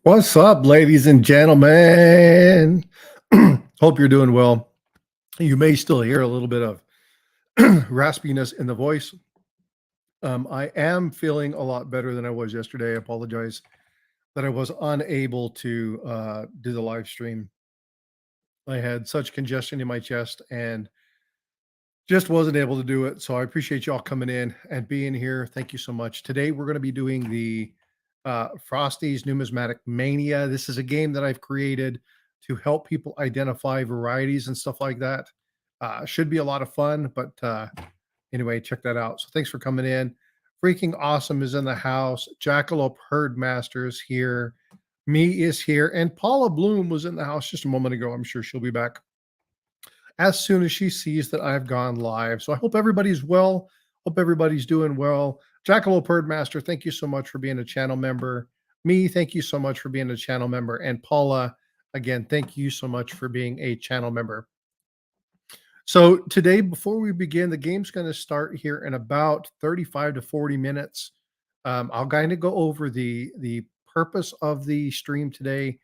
What's up, ladies and gentlemen? Hope you're doing well. You may still hear a little bit of raspiness in the voice. I am feeling a lot better than I was yesterday. I apologize that I was unable to do the live stream. I had such congestion in my chest and just wasn't able to do it. So I appreciate y'all coming in and being here. Thank you so much. Today we're going to be doing the FROSTY'S Numismatic Mania. This is a game that I've created to help people identify varieties and stuff like that. Should be a lot of fun, but anyway, check that out. So thanks for coming in. Freaking Awesome is in the house. Jackalope Herdmaster is here. Me is here. And Paula Bloom was in the house just a moment ago. I'm sure she'll be back as soon as she sees that I've gone live. So I hope everybody's well. Hope everybody's doing well. Jackalope Herdmaster, thank you so much for being a channel member. Me, thank you so much for being a channel member. And Paula, again, thank you so much for being a channel member. So today, before we begin, the game's going to start here in about 35 to 40 minutes. I'll kind of go over the purpose of the stream today,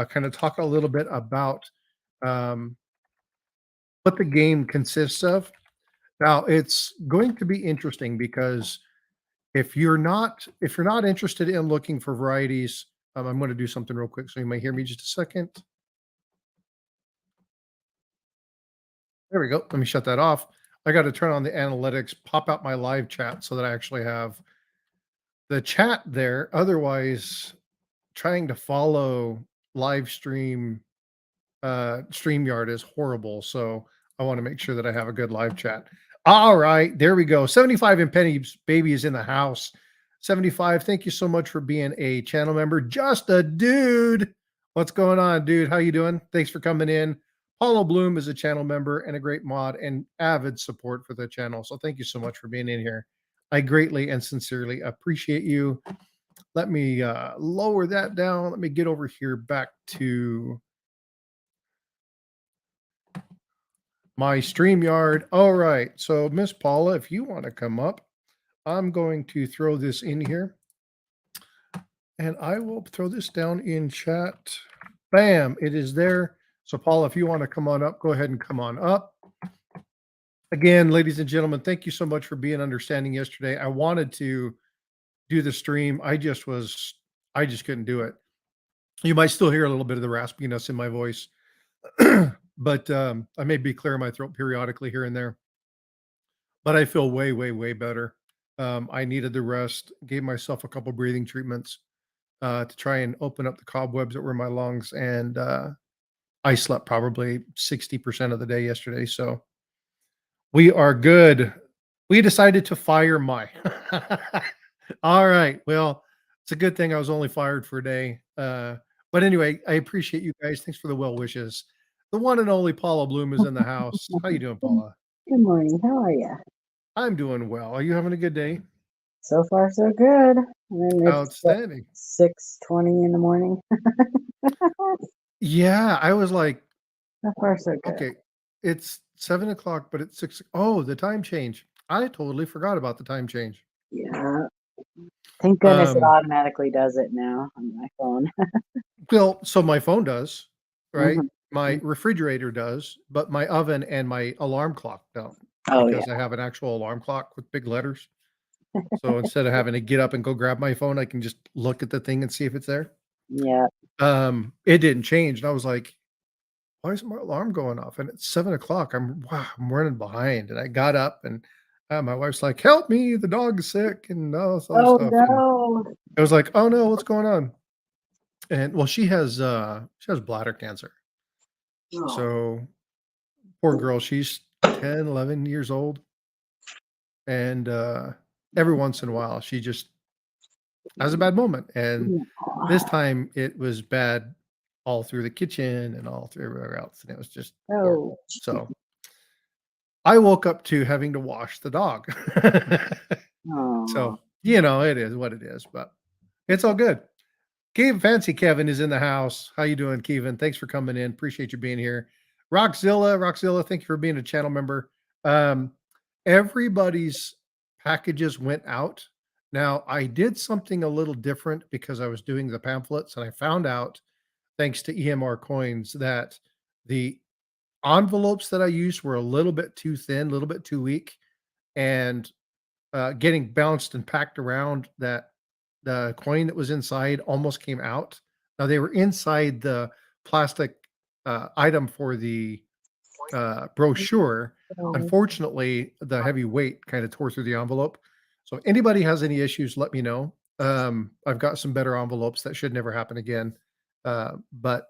kind of talk a little bit about what the game consists of. Now, it's going to be interesting because if you're not interested in looking for varieties, I'm going to do something real quick, so you might hear me just a second. There we go. Let me shut that off. I got to turn on the analytics, pop out my live chat so that I actually have the chat there. Otherwise, trying to follow live stream StreamYard is horrible. So I want to make sure that I have a good live chat. All right, there we go. 75 and Penny's baby is in the house. 75, thank you so much for being a channel member. Just a dude. What's going on, dude? How you doing? Thanks for coming in. Paulo Bloom is a channel member and a great mod and avid support for the channel. So thank you so much for being in here. I greatly and sincerely appreciate you. Let me lower that down. Let me get over here back to my StreamYard. All right. So Miss Paula, if you want to come up, I'm going to throw this in here. And I will throw this down in chat. Bam, it is there. So Paula, if you want to come on up, go ahead and come on up. Again, ladies and gentlemen, thank you so much for being understanding yesterday. I wanted to do the stream. I just couldn't do it. You might still hear a little bit of the raspiness in my voice, but I may be clearing my throat periodically here and there. But I feel way, way, way better. I needed the rest, gave myself a couple breathing treatments to try and open up the cobwebs that were in my lungs. And I slept probably 60% of the day yesterday. So we are good. We decided to fire my. All right. Well, it's a good thing I was only fired for a day. But anyway, I appreciate you guys. Thanks for the well wishes. The one and only Paula Bloom is in the house. How you doing, Paula? Good morning. How are you? I'm doing well. Are you having a good day? So far, so good. And it's Outstanding. 6:20 in the morning. Yeah, I was like, So far, so good. okay, it's 7 o'clock, but it's 6. Oh, the time change. I totally forgot about the time change. Yeah. Thank goodness it automatically does it now on my phone. Well, so my phone does, right? Mhm. My refrigerator does, but my oven and my alarm clock don't Oh, because yeah. I have an actual alarm clock with big letters. So instead of having to get up and go grab my phone, I can just look at the thing and see if it's there. Yeah. It didn't change. And I was like, why is my alarm going off? And it's 7 o'clock. I'm running behind. And I got up and my wife's like, help me, the dog's sick and all this other Oh, stuff. And no. I was like, oh no, what's going on? And well, she has bladder cancer. Oh. So poor girl, she's 10, 11 years old. And every once in a while, she just has a bad moment. And this time it was bad all through the kitchen and all through everywhere else. And it was just horrible. So I woke up to having to wash the dog. So, it is what it is, but it's all good. Fancy Kevin is in the house. How you doing, Kevin? Thanks for coming in. Appreciate you being here. Rockzilla, thank you for being a channel member. Everybody's packages went out Now, I did something a little different because I was doing the pamphlets and I found out, thanks to EMR coins, that the envelopes that I used were a little bit too thin, a little bit too weak, and getting bounced and packed around, that the coin that was inside almost came out. Now they were inside the plastic item for the brochure. So, Unfortunately, the heavy weight kind of tore through the envelope. So if anybody has any issues, let me know. I've got some better envelopes that should never happen again. But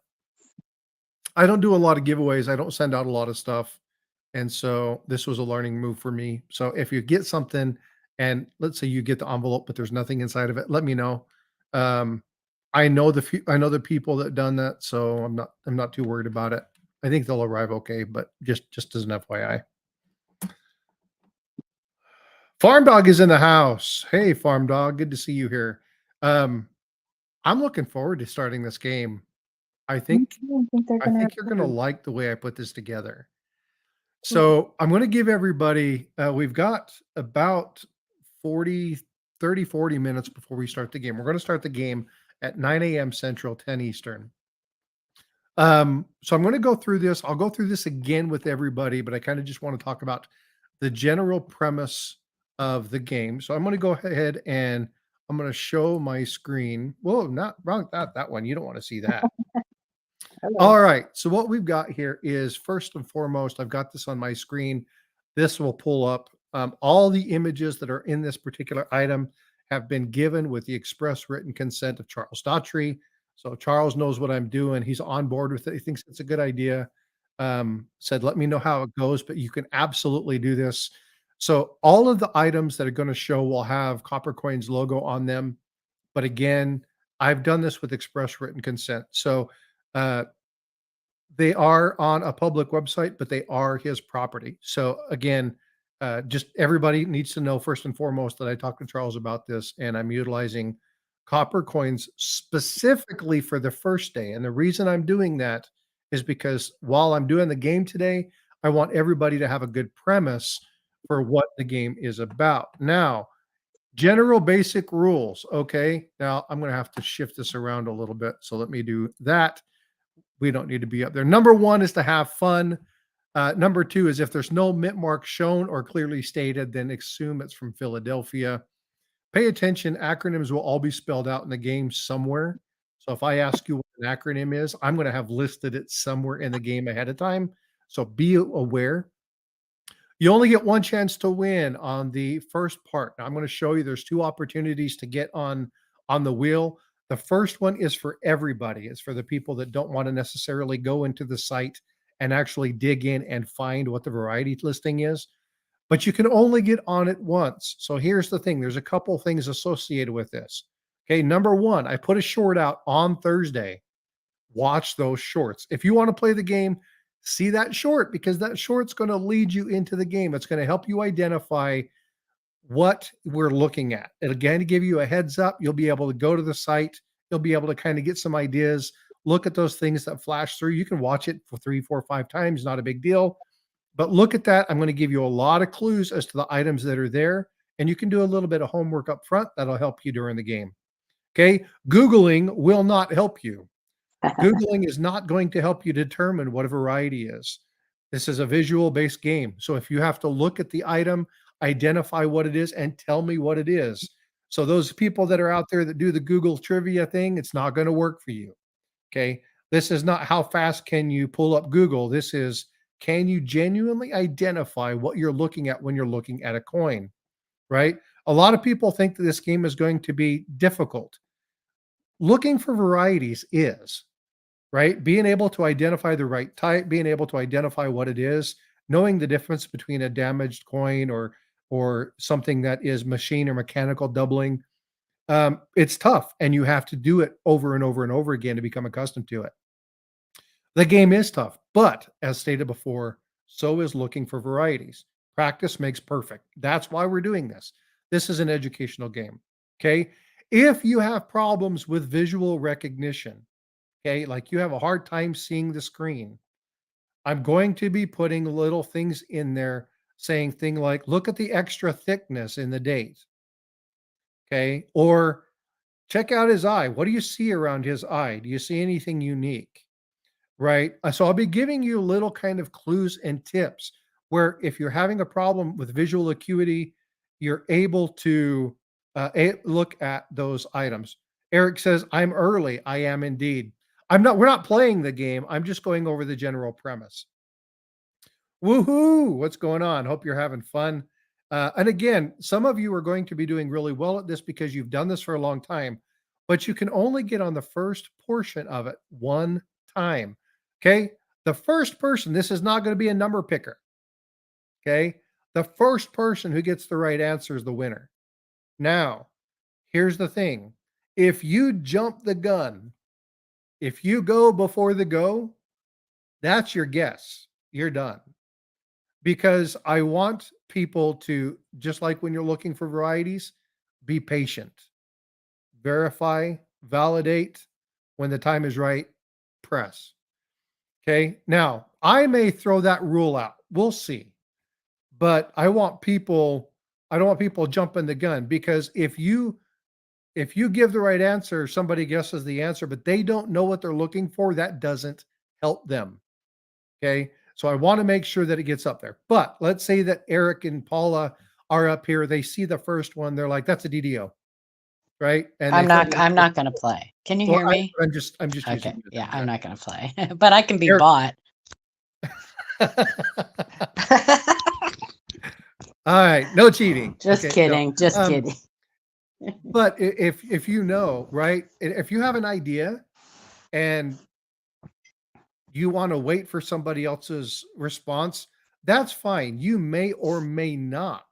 I don't do a lot of giveaways. I don't send out a lot of stuff. And so this was a learning move for me. So if you get something and let's say you get the envelope, but there's nothing inside of it, let me know. Um, I know the people that done that, so I'm not too worried about it. I think they'll arrive okay, but just as an FYI. Farm Dog is in the house. Hey, Farm Dog, good to see you here. Um, I'm looking forward to starting this game. I me think too. I think they're I gonna have think you're gonna fun. like the way I put this together. Cool. So I'm going to give everybody, we've got about 40 minutes before we start the game. We're going to start the game at 9 a.m. Central, 10 Eastern. So I'm going to go through this. I'll go through this again with everybody, but I kind of just want to talk about the general premise of the game. So I'm going to go ahead and I'm going to show my screen. Whoa, not wrong. That one. You don't want to see that. Hello. All right. So what we've got here is first and foremost, I've got this on my screen. This will pull up all the images that are in this particular item have been given with the express written consent of Charles Daughtry. So Charles knows what I'm doing. He's on board with it. He thinks it's a good idea. Said, let me know how it goes, but you can absolutely do this. So all of the items that are going to show will have Coppercoins logo on them. But again, I've done this with express written consent. So uh, they are on a public website, but they are his property. So again, just everybody needs to know first and foremost that I talked to Charles about this, and I'm utilizing copper coins specifically for the first day. And the reason I'm doing that is because while I'm doing the game today, I want everybody to have a good premise for what the game is about. Now, general basic rules. Okay. Now I'm going to have to shift this around a little bit. So let me do that. We don't need to be up there. Number one is to have fun. Number two is if there's no mint mark shown or clearly stated, then assume it's from Philadelphia. Pay attention. Acronyms will all be spelled out in the game somewhere. So if I ask you what an acronym is, I'm going to have listed it somewhere in the game ahead of time. So be aware. You only get one chance to win on the first part. Now I'm going to show you there's two opportunities to get on the wheel. The first one is for everybody. It's for the people that don't want to necessarily go into the site and actually dig in and find what the variety listing is. But you can only get on it once. So here's the thing. There's a couple things associated with this. Okay, number one, I put a short out on Thursday. Watch those shorts. If you want to play the game, see that short because that short's going to lead you into the game. It's going to help you identify what we're looking at. It'll again give you a heads up. You'll be able to go to the site. You'll be able to kind of get some ideas, look at those things that flash through. You can watch it for 3, 4, 5 times, not a big deal. But look at that. I'm going to give you a lot of clues as to the items that are there. And you can do a little bit of homework up front that'll help you during the game. Okay. Googling will not help you. Googling is not going to help you determine what a variety is. This is a visual based game. So if you have to look at the item, identify what it is, and tell me what it is. So those people that are out there that do the Google trivia thing, it's not going to work for you. Okay. This is not how fast can you pull up Google. This is can you genuinely identify what you're looking at when you're looking at a coin, right? A lot of people think that this game is going to be difficult. Looking for varieties is, right? Being able to identify the right type, being able to identify what it is, knowing the difference between a damaged coin or something that is machine or mechanical doubling. It's tough, and you have to do it over and over and over again to become accustomed to it. The game is tough, but as stated before, so is looking for varieties. Practice makes perfect. That's why we're doing this. This is an educational game. Okay. If you have problems with visual recognition, okay, like you have a hard time seeing the screen, I'm going to be putting little things in there saying thing like, look at the extra thickness in the date. Okay. Or check out his eye. What do you see around his eye? Do you see anything unique? Right. So I'll be giving you little kind of clues and tips where if you're having a problem with visual acuity, you're able to look at those items. Eric says, I'm early. I am indeed. We're not playing the game. I'm just going over the general premise. Woohoo! What's going on? Hope you're having fun. And again, some of you are going to be doing really well at this because you've done this for a long time, but you can only get on the first portion of it one time. Okay. The first person, this is not going to be a number picker. Okay. The first person who gets the right answer is the winner. Now, here's the thing. If you jump the gun, if you go before the go, that's your guess. You're done. Because I want people to, just like when you're looking for varieties, be patient, verify, validate. When the time is right, press. Okay. Now, I may throw that rule out. We'll see. But I don't want people jumping the gun because if you give the right answer, somebody guesses the answer, but they don't know what they're looking for, that doesn't help them. Okay. So I want to make sure that it gets up there. But let's say that Eric and Paula are up here. They see the first one. They're like, that's a DDO. Right. And I'm not going to play. Can you hear me? I'm just Okay. using Yeah, I'm not going to play, but I can be Eric. bought. All right. No cheating. Just Okay, kidding. no. Just kidding. But if you know, right, if you have an idea and you want to wait for somebody else's response, that's fine. You may or may not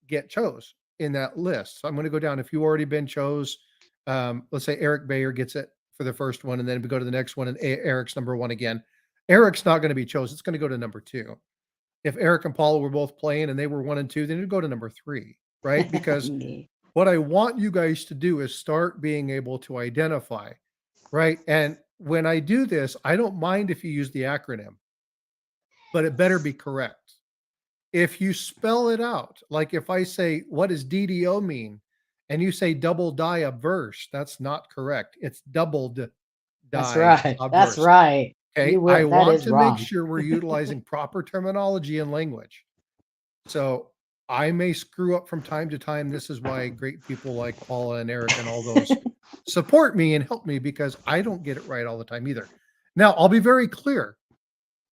get chose in that list. So I'm going to go down. If you already been chose, let's say Eric Bayer gets it for the first one, and then we go to the next one, and Eric's number one again. Eric's not going to be chosen. It's going to go to number two. If Eric and Paula were both playing and they were 1 and 2, then it'd go to number 3, right? Because what I want you guys to do is start being able to identify, right? And when I do this, I don't mind if you use the acronym, but it better be correct. If you spell it out, like if I say, what does DDO mean? And you say double die a verse, that's not correct. It's doubled die. That's right. A That's verse. right. Okay. I want to make sure we're utilizing proper terminology and language. So I may screw up from time to time. This is why great people like Paula and Eric and all those support me and help me because I don't get it right all the time either. Now, I'll be very clear.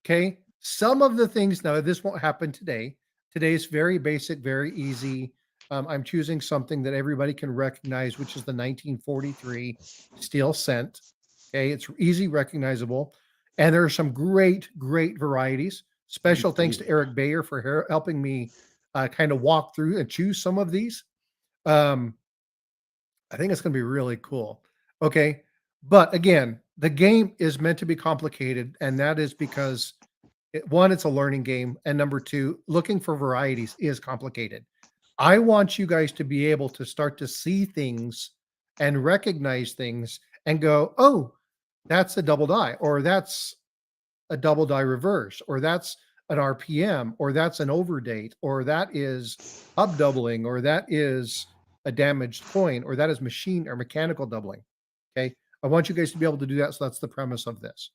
Okay. Some of the things, now this won't happen today. Today's very basic, very easy. I'm choosing something that everybody can recognize, which is the 1943 steel cent. Okay. It's easy, recognizable. And there are some great, great varieties. Special thanks to Eric Bayer for helping me kind of walk through and choose some of these. I think it's going to be really cool. Okay. But again, the game is meant to be complicated. And that is because one, it's a learning game. And number two, looking for varieties is complicated. I want you guys to be able to start to see things and recognize things and go, oh, that's a double die, or that's a double die reverse, or that's an RPM, or that's an overdate, or that is hub doubling, or that is a damaged coin, or that is machine or mechanical doubling. Okay. I want you guys to be able to do that. So that's the premise of this.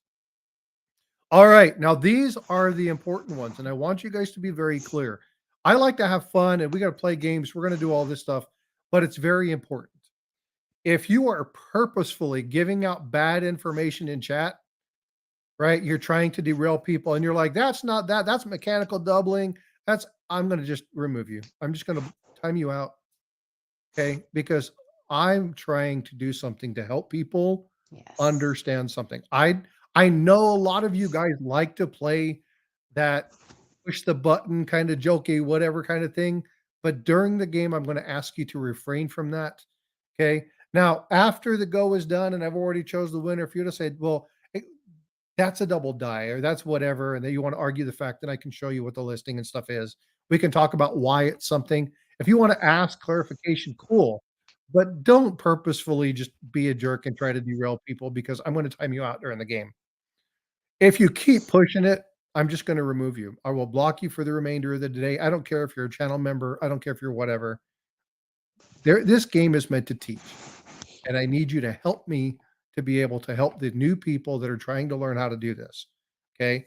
All right. Now, these are the important ones, and I want you guys to be very clear. I like to have fun, and we got to play games. We're going to do all this stuff, but it's very important. If you are purposefully giving out bad information in chat, right? You're trying to derail people and you're like, that's not that. That's mechanical doubling. I'm going to just remove you. I'm just going to time you out. Okay. Because I'm trying to do something to help people understand something. I know a lot of you guys like to play that push the button kind of jokey, whatever kind of thing. But during the game, I'm going to ask you to refrain from that. Okay. Now, after the go is done and I've already chose the winner, if you'd have said, well, that's a double die or that's whatever, and then you want to argue the fact that I can show you what the listing and stuff is, we can talk about why it's something. If you want to ask clarification, cool, but don't purposefully just be a jerk and try to derail people because I'm going to time you out during the game. If you keep pushing it, I'm just going to remove you. I will block you for the remainder of the day. I don't care if you're a channel member. I don't care if you're whatever. This game is meant to teach, and I need you to help me to be able to help the new people that are trying to learn how to do this. Okay.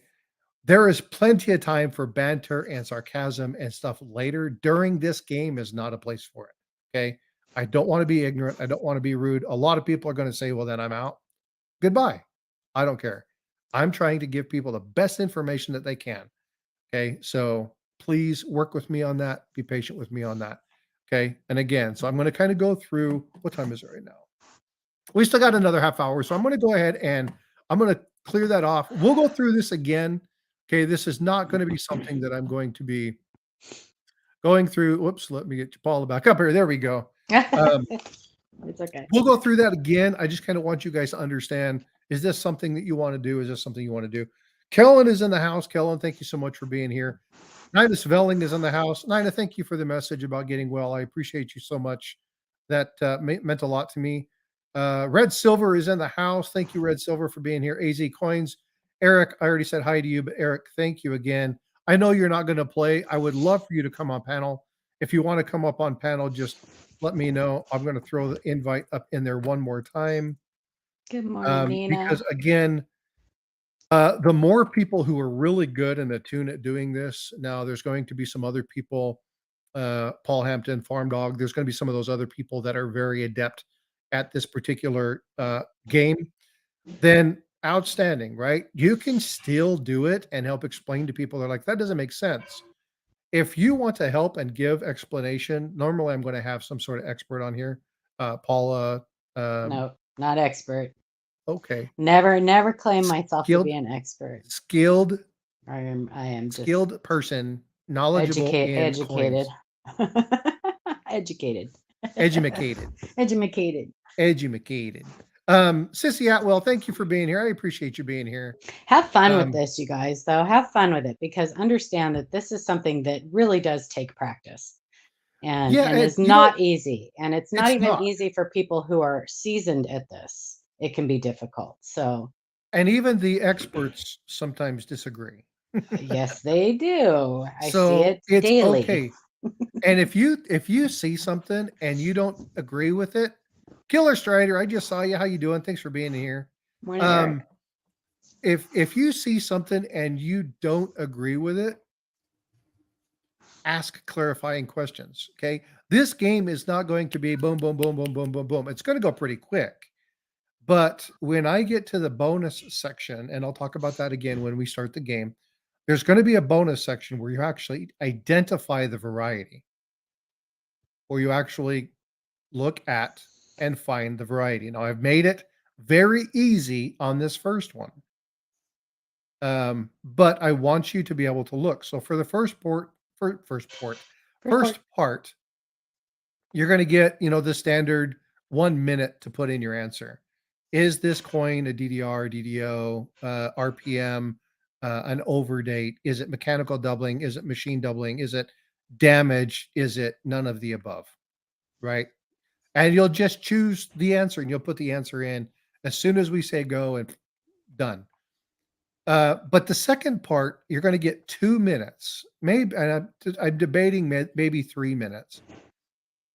There is plenty of time for banter and sarcasm and stuff later. During this game is not a place for it. Okay. I don't want to be ignorant. I don't want to be rude. A lot of people are going to say, well, then I'm out. Goodbye. I don't care. I'm trying to give people the best information that they can. Okay. So please work with me on that. Be patient with me on that. Okay. And again, so I'm going to kind of go through what time is it right now? We still got another half hour. So I'm going to go ahead and I'm going to clear that off. We'll go through this again. Okay. This is not going to be something that I'm going to be going through. Whoops. Let me get Paula back up here. There we go. It's okay. We'll go through that again. I just kind of want you guys to understand, is this something that you want to do? Is this something you want to do? Kellen is in the house. Kellen, thank you so much for being here. Nina Svelling is in the house. Nina, thank you for the message about getting well. I appreciate you so much. That meant a lot to me. Red Silver is in the house. Thank you, Red Silver, for being here. AZ Coins. Eric, I already said hi to you, but Eric, thank you again. I know you're not going to play. I would love for you to come on panel. If you want to come up on panel, just let me know. I'm going to throw the invite up in there one more time. Good morning, Nina. Because again, the more people who are really good and attuned at doing this, now there's going to be some other people, Paul Hampton, Farm Dog. There's going to be some of those other people that are very adept at this particular game. Then outstanding, right? You can still do it and help explain to people. They're like, that doesn't make sense. If you want to help and give explanation, normally I'm going to have some sort of expert on here. Paula. No, not expert. Okay. Never claim myself to be an expert. Skilled. I am just skilled person, knowledgeable in educated. coins. Educated. Edumacated. Edumacated. Sissy Atwell, thank you for being here. I appreciate you being here. Have fun with this, you guys, though. Have fun with it, because understand that this is something that really does take practice. And it's not easy. And it's not even easy for people who are seasoned at this. It can be difficult. So, and even the experts sometimes disagree. Yes, they do. I see it daily. Okay. And if you see something and you don't agree with it, Killer Strider, I just saw you. How you doing? Thanks for being here. Morning, if you see something and you don't agree with it, ask clarifying questions. Okay. This game is not going to be boom, boom, boom, boom, boom, boom, boom. It's going to go pretty quick. But when I get to the bonus section, and I'll talk about that again when we start the game, there's going to be a bonus section where you actually identify the variety, or you actually look at and find the variety. Now, I've made it very easy on this first one. But I want you to be able to look. So for the first part, you're going to get, the standard 1 minute to put in your answer. Is this coin a DDR, DDO, RPM, an overdate? Is it mechanical doubling? Is it machine doubling? Is it damage? Is it none of the above? Right? And you'll just choose the answer and you'll put the answer in as soon as we say go and done. But the second part, you're going to get 2 minutes, maybe, and I'm debating maybe 3 minutes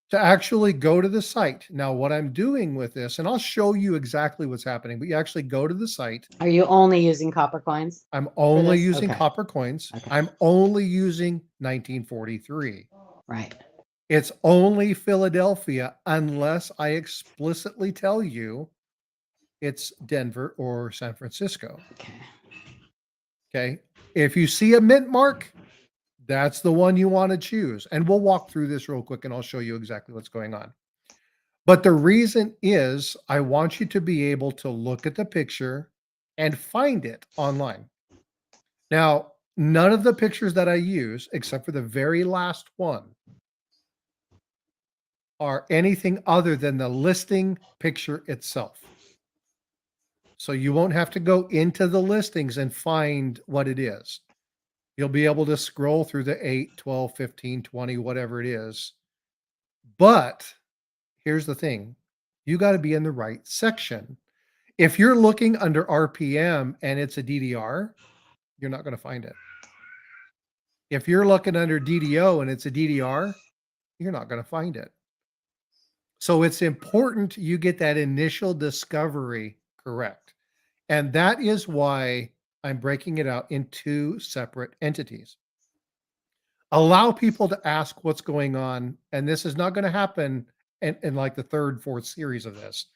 to actually go to the site. Now, what I'm doing with this, and I'll show you exactly what's happening, but you actually go to the site. Are you only using Coppercoins? I'm only using Coppercoins. Okay. I'm only using 1943. Right. It's only Philadelphia unless I explicitly tell you it's Denver or San Francisco. Okay. If you see a mint mark, that's the one you want to choose. And we'll walk through this real quick and I'll show you exactly what's going on. But the reason is I want you to be able to look at the picture and find it online. Now, none of the pictures that I use, except for the very last one, are anything other than the listing picture itself. So you won't have to go into the listings and find what it is. You'll be able to scroll through the 8, 12, 15, 20, whatever it is. But here's the thing. You got to be in the right section. If you're looking under RPM and it's a DDR, you're not going to find it. If you're looking under DDO and it's a DDR, you're not going to find it. So it's important you get that initial discovery correct. And that is why I'm breaking it out in 2 separate entities. Allow people to ask what's going on, and this is not gonna happen in, like, the 3rd, 4th series of this.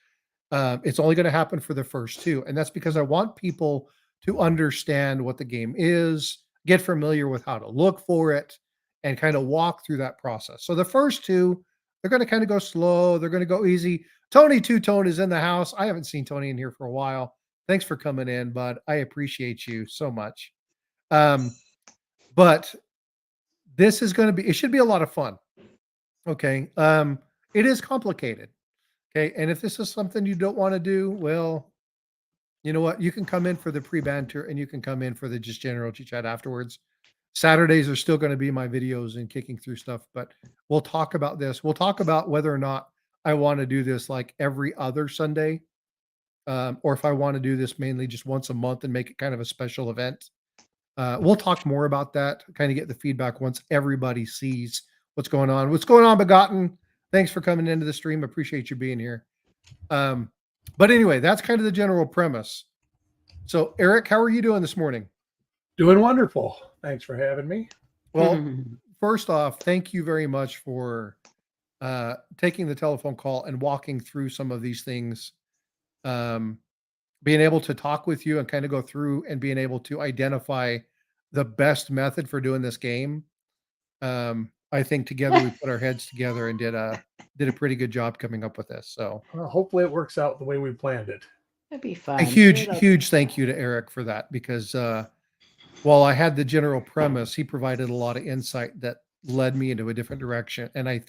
It's only gonna happen for the first 2, and that's because I want people to understand what the game is, get familiar with how to look for it, and kinda walk through that process. So the first 2, they're gonna kinda go slow, they're gonna go easy. Tony Two Tone is in the house. I haven't seen Tony in here for a while. Thanks for coming in, bud. I appreciate you so much. Um, but this is gonna be it should be a lot of fun, okay? It is complicated, okay? And if this is something you don't wanna do, well, you know what? You can come in for the pre-banter and you can come in for the just general chit chat afterwards. Saturdays are still gonna be my videos and kicking through stuff, but we'll talk about this. We'll talk about whether or not I wanna do this like every other Sunday, or if I wanna do this mainly just once a month and make it kind of a special event. We'll talk more about that, kind of get the feedback once everybody sees what's going on. What's going on, Begotten? Thanks for coming into the stream. Appreciate you being here. Um, but anyway, that's kind of the general premise. So, Eric, how are you doing this morning? Doing wonderful. Thanks for having me. Well, first off, thank you very much for taking the telephone call and walking through some of these things. Being able to talk with you and kind of go through and being able to identify the best method for doing this game. I think together we put our heads together and did a pretty good job coming up with this. So hopefully it works out the way we planned it. That'd be fun. a huge thank you to Eric for that, because while I had the general premise, he provided a lot of insight that led me into a different direction. And I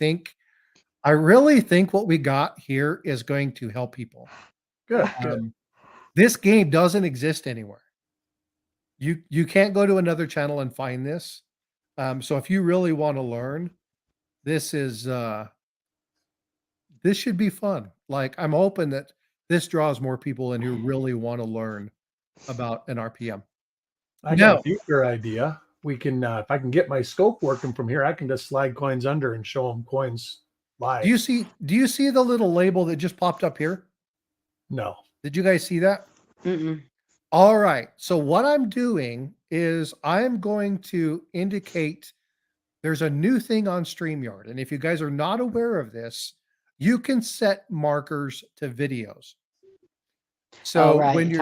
really think what we got here is going to help people. Good. Good. This game doesn't exist anywhere. You can't go to another channel and find this. So if you really want to learn, this should be fun. Like, I'm hoping that this draws more people in who really want to learn about an RPM. I got a future idea. We can, if I can get my scope working from here, I can just slide coins under and show them coins live. Do you see the little label that just popped up here? No. Did you guys see that? Mm-mm. All right. So what I'm doing is I'm going to indicate there's a new thing on StreamYard. And if you guys are not aware of this, you can set markers to videos. So when you're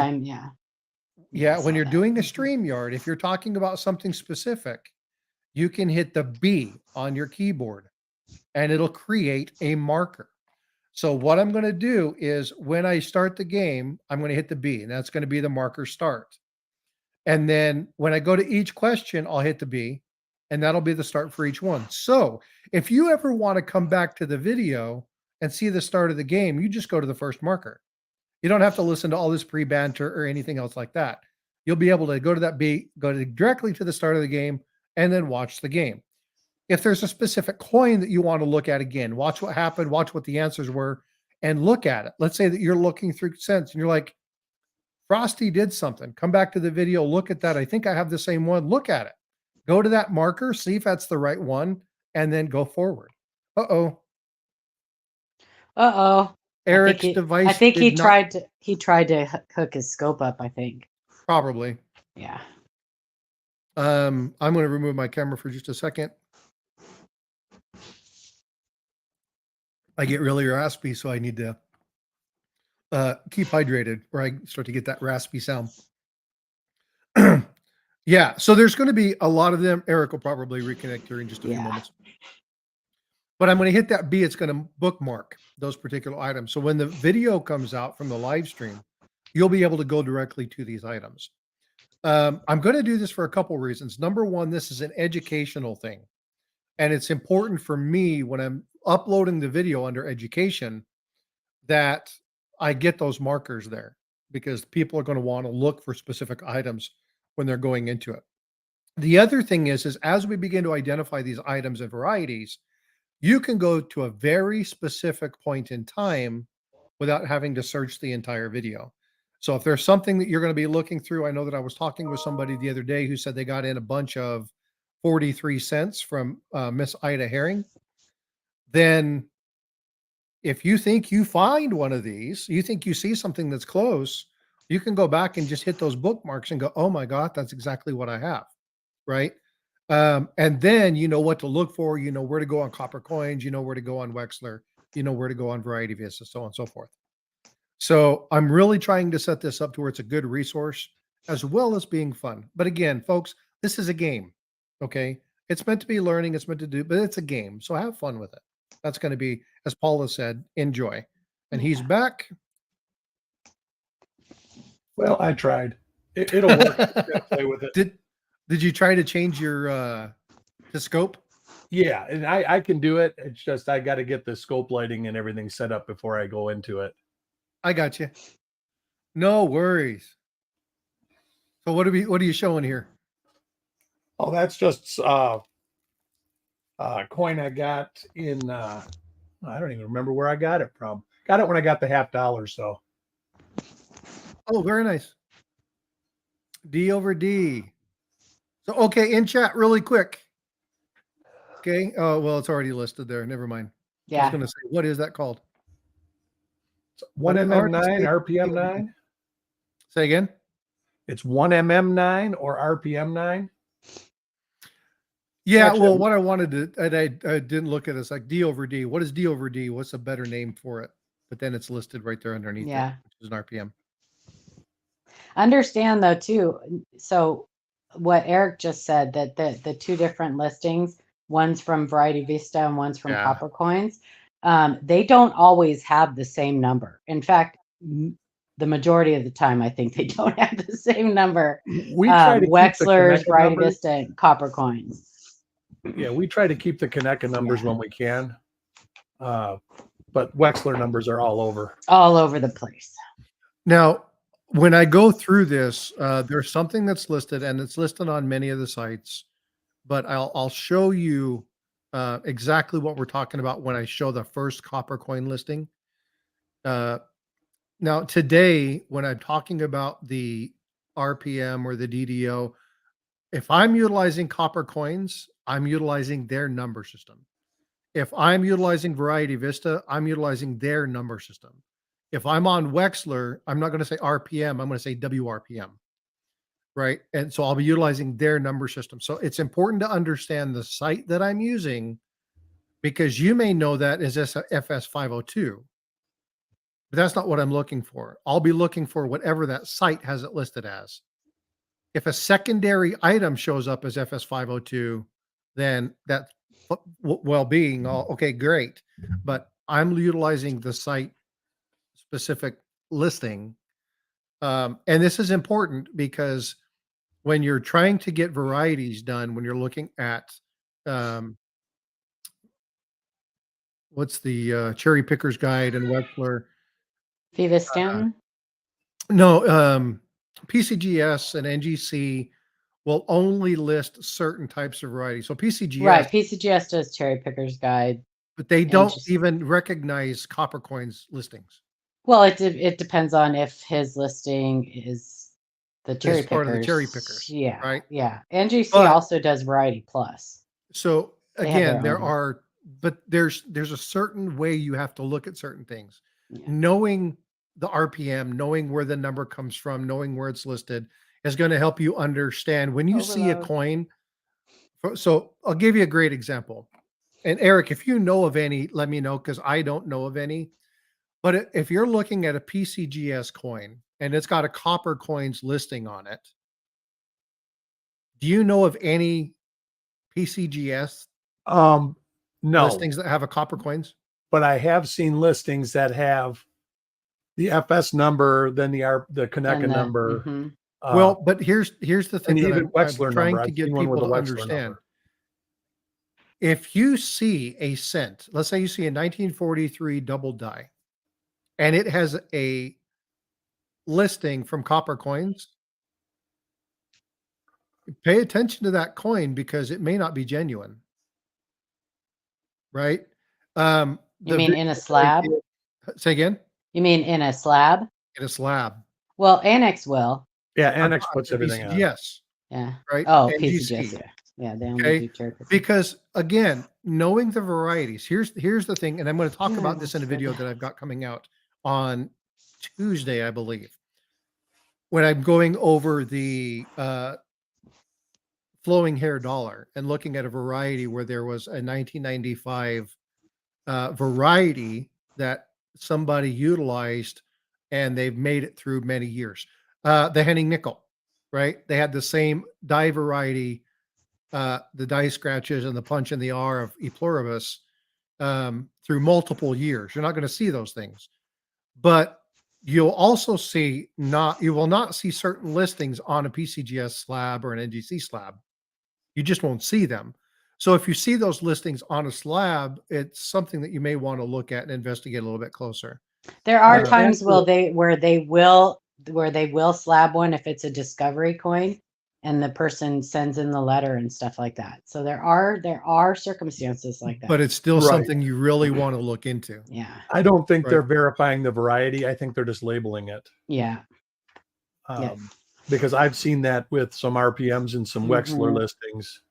when you're doing a StreamYard, if you're talking about something specific, you can hit the B on your keyboard and it'll create a marker. So what I'm going to do is when I start the game, I'm going to hit the B, and that's going to be the marker start. And then when I go to each question, I'll hit the B, and that'll be the start for each one. So if you ever want to come back to the video and see the start of the game, you just go to the first marker. You don't have to listen to all this pre-banter or anything else like that. You'll be able to go to that B, directly to the start of the game, and then watch the game. If there's a specific coin that you want to look at again, watch what happened, watch what the answers were, and look at it. Let's say that you're looking through Sense and you're like, Frosty did something. Come back to the video, look at that. I think I have the same one. Look at it. Go to that marker, see if that's the right one, and then go forward. Uh-oh. Eric's device. I think he tried to hook his scope up, I think. Probably. Yeah. I'm going to remove my camera for just a second. I get really raspy, so I need to keep hydrated, or I start to get that raspy sound. Yeah, so there's going to be a lot of them. Eric will probably reconnect here in just a few moments. But I'm going to hit that B. It's going to bookmark those particular items. So when the video comes out from the live stream, you'll be able to go directly to these items. I'm going to do this for a couple reasons. Number one, this is an educational thing. And it's important for me when I'm uploading the video under education that I get those markers there, because people are going to want to look for specific items when they're going into it. The other thing is as we begin to identify these items and varieties, you can go to a very specific point in time without having to search the entire video. So if there's something that you're going to be looking through, I know that I was talking with somebody the other day who said they got in a bunch of 43 cents from Miss Ida Herring. Then if you think you find one of these, you think you see something that's close, you can go back and just hit those bookmarks and go, oh my God, that's exactly what I have. Right. And then you know what to look for, you know where to go on Coppercoins, you know where to go on Wexler, you know where to go on Variety Vista, so on and so forth. So I'm really trying to set this up to where it's a good resource as well as being fun. But again, folks, this is a game. Okay. It's meant to be learning, it's meant to do, but it's a game. So have fun with it. That's going to be, as Paula said, enjoy. And he's back. Well, I tried. It'll work. Play with it. Did you try to change your the scope? Yeah, and I can do it. It's just I got to get the scope lighting and everything set up before I go into it. I got you. No worries. So what are you showing here? Oh, that's just coin I got in I don't even remember where I got it from. Got it when I got the $50. So oh, very nice. D over D. So okay, in chat really quick. Okay. Oh, well, it's already listed there. Never mind. Yeah. I was gonna say, what is that called? 1mm9, RPM9. Say again. It's 1mm9 or RPM9. Yeah, Actually, well, what I wanted to, and I didn't look at this like D over D. What is D over D? What's a better name for it? But then it's listed right there underneath it, which is an RPM. Understand though too. So what Eric just said, that the two different listings, one's from Variety Vista and one's from Coppercoins, they don't always have the same number. In fact, the majority of the time, I think they don't have the same number. We try to Wexler's, Variety Vista, and Coppercoins. Yeah, we try to keep the Connected numbers when we can. But Wexler numbers are all over. All over the place. Now, when I go through this, there's something that's listed, and it's listed on many of the sites, but I'll show you exactly what we're talking about when I show the first Coppercoin listing. Now, today, when I'm talking about the RPM or the DDO, if I'm utilizing Coppercoins, I'm utilizing their number system. If I'm utilizing Variety Vista, I'm utilizing their number system. If I'm on Wexler, I'm not going to say RPM, I'm going to say WRPM, right? And so I'll be utilizing their number system. So it's important to understand the site that I'm using, because you may know that as FS502, but that's not what I'm looking for. I'll be looking for whatever that site has it listed as. If a secondary item shows up as FS502, then that's well-being. Okay, great. But I'm utilizing the site specific listing. And this is important because when you're trying to get varieties done, when you're looking at what's the cherry picker's guide and Wexler, Vivaston? no, PCGS and NGC will only list certain types of varieties. So PCGS, right? PCGS does cherry picker's guide, but they don't even recognize Coppercoins listings. Well, it depends on if his listing is the cherry pickers. Part of the cherry pickers. Yeah. Right. Yeah. NGC also does Variety Plus. So again, there's a certain way you have to look at certain things. Yeah. Knowing the RPM, knowing where the number comes from, knowing where it's listed is going to help you understand when you see a coin. So I'll give you a great example. And Eric, if you know of any, let me know, because I don't know of any. But if you're looking at a PCGS coin and it's got a Coppercoins listing on it, do you know of any PCGS no listings that have a Coppercoins? But I have seen listings that have the FS number, then the Connected number. Mm-hmm. Well, but here's the thing that even Wexler I'm trying to get people to understand. Number. If you see a cent, let's say you see a 1943 double die, and it has a listing from Coppercoins, pay attention to that coin because it may not be genuine. Right? You mean in a slab? Say again? You mean in a slab? In a slab. Well, Annex will. Yeah, Annex puts everything on. Yes. Yeah. Right. Oh, PCGS. Yeah. Yeah, they only Okay, do cherry. because again, knowing the varieties. Here's the thing, and I'm going to talk about this in a video that I've got coming out on Tuesday, I believe, when I'm going over the flowing hair dollar and looking at a variety where there was a 1995 variety that somebody utilized, and they've made it through many years. The Henning nickel, right? They had the same dye variety, the die scratches and the punch in the R of E pluribus through multiple years. You're not going to see those things, but you'll also see you will not see certain listings on a PCGS slab or an NGC slab. You just won't see them. So if you see those listings on a slab, it's something that you may want to look at and investigate a little bit closer. There are times where they will slab one if it's a discovery coin and the person sends in the letter and stuff like that. So there are circumstances like that. But it's still something you really want to look into. Yeah. I don't think they're verifying the variety. I think they're just labeling it. Yeah. Because I've seen that with some RPMs and some Wexler listings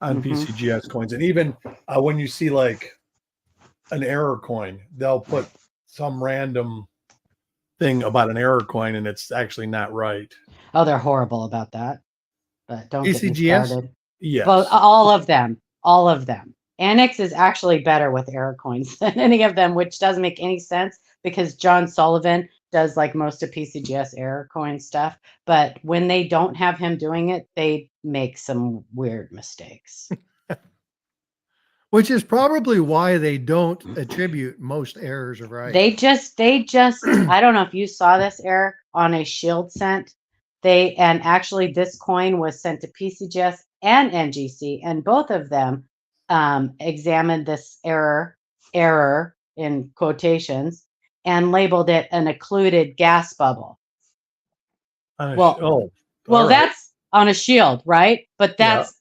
on PCGS coins. And even when you see like an error coin, they'll put some random thing about an error coin and it's actually not right. Oh, they're horrible about that. But don't get me started. Yes. But all of them. Annex is actually better with error coins than any of them, which doesn't make any sense because John Sullivan does like most of PCGS error coin stuff. But when they don't have him doing it, they make some weird mistakes. Which is probably why they don't attribute most errors of right. They just I don't know if you saw this, Eric, on a shield sent. And actually this coin was sent to PCGS and NGC, and both of them examined this error in quotations and labeled it an occluded gas bubble. Well, that's on a shield, right? But that's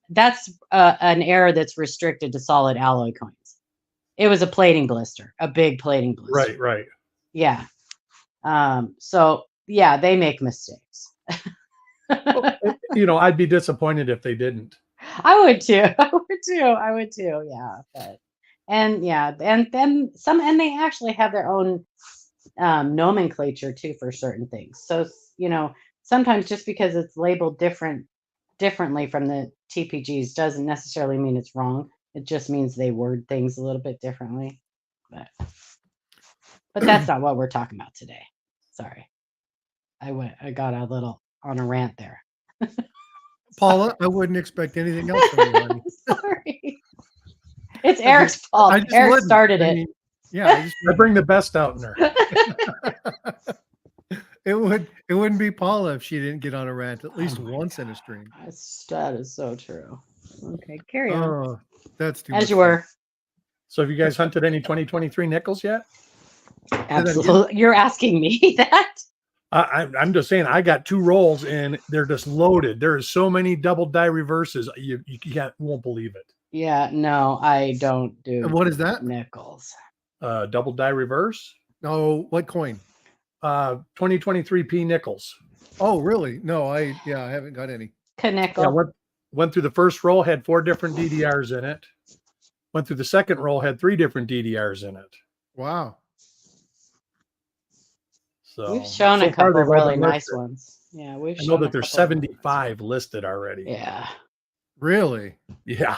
an error that's restricted to solid alloy coins. It was a plating blister, a big plating blister. Right. Yeah. So yeah, they make mistakes. Well, I'd be disappointed if they didn't. I would too. Yeah. But and then some, and they actually have their own nomenclature too for certain things. So sometimes just because it's labeled differently from the TPGs doesn't necessarily mean it's wrong. It just means they word things a little bit differently. But that's not what we're talking about today. Sorry. I got a little on a rant there. Paula, I wouldn't expect anything else from you, honey. Sorry. It's Eric's fault. Eric started it. Yeah, I bring the best out in her. It wouldn't be Paula if she didn't get on a rant at least once in a stream. That is so true. Okay, carry on. Oh, that's too As much you were. So have you guys hunted any 2023 nickels yet? Absolutely. You're asking me that? I'm just saying, I got 2 rolls and they're just loaded. There are so many double die reverses. You won't believe it. Yeah, no, I don't do. And what is that? Nickels. Double die reverse. Oh, what coin? 2023 P nickels. Oh, really? No, I haven't got any. Nickel. Yeah, went through the first roll, had 4 different DDRs in it. Went through the second roll, had 3 different DDRs in it. Wow. So we've shown a couple of really nice ones. Yeah, I know that there's 75 listed already. Yeah. Really? Yeah.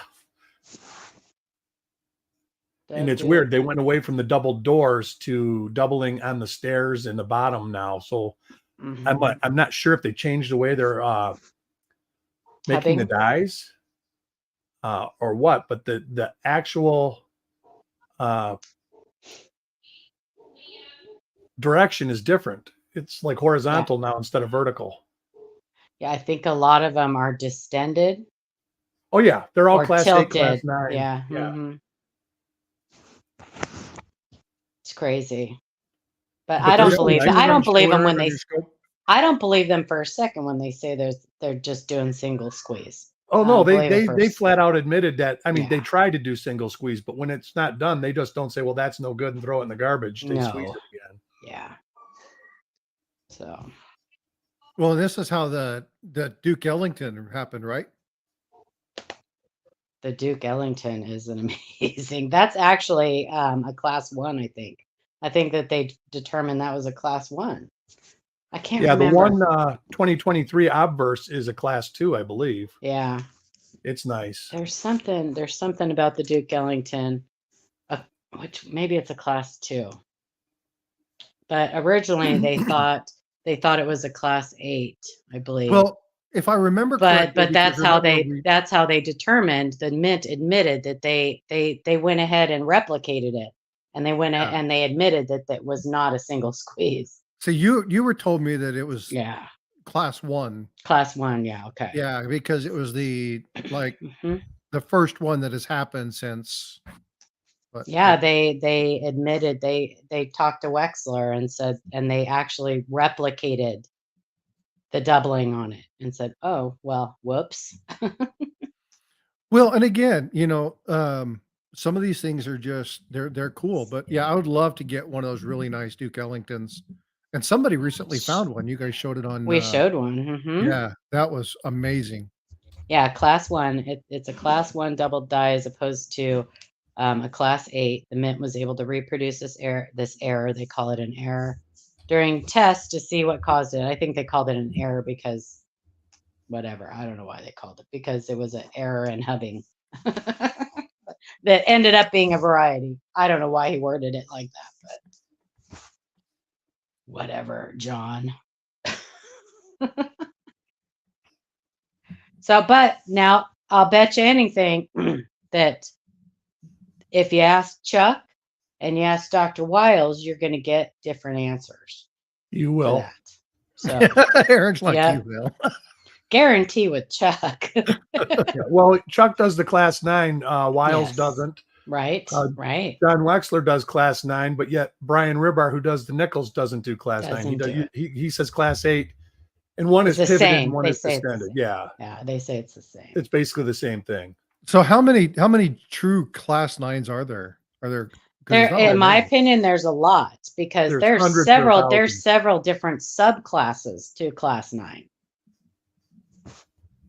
And it's weird. They went away from the double doors to doubling on the stairs in the bottom now. So I'm not sure if they changed the way they're making the dies or what, but the actual direction is different. It's like horizontal now instead of vertical. Yeah, I think a lot of them are distended. Oh yeah, they're all class tilted. 8, class 9. Yeah. Mm-hmm. It's crazy. But I don't believe that. I don't believe them when they I don't believe them for a second when they say they're just doing single squeeze. Oh no, they flat out admitted that. I mean, they tried to do single squeeze, but when it's not done, they just don't say, "Well, that's no good," and throw it in the garbage. They squeeze it again. Yeah. So. Well, this is how the Duke Ellington happened, right? the Duke Ellington is an amazing. That's actually a class 1, I think. I think that they determined that was a class 1. I can't remember. Yeah, the one 2023 obverse is a class 2, I believe. Yeah. It's nice. There's something about the Duke Ellington, which maybe it's a class 2. But originally they thought it was a class 8, I believe. Well, if I remember correctly, but that's how they determined. The Mint admitted that they went ahead and replicated it, and they went and they admitted that that was not a single squeeze. So you were told me that it was class 1. Class 1, yeah, okay. Yeah, because it was the the first one that has happened since. But, yeah, they admitted they talked to Wexler and said, and they actually replicated the doubling on it and said, "Oh, well, whoops." Well, and again, some of these things are just they're cool, but yeah, I would love to get one of those really nice Duke Ellingtons. And somebody recently found one. You guys showed it on. We showed one. Yeah, that was amazing. Yeah, class 1. It's a class 1 double die as opposed to a class 8. The Mint was able to reproduce this error. They call it an error during tests to see what caused it. I think they called it an error because whatever. I don't know why they called it, because it was an error in hubbing that ended up being a variety. I don't know why he worded it like that, but whatever, John. So, but now I'll bet you anything that if you ask Chuck and you ask Dr. Wiles, you're going to get different answers. You will. So, Eric's like, you will. Guarantee with Chuck. Well, Chuck does the class 9. Wiles doesn't. Right. Right. John Wexler does class 9, but yet Brian Ribbar, who does the nickels, doesn't do class 9. He says class 8. And one is pivoted and one is extended. Yeah. Yeah, they say it's the same. It's basically the same thing. So how many true class 9s are there? Are there? In my opinion, there's a lot, because there's several different subclasses to class 9.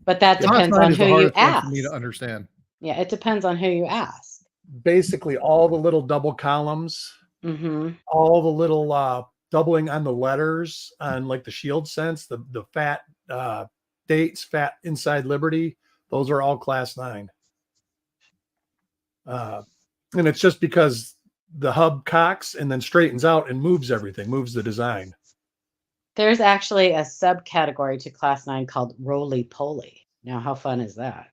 But that depends on who you ask. For me to understand. Yeah, it depends on who you ask. Basically, all the little double columns, all the little doubling on the letters on like the shield sense, the fat dates, fat inside Liberty, those are all class 9. And it's just because the hub cocks and then straightens out and moves everything, moves the design. There's actually a subcategory to class 9 called roly-poly. Now, how fun is that?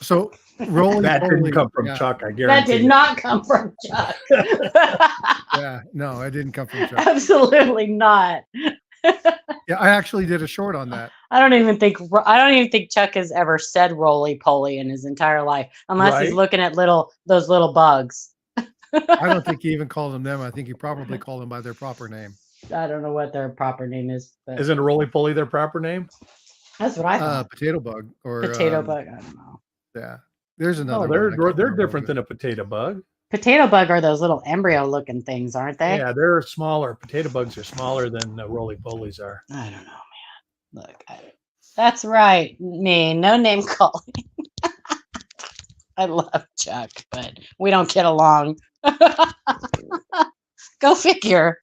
So roly-poly. That didn't come from Chuck, I guarantee. That did not come from Chuck. Yeah, no, it didn't come from Chuck. Absolutely not. Yeah, I actually did a short on that. I don't even think Chuck has ever said roly-poly in his entire life, unless he's looking at those little bugs. I don't think he even called them. I think he probably called them by their proper name. I don't know what their proper name is. But isn't a roly-poly their proper name? That's what I thought. Potato bug or potato bug. I don't know. Yeah, there's another. Oh, they're different than a potato bug. Potato bug are those little embryo-looking things, aren't they? Yeah, they're smaller. Potato bugs are smaller than roly-polies are. I don't know, man. Look, that's right. Me, no name calling. I love Chuck, but we don't get along. Go figure.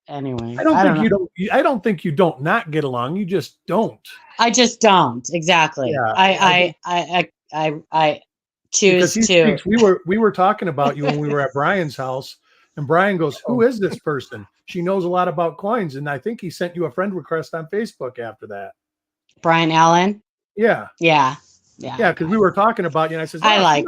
Anyway. I don't think you don't not get along. You just don't. I just don't. Exactly. Yeah, I choose to. We were talking about you when we were at Brian's house, and Brian goes, "Who is this person? She knows a lot about coins." And I think he sent you a friend request on Facebook after that. Brian Allen. Yeah. Yeah. Yeah. Because we were talking about you, and I said, I like.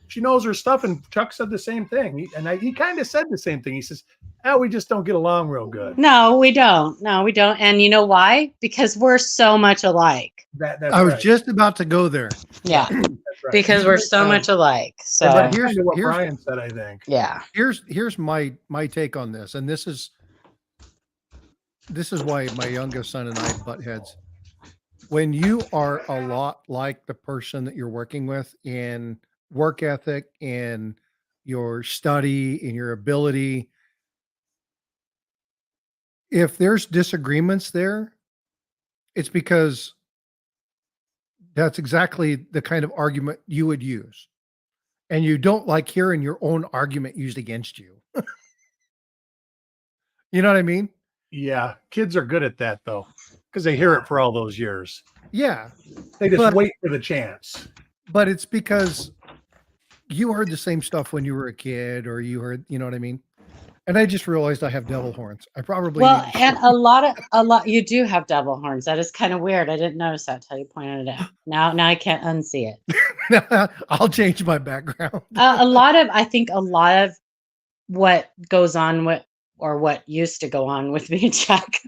She knows her stuff, and Chuck said the same thing. He kind of said the same thing. He says, "Oh, we just don't get along real good." No, we don't. And you know why? Because we're so much alike. I was just about to go there. Yeah, right. Because we're so much alike. So here's what Brian said, I think. Yeah. Here's my take on this, and this is why my youngest son and I butt heads. When you are a lot like the person that you're working with in work ethic and your study and your ability, if there's disagreements there, It's because that's exactly the kind of argument you would use. And you don't like hearing your own argument used against you. You know what I mean? Yeah, kids are good at that though, because they hear it for all those years. Yeah. They just wait for the chance. But it's because you heard the same stuff when you were a kid, or you heard, you know what I mean? And I just realized I have devil horns. I probably Well, need to and a lot you do have devil horns. That is kind of weird. I didn't notice that till you pointed it out. Now I can't unsee it. I'll change my background. I think a lot of what goes on with, or what used to go on with me and Jack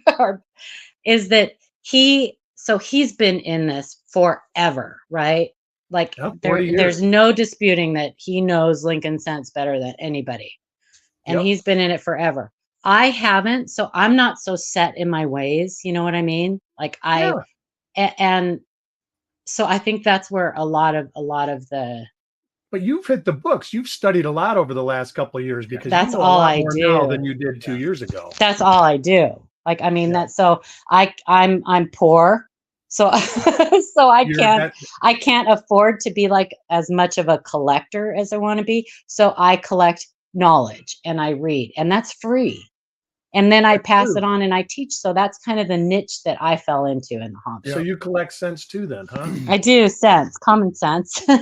is that he's been in this forever, right? Like Yeah, 40 years. there's no disputing that he knows Lincoln Cents better than anybody. And Yep. he's been in it forever. I haven't, so I'm not so set in my ways, you know what I mean? Like and so I think that's where a lot of the But you've hit the books. You've studied a lot over the last couple of years, because that's you know all a lot I more do. now than you did 2 years ago. That's all I do. Like, I mean, Yeah. I'm poor. So so I can't afford to be like as much of a collector as I want to be. So I collect knowledge and I read, and that's free. And then I pass it on and I teach. So that's kind of the niche that I fell into in the hobby. So you collect cents too then, huh? I do common sense. Yeah.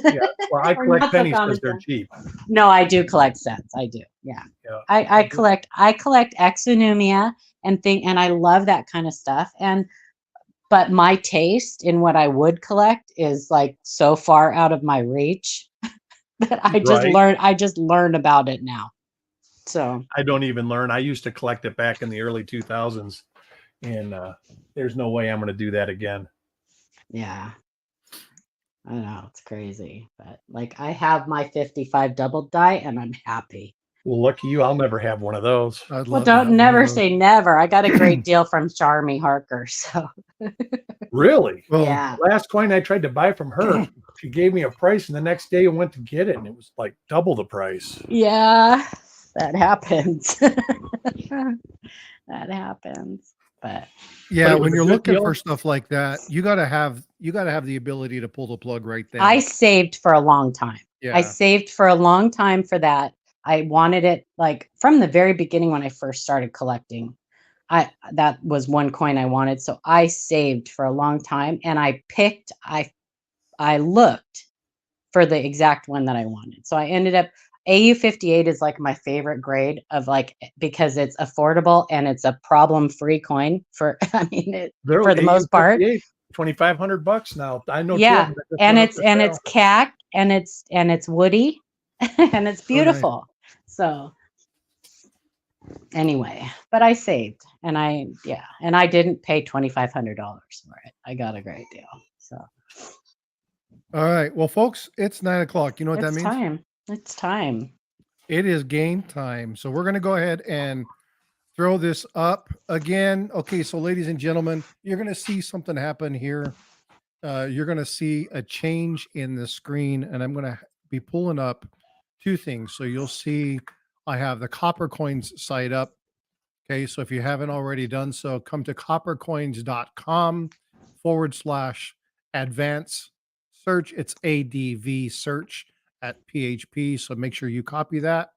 Well, I Or collect not so pennies common because they're sense. cheap. No, I do collect cents. I do. Yeah. Yeah. I collect exonumia and I love that kind of stuff. But my taste in what I would collect is like so far out of my reach that I just learned about it now. So I don't even learn. I used to collect it back in the early 2000s, and there's no way I'm going to do that again. yeah. I know, it's crazy, but like I have my 55 double die and I'm happy. Well, lucky you, I'll never have one of those. Well, don't never say never. I got a great deal from Charmy Harker. So Really? Well, yeah. Last coin I tried to buy from her, she gave me a price, and the next day I went to get it, and it was like double the price. Yeah, that happens. That happens. But yeah, it was when a you're good looking deal. for stuff like that, you gotta have the ability to pull the plug right there. I saved for a long time. Yeah. I saved for a long time for that. I wanted it like from the very beginning when I first started collecting. That was one coin I wanted. So I saved for a long time and I looked for the exact one that I wanted. So I ended up AU58 is like my favorite grade of like, because it's affordable and it's a problem-free coin for, I mean, for the most part. $2,500 now. I know. Yeah, and it's CAC and it's woody and it's beautiful. So anyway, but I saved and I didn't pay $2,500 for it. I got a great deal. So all right. Well, folks, it's 9:00. You know what that means? It's time. It is game time. So we're going to go ahead and throw this up again. Okay. So ladies and gentlemen, you're going to see something happen here. You're going to see a change in the screen, and I'm going to be pulling up two things. So you'll see I have the Coppercoins site up. Okay. So if you haven't already done so, come to coppercoins.com/advance search. It's ADV search at PHP. So make sure you copy that.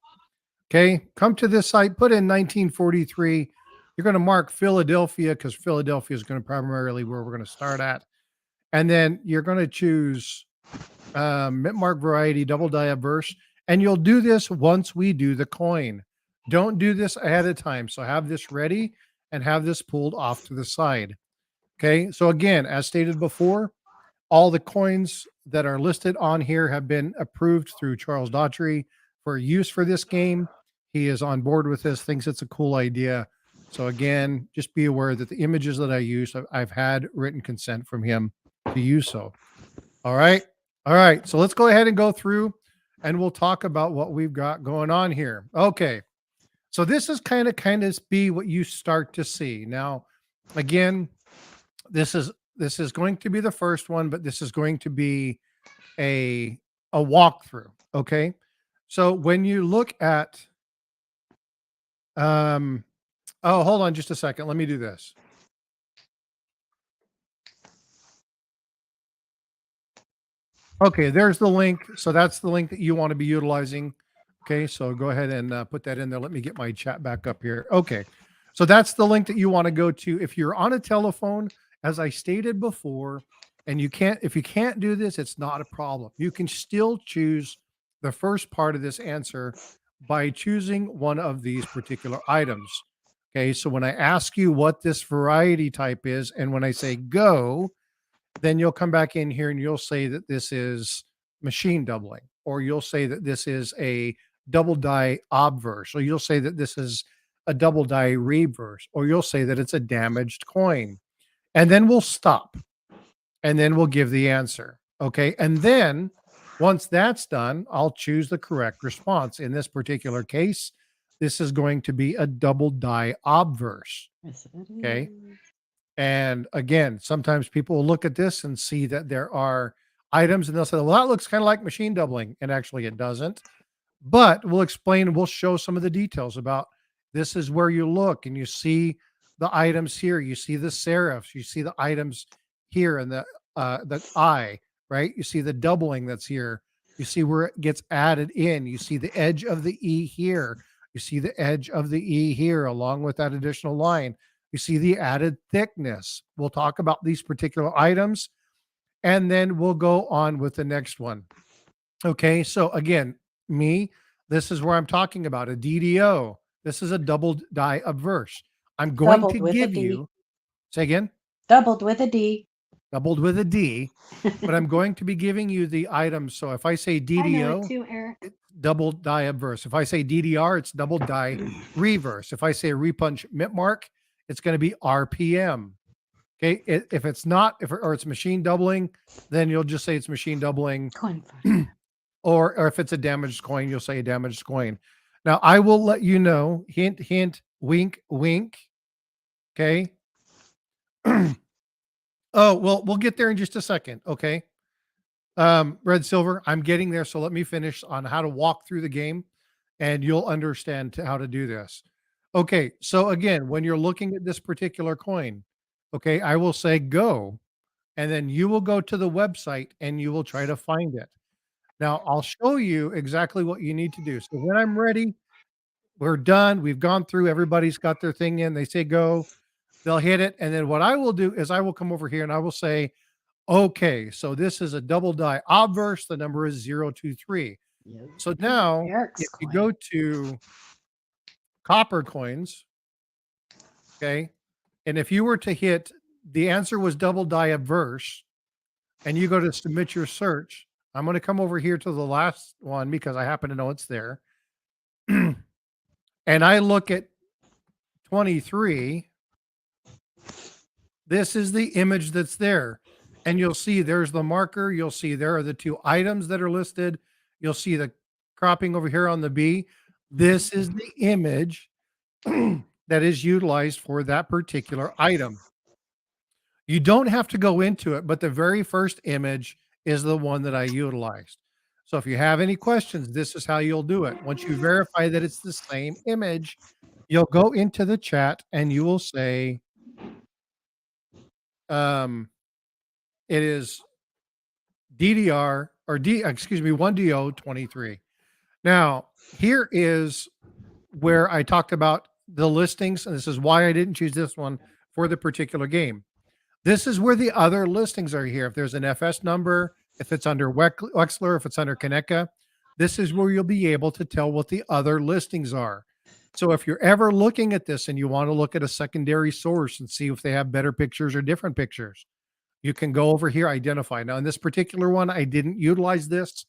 Okay. Come to this site, put in 1943. You're going to mark Philadelphia because Philadelphia is going to primarily where we're going to start at. And then you're going to choose mint mark variety, double die averse. And you'll do this once we do the coin. Don't do this ahead of time. So have this ready and have this pulled off to the side. Okay. So again, as stated before, all the coins that are listed on here have been approved through Charles Daughtry for use for this game. He is on board with this, thinks it's a cool idea. So again, just be aware that the images that I use, I've had written consent from him to use so. All right. All right. So let's go ahead and go through and we'll talk about what we've got going on here. Okay. So this is kind of be what you start to see. Now, again, this is going to be the first one, but this is going to be a walkthrough. Okay. So when you look at, oh, hold on just a second. Let me do this. Okay, there's the link. So that's the link that you want to be utilizing. Okay, so go ahead and put that in there. Let me get my chat back up here. Okay, so that's the link that you want to go to. If you're on a telephone, as I stated before, and if you can't do this, it's not a problem. You can still choose the first part of this answer by choosing one of these particular items. Okay, so when I ask you what this variety type is, and when I say go, then you'll come back in here and you'll say that this is machine doubling, or you'll say that this is a double die obverse, or you'll say that this is a double die reverse, or you'll say that it's a damaged coin. And then we'll stop and then we'll give the answer. Okay. And then once that's done, I'll choose the correct response. In this particular case, this is going to be a double die obverse. Okay. And again, sometimes people will look at this and see that there are items and they'll say, well, that looks kind of like machine doubling. And actually, it doesn't. But we'll explain, we'll show some of the details about this is where you look and you see the items here. You see the serifs, you see the items here and the I, right? You see the doubling that's here. You see where it gets added in. You see the edge of the E here. You see the edge of the E here along with that additional line. You see the added thickness. We'll talk about these particular items and then we'll go on with the next one. Okay, so again, this is where I'm talking about a DDO. This is a double die obverse. I'm going Doubled to with a give D. you, say again, Doubled with a D. doubled with a D, but I'm going to be giving you the items. So if I say I know it DDO, too, Eric. it's double die obverse. If I say DDR, it's double die reverse. If I say repunch mint mark, it's going to be RPM. Okay, if it's not, or it's machine doubling, then you'll just say it's machine doubling. Coin fund. Or if it's a damaged coin, you'll say a damaged coin. Now, I will let you know, hint, hint, wink, wink. Okay. Oh, well, we'll get there in just a second. Okay. Red Silver, I'm getting there. So let me finish on how to walk through the game and you'll understand how to do this. Okay. So again, when you're looking at this particular coin, okay, I will say go, and then you will go to the website and you will try to find it. Now, I'll show you exactly what you need to do. So when I'm ready, we're done. We've gone through, everybody's got their thing in. They say go, they'll hit it. And then what I will do is I will come over here and I will say, okay, so this is a double die obverse. The number is 023. So now, Eric's if you coin. go to Coppercoins, okay, and if you were to hit, the answer was double die obverse, and you go to submit your search, I'm going to come over here to the last one because I happen to know it's there. And I look at 23. This is the image that's there. And you'll see there's the marker. You'll see there are the two items that are listed. You'll see the cropping over here on the B. This is the image that is utilized for that particular item. You don't have to go into it, but the very first image is the one that I utilized. So if you have any questions, this is how you'll do it. Once you verify that it's the same image, you'll go into the chat and you will say, it is DDR or 1DO 23. Now, here is where I talked about the listings, and this is why I didn't choose this one for the particular game. This is where the other listings are here. If there's an FS number, if it's under Wexler, if it's under Kaneka, this is where you'll be able to tell what the other listings are. So if you're ever looking at this and you want to look at a secondary source and see if they have better pictures or different pictures, you can go over here, identify. Now, in this particular one, I didn't utilize this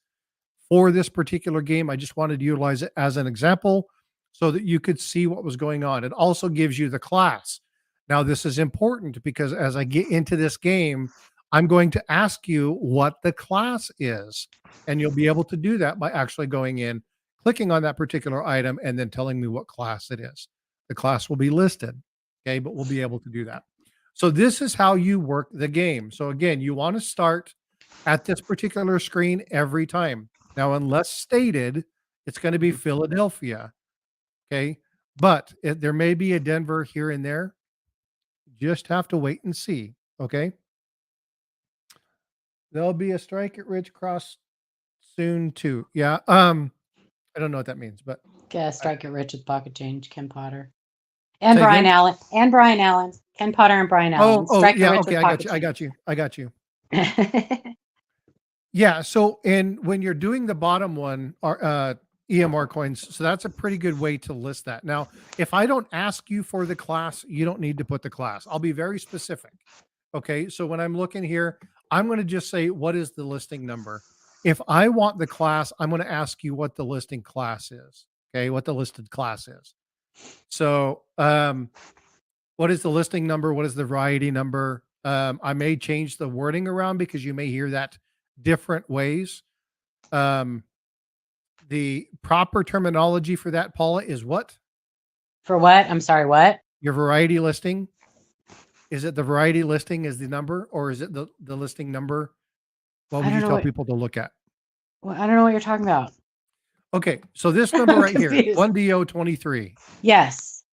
for this particular game. I just wanted to utilize it as an example so that you could see what was going on. It also gives you the class. Now, this is important because as I get into this game, I'm going to ask you what the class is. And you'll be able to do that by actually going in, clicking on that particular item, and then telling me what class it is. The class will be listed, okay, but we'll be able to do that. So this is how you work the game. So again, you want to start at this particular screen every time. Now, unless stated, it's going to be Philadelphia, okay? But there may be a Denver here and there. Just have to wait and see, okay? There'll be a Strike It Rich cross soon too. Yeah. I don't know what that means, but Strike It Rich with Pocket Change, Ken Potter. And say Brian again? Allen. And Brian Allen. Ken Potter and Brian Allen. Strike It yeah. Rich Okay, with I got Pocket you. I got Change. you. I got you. Yeah. So when you're doing the bottom one, EMR coins, so that's a pretty good way to list that. Now, if I don't ask you for the class, you don't need to put the class. I'll be very specific. Okay. So when I'm looking here, I'm going to just say, what is the listing number? If I want the class, I'm going to ask you what the listing class is. Okay. What the listed class is. So, what is the listing number? What is the variety number? I may change the wording around because you may hear that different ways. The proper terminology for that, Paula, is what? For what? I'm sorry, what? Your variety listing. Is it the variety listing is the number, or is it the listing number? What would you tell people to look at? Well, I don't know what you're talking about. Okay, so this number right here, 1DO23. Yes.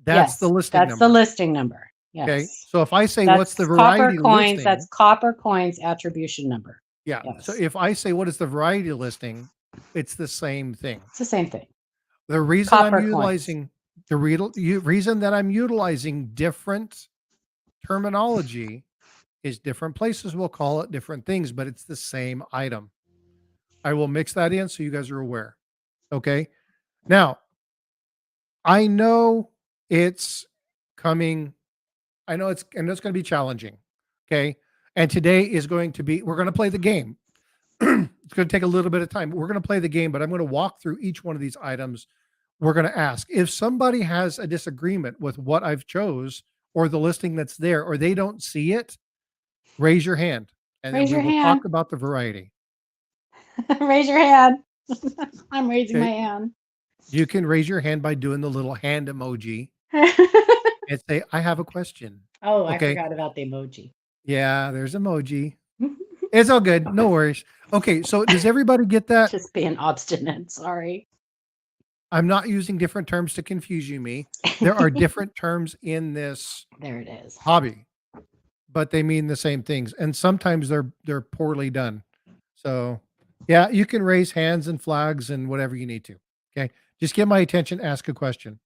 That's the listing number. That's the listing number. Yes. Okay, so if I say what's the variety listing? That's Coppercoins attribution number. Yeah. Yes. So if I say what is the variety listing, it's the same thing. It's the same thing. The reason I'm utilizing reason that I'm utilizing different terminology is different places will call it different things, but it's the same item. I will mix that in so you guys are aware. Okay. Now, I know it's coming. I know it's going to be challenging. Okay. And today is going to be, we're going to play the game. It's going to take a little bit of time. We're going to play the game, but I'm going to walk through each one of these items. We're going to ask if somebody has a disagreement with what I've chose or the listing that's there, or they don't see it, raise your hand. And then we will talk about the variety. Raise your hand. I'm raising my hand. You can raise your hand by doing the little hand emoji and say, I have a question. Oh, okay. I forgot about the emoji. Yeah, there's emoji. It's all good. No worries. Okay, so does everybody get that? Just being obstinate. Sorry. I'm not using different terms to confuse me. There are different terms in this there it is. hobby, but they mean the same things. And sometimes they're poorly done. So yeah, you can raise hands and flags and whatever you need to. Okay. Just get my attention, ask a question.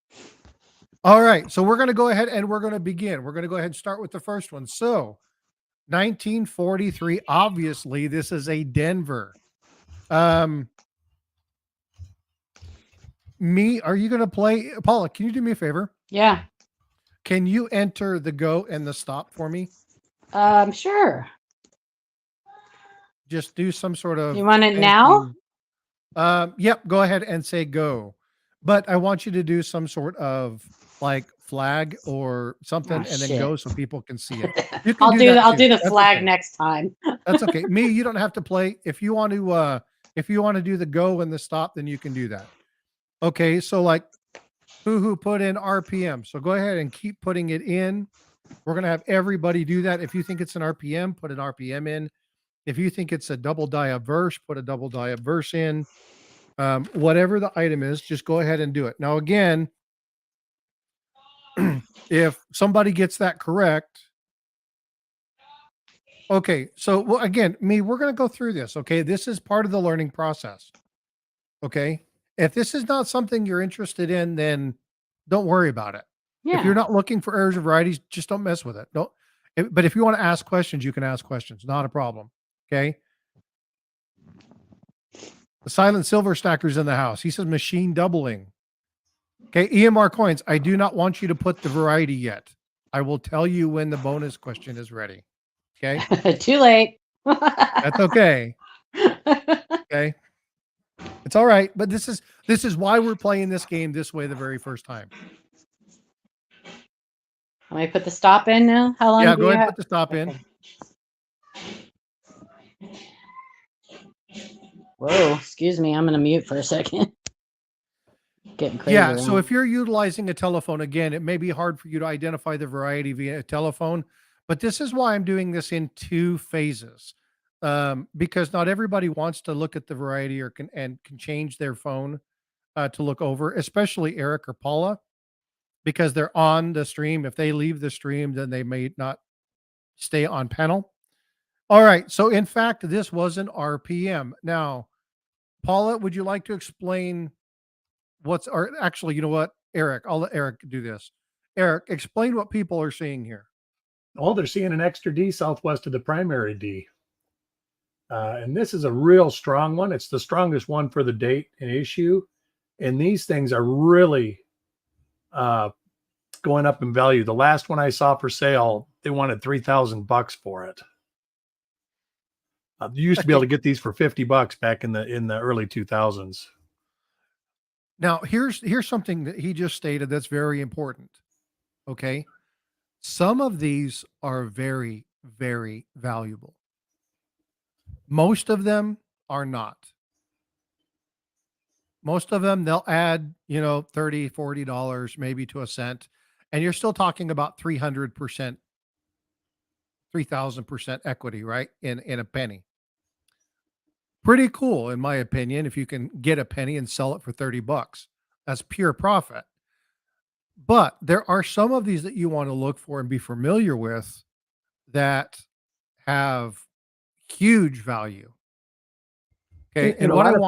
All right. So we're going to go ahead and we're going to begin. We're going to go ahead and start with the first one. So 1943, obviously this is a Denver. Are you going to play? Paula, can you do me a favor? Yeah. Can you enter the go and the stop for me? Sure. Just do some sort of. You want it now? Yep. Go ahead and say go. But I want you to do some sort of like flag or something and then go so people can see it. I'll do the flag next time. That's okay. Me, you don't have to play. If you want to do the go and the stop, then you can do that. Okay. So like who put in RPM. So go ahead and keep putting it in. We're going to have everybody do that. If you think it's an RPM, put an RPM in. If you think it's a double diap verse, put a double diap verse in. Whatever the item is, just go ahead and do it. Now, again, if somebody gets that correct, okay. So, well, again, we're going to go through this. Okay. This is part of the learning process. Okay. If this is not something you're interested in, then don't worry about it. Yeah. If you're not looking for errors or varieties, just don't mess with it. But if you want to ask questions, you can ask questions. Not a problem. Okay. The silent silver stacker's in the house. He says machine doubling. Okay. EMR coins. I do not want you to put the variety yet. I will tell you when the bonus question is ready. Okay. Too late. That's okay. Okay. It's all right. But this is why we're playing this game this way the very first time. Let me put the stop in now. How long? Yeah, go ahead and put the stop in. Whoa, excuse me. I'm going to mute for a second. Getting crazy. Yeah, so if you're utilizing a telephone, again, it may be hard for you to identify the variety via a telephone, but this is why I'm doing this in 2 phases. Because not everybody wants to look at the variety or can change their phone to look over, especially Eric or Paula, because they're on the stream. If they leave the stream, then they may not stay on panel. All right. So in fact, this was an RPM. Now, Paula, would you like to explain or actually, you know what, Eric, I'll let Eric do this. Eric, explain what people are seeing here. Oh, they're seeing an extra D southwest of the primary D. And this is a real strong one. It's the strongest one for the date and issue. And these things are really going up in value. The last one I saw for sale, they wanted $3,000 for it. You used to be able to get these for $50 back in the early 2000s. Now, here's something that he just stated that's very important. Okay. Some of these are very, very valuable. Most of them are not. Most of them, they'll add, $30, $40, maybe to a cent. And you're still talking about 300%, 3,000% equity, right? In a penny. Pretty cool, in my opinion, if you can get a penny and sell it for $30. That's pure profit. But there are some of these that you want to look for and be familiar with that have huge value. Okay. And what I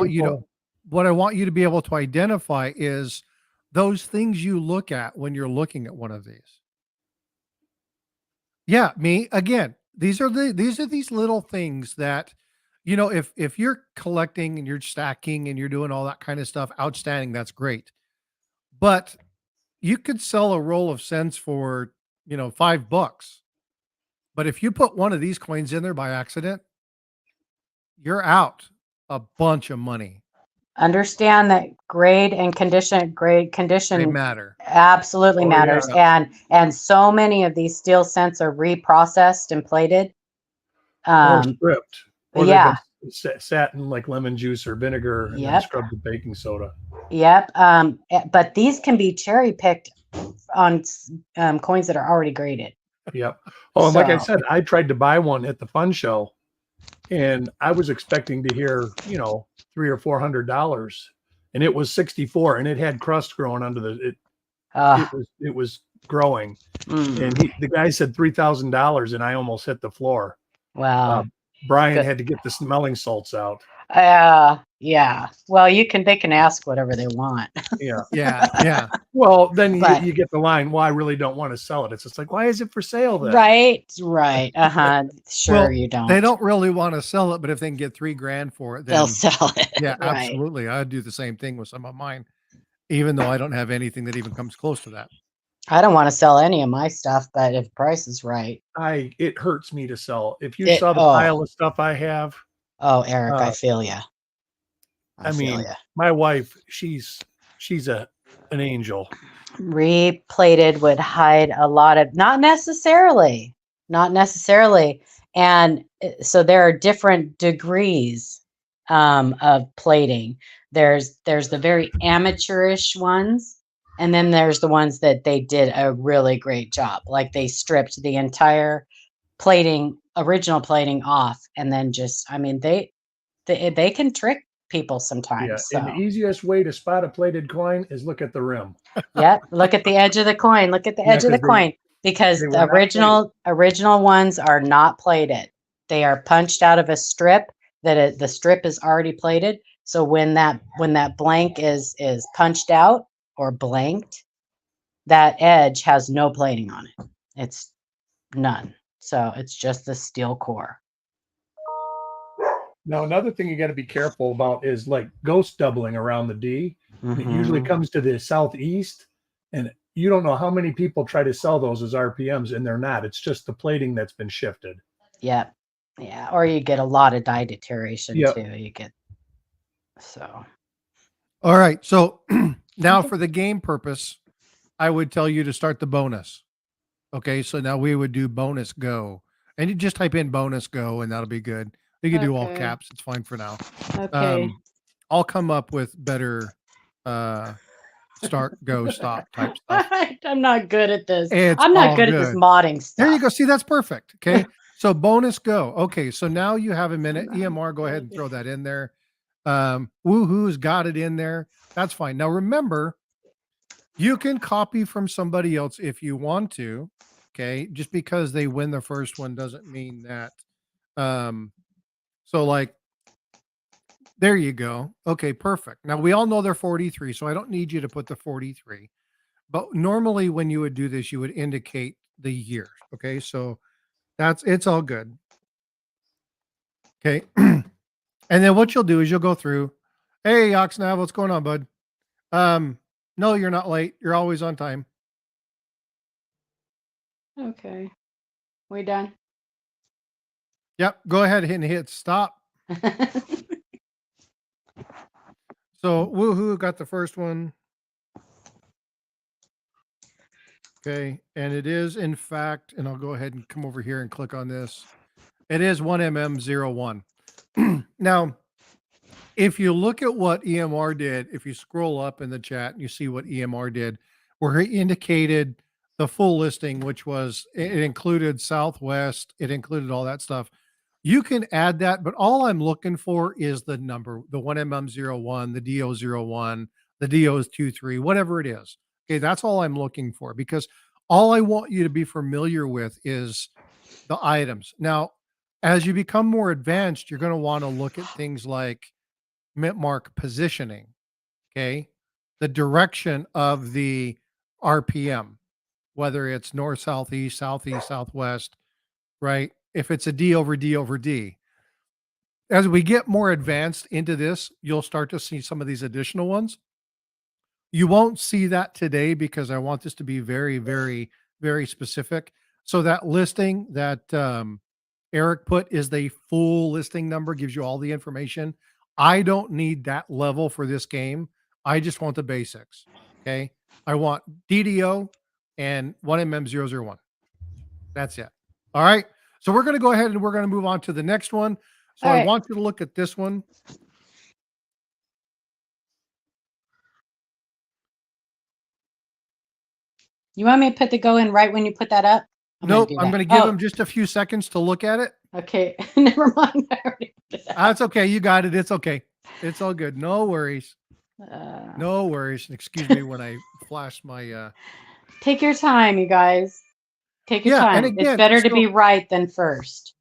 want you to be able to identify is those things you look at when you're looking at one of these. Yeah, me again. These are these little things that, if you're collecting and you're stacking and you're doing all that kind of stuff, outstanding, that's great. But you could sell a roll of cents for, $5. But if you put one of these coins in there by accident, you're out a bunch of money. Understand that grade condition They matter. absolutely matters. Yeah. And so many of these steel cents are reprocessed and plated. Or stripped. Or yeah. Sat in like lemon juice or vinegar and then scrubbed with baking soda. Yep. But these can be cherry picked on coins that are already graded. Yep. Oh, and like I said, I tried to buy one at the fun show, and I was expecting to hear, $300 or $400, and it was 64, and it had crust growing under it was growing, and the guy said $3,000, and I almost hit the floor. Wow. Brian had to get the smelling salts out. Yeah. Well, they can ask whatever they want. Yeah. Well, then you get the line, well, I really don't want to sell it. It's just like, why is it for sale then? Right. Sure, well, you don't. They don't really want to sell it, but if they can get $3,000 for it, then they'll sell it. Yeah, right. Absolutely. I'd do the same thing with some of mine, even though I don't have anything that even comes close to that. I don't want to sell any of my stuff, but if price is right, it hurts me to sell. If you saw the pile of stuff I have. Oh, Eric, I feel you. I mean, my wife, she's an angel. Replated would hide a lot of, not necessarily. And so there are different degrees of plating. There's the very amateurish ones. And then there's the ones that they did a really great job. Like they stripped the entire original plating off. And then they can trick people sometimes. Yeah, so. And the easiest way to spot a plated coin is look at the rim. Yep, look at the edge of the coin. Look at the edge of the coin, because the original ones are not plated. They are punched out of a strip the strip is already plated. So when that blank is punched out or blanked, that edge has no plating on it. It's none. So it's just the steel core. Now, another thing you got to be careful about is like ghost doubling around the D. Mm-hmm. It usually comes to the southeast, and you don't know how many people try to sell those as RPMs, and they're not. It's just the plating that's been shifted. Yep. Yeah. Or you get a lot of die deterioration too. You get so. All right. So now for the game purpose, I would tell you to start the bonus. Okay. So now we would do bonus go, and you just type in bonus go, and that'll be good. You can do all caps. It's fine for now. Okay. I'll come up with better start, go, stop type stuff. I'm not good at this. I'm not good at this modding stuff. There you go. See, that's perfect. Okay. So bonus go. Okay. So now you have a minute. EMR, go ahead and throw that in there. Woohoo's got it in there. That's fine. Now remember, you can copy from somebody else if you want to. Okay. Just because they win the first one doesn't mean that So like, there you go. Okay, perfect. Now we all know they're 43, so I don't need you to put the 43. But normally when you would do this, you would indicate the year. Okay, so it's all good. Okay. And then what you'll do is you'll go through, hey, Oxnav, what's going on, bud? No, you're not late. You're always on time. Okay. We done? Yep. Go ahead and hit stop. So woohoo, got the first one. Okay. And it is in fact, and I'll go ahead and come over here and click on this. It is 1mm01. Now, if you look at what EMR did, if you scroll up in the chat and you see what EMR did, where he indicated the full listing, which was it included Southwest, it included all that stuff. You can add that, but all I'm looking for is the number, the 1mm01, the DO01, the DO23, whatever it is. Okay, that's all I'm looking for because all I want you to be familiar with is the items. Now, as you become more advanced, you're going to want to look at things like mint mark positioning, okay? The direction of the RPM, whether it's north, southeast, southeast, southwest, right? If it's a D over D over D. As we get more advanced into this, you'll start to see some of these additional ones. You won't see that today because I want this to be very, very, very specific. So that listing that Eric put is the full listing number, gives you all the information. I don't need that level for this game. I just want the basics. Okay. I want DDO and 1mm001. That's it. All right. So we're going to go ahead and we're going to move on to the next one. So I want you to look at this one. You want me to put the go in right when you put that up? Nope. I'm going to give him just a few seconds to look at it. Okay. Never mind. That's okay. You got it. It's okay. It's all good. No worries. No worries. Excuse me when I flash my Take your time, you guys. Take your time. Again, it's better to be right than first.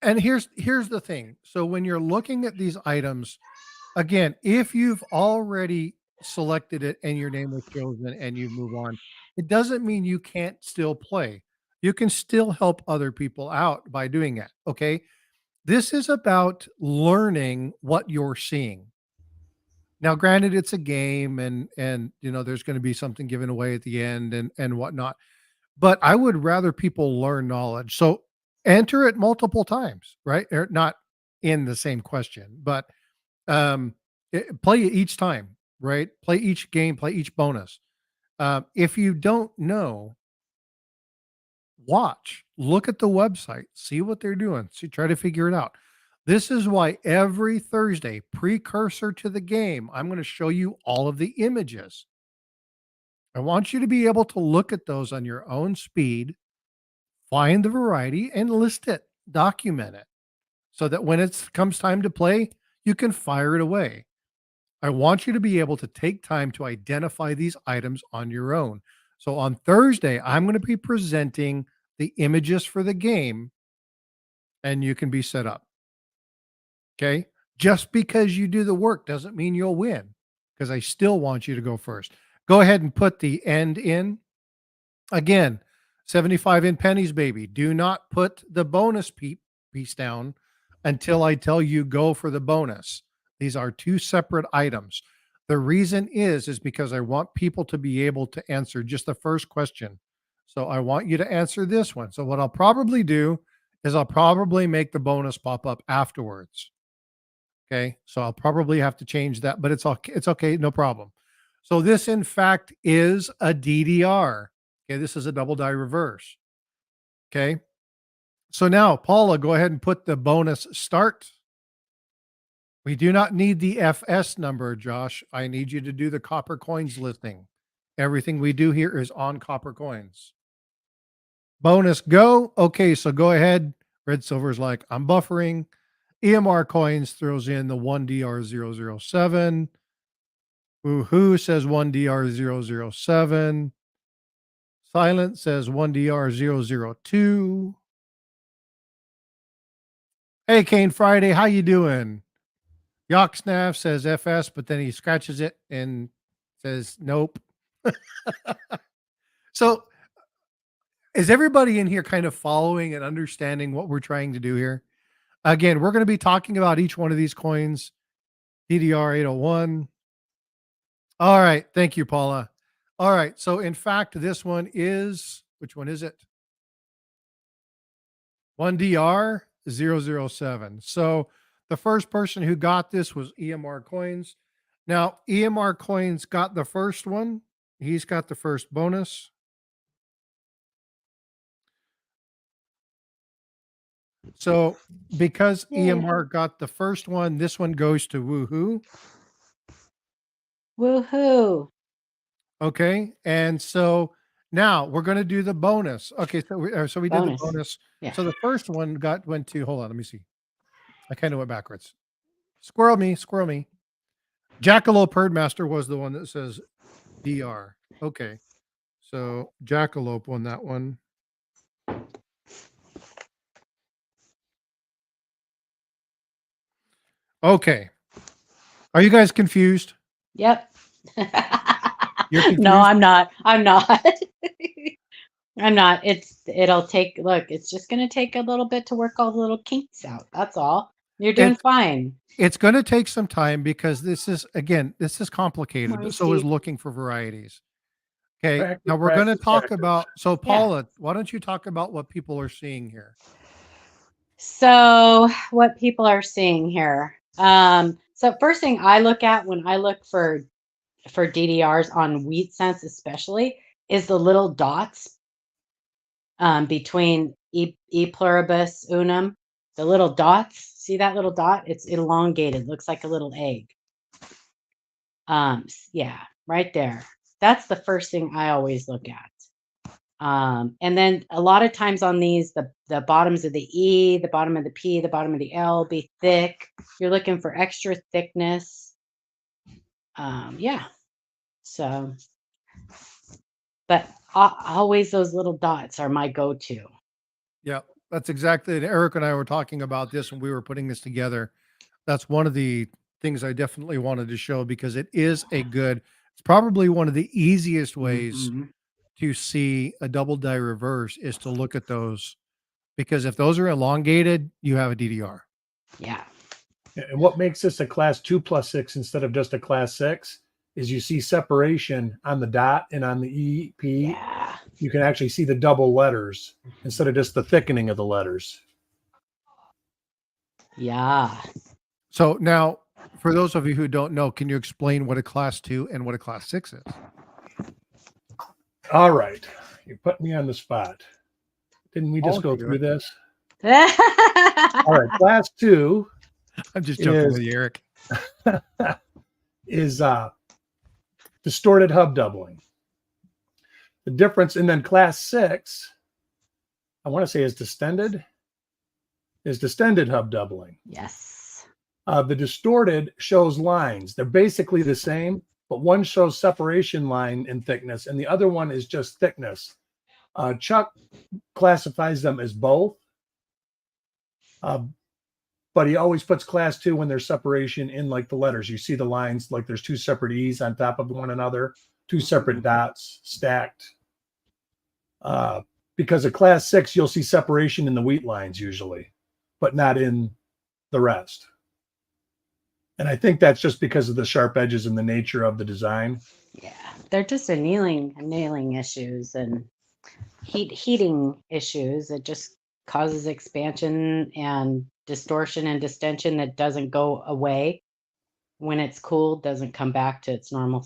And here's the thing. So when you're looking at these items, again, if you've already selected it and your name was chosen and you move on, it doesn't mean you can't still play. You can still help other people out by doing that. Okay. This is about learning what you're seeing. Now, granted, it's a game and you know, there's going to be something given away at the end and whatnot. But I would rather people learn knowledge. So enter it multiple times, right? Or not in the same question, but play it each time, right? Play each game, play each bonus. If you don't know, watch, look at the website, see what they're doing, see, try to figure it out. This is why every Thursday, precursor to the game, I'm going to show you all of the images. I want you to be able to look at those on your own speed, find the variety and list it, document it so that when it comes time to play, you can fire it away. I want you to be able to take time to identify these items on your own. So on Thursday, I'm going to be presenting the images for the game and you can be set up. Okay. Just because you do the work doesn't mean you'll win because I still want you to go first. Go ahead and put the end in. Again, 75 in pennies, baby. Do not put the bonus piece down until I tell you go for the bonus. These are two separate items. The reason is because I want people to be able to answer just the first question. So I want you to answer this one. So what I'll probably do is I'll probably make the bonus pop up afterwards. Okay. So I'll probably have to change that, but it's okay. No problem. So this in fact is a DDR. Okay. This is a double die reverse. Okay. So now Paula, go ahead and put the bonus start. We do not need the FS number, Josh. I need you to do the Coppercoins listing. Everything we do here is on Coppercoins. Bonus go. Okay, so go ahead. Red Silver's like, I'm buffering. EMR Coins throws in the 1DR007. Woohoo says 1DR007. Silent says 1DR002. Hey, Kane Friday, how you doing? Yoksnav says FS, but then he scratches it and says nope. So is everybody in here kind of following and understanding what we're trying to do here? Again, we're going to be talking about each one of these coins. DDR 801. All right. Thank you, Paula. All right. So in fact, this one is, which one is it? 1DR 007. So the first person who got this was EMR Coins. Now, EMR Coins got the first one. He's got the first bonus. So because EMR got the first one, this one goes to Woohoo. Woohoo. Okay. And so now we're going to do the bonus. Okay. So we did the bonus. Yeah. So the first one went to, hold on, let me see. I kind of went backwards. Squirrel me. Jackalope Herdmaster was the one that says DR. Okay. So Jackalope won that one. Okay. Are you guys confused? Yep. You're confused? No, I'm not. I'm not. It'll take, look, it's just going to take a little bit to work all the little kinks out. That's all. You're doing fine. It's going to take some time because this is complicated, but so is looking for varieties. Okay. Now we're going to talk about, so Paula, why don't you talk about what people are seeing here? So what people are seeing here. So first thing I look at when I look for DDRs on wheat sense, especially, is the little dots between E pluribus unum. The little dots. See that little dot? It's elongated. Looks like a little egg. Yeah, right there. That's the first thing I always look at. And then a lot of times on these, the bottoms of the E, the bottom of the P, the bottom of the L be thick. You're looking for extra thickness. Yeah. So, but always those little dots are my go-to. Yeah, that's exactly it. Eric and I were talking about this when we were putting this together. That's one of the things I definitely wanted to show because it is it's probably one of the easiest ways to see a double die reverse is to look at those, because if those are elongated, you have a DDR. Yeah. And what makes this a class 2+6 instead of just a class 6 is you see separation on the dot and on the EP. Yeah. You can actually see the double letters instead of just the thickening of the letters. Yeah. So now, for those of you who don't know, can you explain what a class 2 and what a class 6 is? All right. You put me on the spot. Didn't we just go through this? All right. Class 2. I'm just joking with you, Eric. Is distorted hub doubling. The difference, and then class 6, I want to say is distended hub doubling. Yes. The distorted shows lines. They're basically the same, but one shows separation line and thickness, and the other one is just thickness. Chuck classifies them as both, but he always puts class 2 when there's separation in like the letters. You see the lines like there's two separate E's on top of one another, two separate dots stacked. Because of class 6, you'll see separation in the wheat lines usually, but not in the rest. And I think that's just because of the sharp edges and the nature of the design. Yeah, they're just annealing issues and heating issues. It just causes expansion and distortion and distension that doesn't go away when it's cooled, doesn't come back to its normal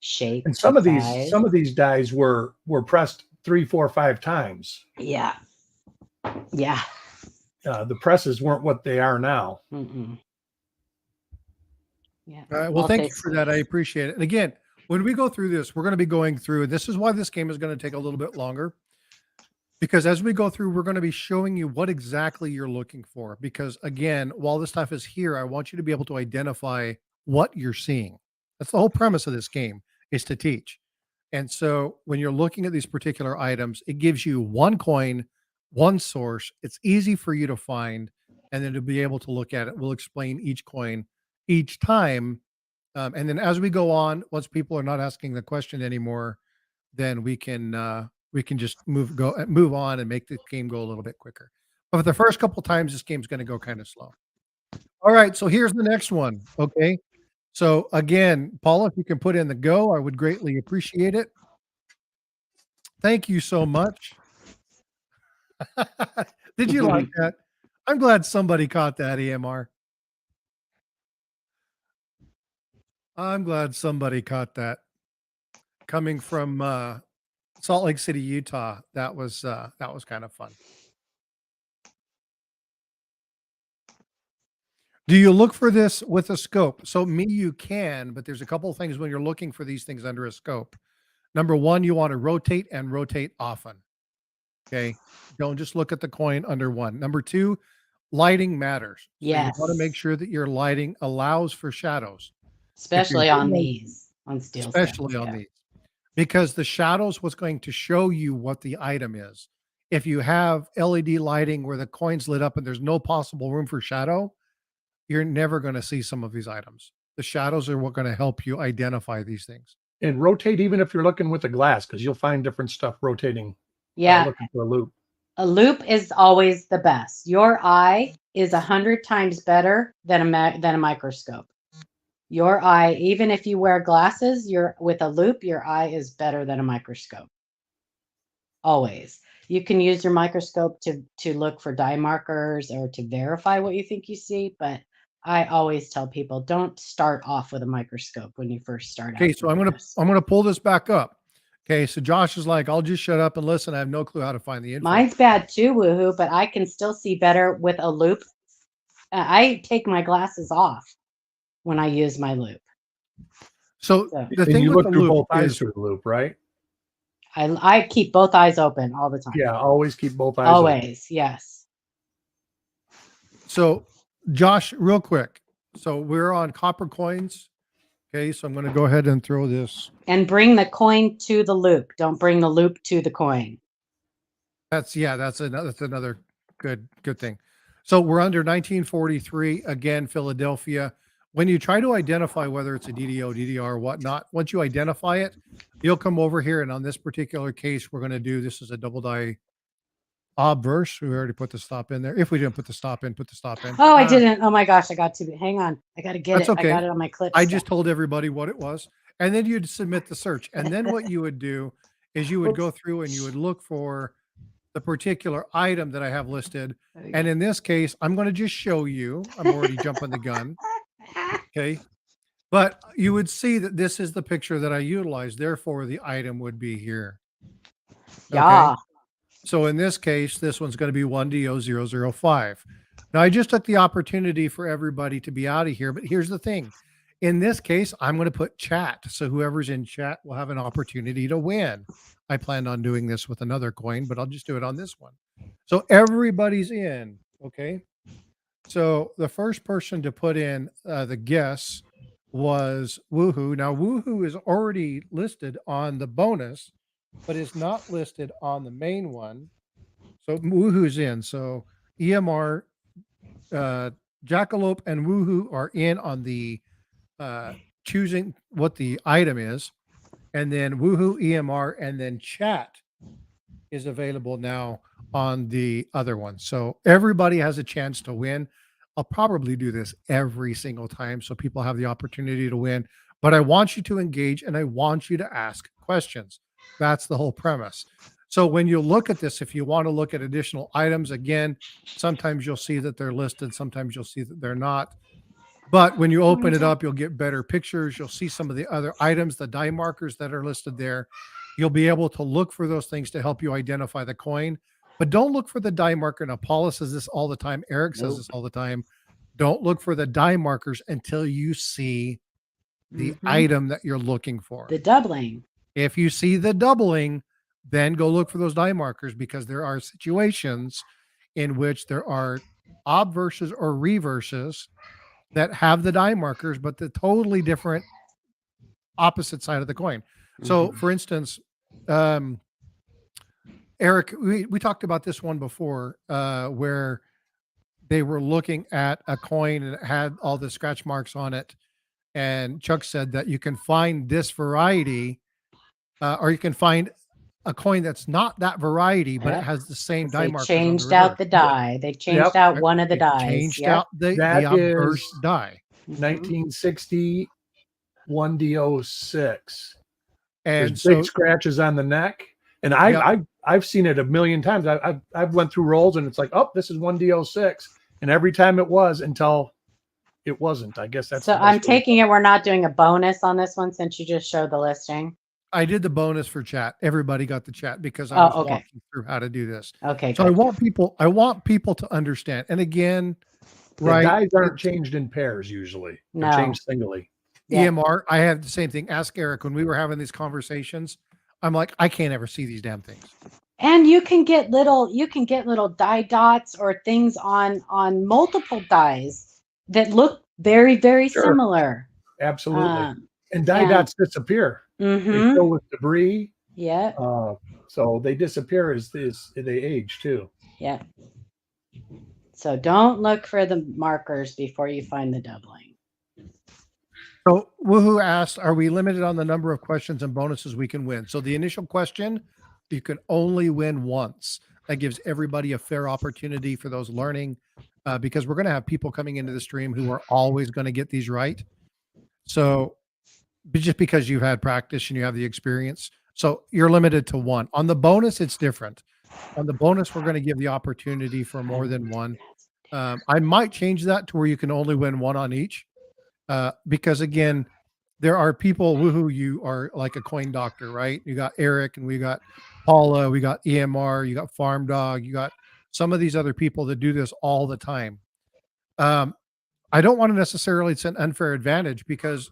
shape. And some of these dies were pressed 3, 4, 5 times. Yeah. The presses weren't what they are now. Yeah. All right. Well, thank you for that. I appreciate it. And again, when we go through this, we're going to be going through, this is why this game is going to take a little bit longer, because as we go through, we're going to be showing you what exactly you're looking for. Because again, while this stuff is here, I want you to be able to identify what you're seeing. That's the whole premise of this game, is to teach. And so when you're looking at these particular items, it gives you one coin one source. It's easy for you to find, and then to be able to look at it. We'll explain each coin each time. And then as we go on, once people are not asking the question anymore, then we can just move on and make the game go a little bit quicker. But for the first couple times, this game's going to go kind of slow. All right, so here's the next one. Okay, so again, Paula, if you can put in the go, I would greatly appreciate it. Thank you so much. Did you like that? I'm glad somebody caught that, EMR. I'm glad somebody caught that. Coming from Salt Lake City, Utah, that was kind of fun. Do you look for this with a scope? So you can, but there's a couple of things when you're looking for these things under a scope. Number one, you want to rotate and rotate often. Okay. Don't just look at the coin under one. Number two, lighting matters. Yes. So you want to make sure that your lighting allows for shadows. Especially on these, on steel. Especially on these. Because the shadows was going to show you what the item is. If you have LED lighting where the coin's lit up and there's no possible room for shadow, you're never going to see some of these items. The shadows are what going to help you identify these things. And rotate even if you're looking with a glass, because you'll find different stuff rotating. Yeah. Looking for a loop. A loop is always the best. Your eye is 100 times better than a microscope. Your eye, even if you wear glasses, with a loop, your eye is better than a microscope. Always. You can use your microscope to look for dye markers or to verify what you think you see, but I always tell people don't start off with a microscope when you first start out. Okay, so I'm gonna pull this back up. Okay, so Josh is like, I'll just shut up and listen. I have no clue how to find the info. Mine's bad too, woohoo, but I can still see better with a loop. I take my glasses off when I use my loop. So the thing you with look the through loop both eyes is through the loop, right? I keep both eyes open all the time. Yeah, always keep both eyes always open. Yes. So Josh, real quick. So we're on Coppercoins. Okay, so I'm going to go ahead and throw this. And bring the coin to the loop. Don't bring the loop to the coin. That's another good thing. So we're under 1943 again, Philadelphia. When you try to identify whether it's a DDO, DDR, or whatnot, once you identify it, you'll come over here, and on this particular case, we're going to do this is a double die obverse. We already put the stop in there. If we didn't put the stop in, put the stop in. Oh, I didn't. Oh my gosh, I got to. Hang on, I got to get That's it. okay. I got it on my clip. I just told everybody what it was, and then you'd submit the search, and then what you would do is you would go through and you would look for the particular item that I have listed. And in this case, I'm going to just show you. I'm already jumping the gun. Okay. But you would see that this is the picture that I utilized. Therefore, the item would be here. Yeah. Okay? So in this case, this one's going to be 1DO005. Now, I just took the opportunity for everybody to be out of here. But here's the thing. In this case, I'm going to put chat. So whoever's in chat will have an opportunity to win. I planned on doing this with another coin, but I'll just do it on this one. So everybody's in. Okay. So the first person to put in the guess was Woohoo. Now, Woohoo is already listed on the bonus, but is not listed on the main one. So Woohoo's in. So EMR, Jackalope, and Woohoo are in on the choosing what the item is. And then Woohoo, EMR, and then chat is available now on the other one. So everybody has a chance to win. I'll probably do this every single time so people have the opportunity to win. But I want you to engage and I want you to ask questions. That's the whole premise. So when you look at this, if you want to look at additional items, again, sometimes you'll see that they're listed. Sometimes you'll see that they're not. But when you open it up, you'll get better pictures. You'll see some of the other items, the die markers that are listed there. You'll be able to look for those things to help you identify the coin. But don't look for the die marker. Now, Paula says this all the time. Eric says this all the time. Don't look for the die markers until you see the item that you're looking for. The doubling. If you see the doubling, then go look for those die markers, because there are situations in which there are obverses or reverses that have the die markers, but the totally different opposite side of the coin. So for instance, Eric, we talked about this one before, where they were looking at a coin and it had all the scratch marks on it. And Chuck said that you can find this variety, or you can find a coin that's not that variety, but it Yep. has the same 'Cause die they markers on the changed out reverse. the die. They changed out one of the They dies. changed Yep. out the That obverse is die. 1960 1D06. And There's so big scratches on the neck, and Yep. I've seen it a million times. I've went through rolls, and it's like, oh, this is 1D06, and every time it was until it wasn't. I guess that's So the best I'm way to taking it we're not doing a bonus on this one since you just showed the listing. I did the bonus for chat. Everybody got the chat because I was Okay. walking through how to do this. Okay. So I want people to understand. And again, right, dies aren't changed in pairs usually. They're No. changed singly. Yeah. EMR, I had the same thing. Ask Eric when we were having these conversations. I'm like, I can't ever see these damn things. And you can get little die dots or things on multiple dies that look very, very Sure. similar. Absolutely. And die dots disappear. They fill with debris. Yeah. So they disappear as they age too. Yeah. So don't look for the markers before you find the doubling. So Woohoo asked, are we limited on the number of questions and bonuses we can win? So the initial question, you can only win once. That gives everybody a fair opportunity for those learning, because we're going to have people coming into the stream who are always going to get these right. So just because you've had practice and you have the experience, so you're limited to one. On the bonus, it's different. On the bonus, we're going to give the opportunity for more than one. I might change that to where you can only win one on each. Because again, there are people who you are like a coin doctor, right? You got Eric and we got Paula, we got EMR, you got Farm Dog, you got some of these other people that do this all the time. I don't want to necessarily, it's an unfair advantage because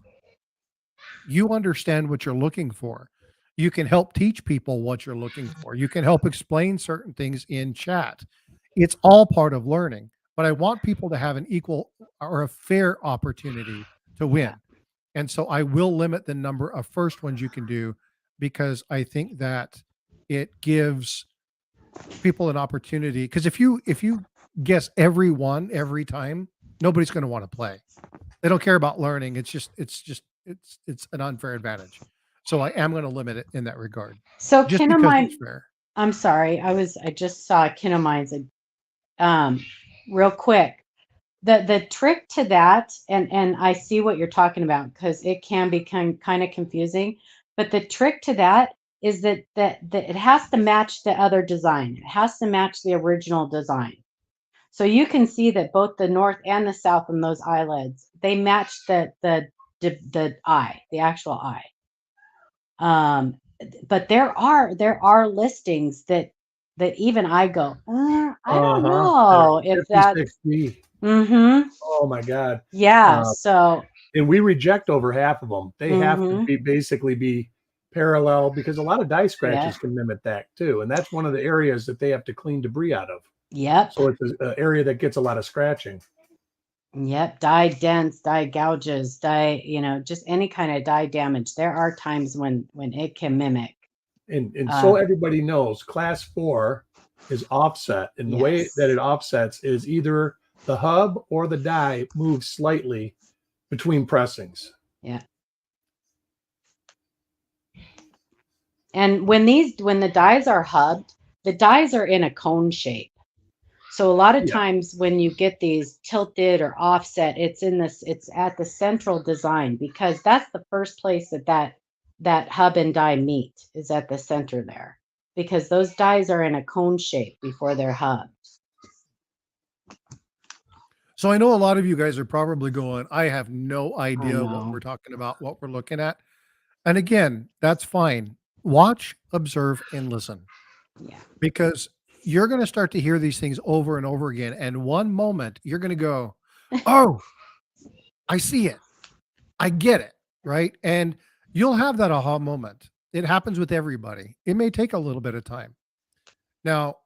you understand what you're looking for. You can help teach people what you're looking for. You can help explain certain things in chat. It's all part of learning. But I want people to have an equal or a fair opportunity to win. And so I will limit the number of first ones you can do because I think that it gives people an opportunity. Because if you guess every one every time, nobody's going to want to play. They don't care about learning. It's an unfair advantage. So I am going to limit it in that regard. So just because it's fair. I'm sorry. I just saw Kinomines real quick. The trick to that, and I see what you're talking about because it can be kind of confusing, but the trick to that is that it has to match the other design. It has to match the original design. So you can see that both the north and the south on those eyelids, they match the eye, the actual eye. But there are listings that even I go, I don't know if that's. Oh my God. Yeah. So. And we reject over half of them. They have to basically be parallel because a lot of die scratches can mimic that too. And that's one of the areas that they have to clean debris out of. Yep. So it's an area that gets a lot of scratching. Yep. Die dents, die gouges, die, just any kind of die damage. There are times when it can mimic. And so everybody knows class 4 is offset. And the way that it offsets is either the hub or the die moves slightly between pressings. Yeah. And when the dies are hubbed, the dies are in a cone shape. So a lot of times when you get these tilted or offset, it's at the central design because that's the first place that hub and die meet is at the center there because those dies are in a cone shape before they're hubbed. So I know a lot of you guys are probably going, I have no idea what we're talking about, what we're looking at. And again, that's fine. Watch, observe, and listen. Yeah. Because you're going to start to hear these things over and over again. And one moment you're going to go, oh, I see it. I get it. Right. And you'll have that aha moment. It happens with everybody. It may take a little bit of time. Now,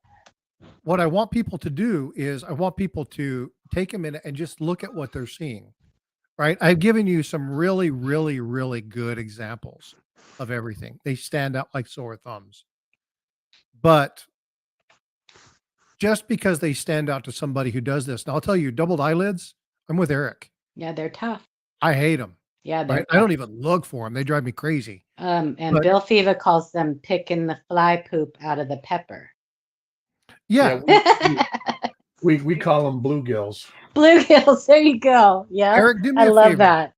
what I want people to do is I want people to take a minute and just look at what they're seeing. Right. I've given you some really, really, really good examples of everything. They stand out like sore thumbs. But just because they stand out to somebody who does this, and I'll tell you, doubled eyelids, I'm with Eric. Yeah, they're tough. I hate them. Yeah, they're right? I don't even look for them. They drive me crazy. And But- Bill Fiva calls them picking the fly poop out of the pepper. Yeah. We call them bluegills. Bluegills. There you go. Yeah. Eric, do me I a love favor. that.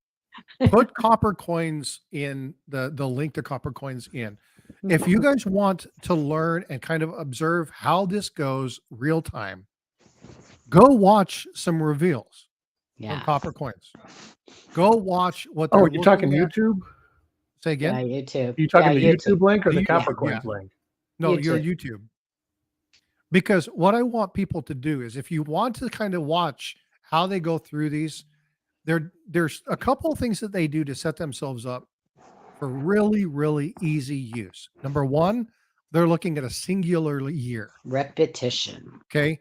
Put Coppercoins in the link to Coppercoins in. If you guys want to learn and kind of observe how this goes real time, go watch some reveals Yeah. on Coppercoins. Go watch what Oh, they're you're talking looking at. YouTube? Say Yeah, again? YouTube. You talking Yeah, the YouTube link or the Yeah, Coppercoins yeah. link? No, your YouTube. YouTube. Because what I want people to do is if you want to kind of watch how they go through these, there's a couple of things that they do to set themselves up for really, really easy use. Number one, they're looking at a singular year. Repetition. Okay.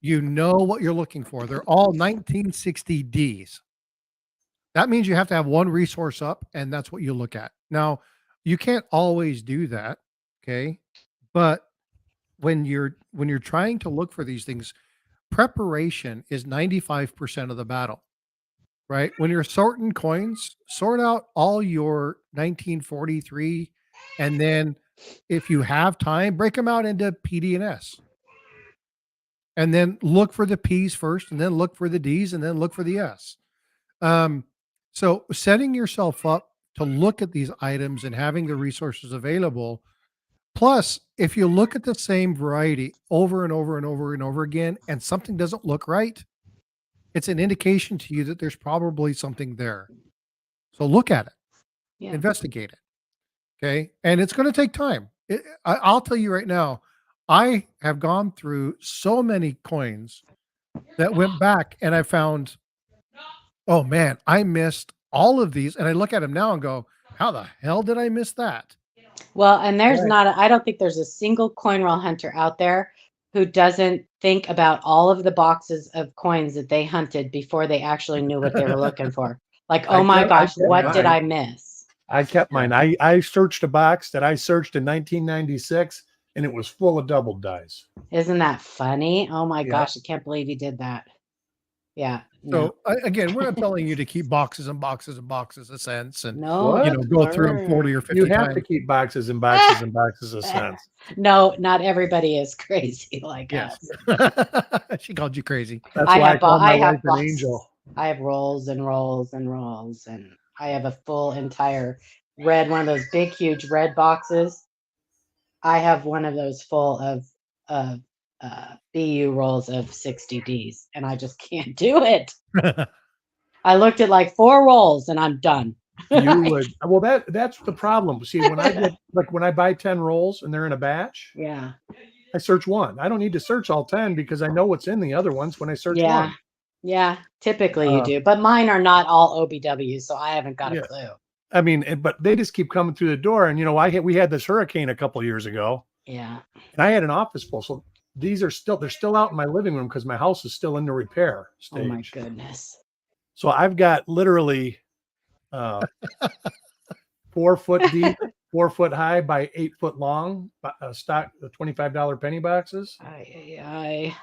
You know what you're looking for. They're all 1960 Ds. That means you have to have one resource up, and that's what you look at. Now, you can't always do that. Okay. But when you're trying to look for these things, preparation is 95% of the battle. Right? When you're sorting coins, sort out all your 1943, and then if you have time, break them out into PD and S. And then look for the P's first, and then look for the D's, and then look for the S. So setting yourself up to look at these items and having the resources available. Plus, if you look at the same variety over and over and over and over again, and something doesn't look right, it's an indication to you that there's probably something there. So look at it, Yeah. investigate it. Okay. And it's going to take time. I'll tell you right now, I have gone through so many coins that went back and I found, oh man, I missed all of these. And I look at them now and go, how the hell did I miss that? Well, and there's Right. I don't think there's a single coin roll hunter out there who doesn't think about all of the boxes of coins that they hunted before they actually knew what they were looking for. Like, oh my gosh, what did I miss? I kept mine. I searched a box that I searched in 1996, and it was full of double dice. Isn't that funny? Oh my Yeah. gosh, I can't believe you did that. Yeah. So again, we're not telling you to keep boxes and boxes and boxes of cents and No, go through them 40 or 50 You have times. to keep boxes and boxes and boxes of cents. No, not everybody is crazy like Yes. us. She called you crazy. That's I why I have call my I have wife an boxes. angel. I have rolls and rolls and rolls, and I have a full entire red, one of those big, huge red boxes. I have one of those full of BU rolls of 60 Ds, and I just can't do it. I looked at like 4 rolls, and I'm done. You would. Well, that's the problem. See, when I get when I buy 10 rolls and they're in a batch, Yeah. I search one. I don't need to search all 10 because I know what's in the other ones when I search Yeah. one. Yeah. Typically you do, but mine are not all OBW, so I haven't got a clue. I mean, but they just keep coming through the door. And we had this hurricane a couple years ago. Yeah. And I had an office full. So they're still out in my living room because my house is still in the repair stage. Oh my goodness. So I've got literally 4 foot deep, 4 foot high by 8 foot long stock, the $25 penny boxes. Ay.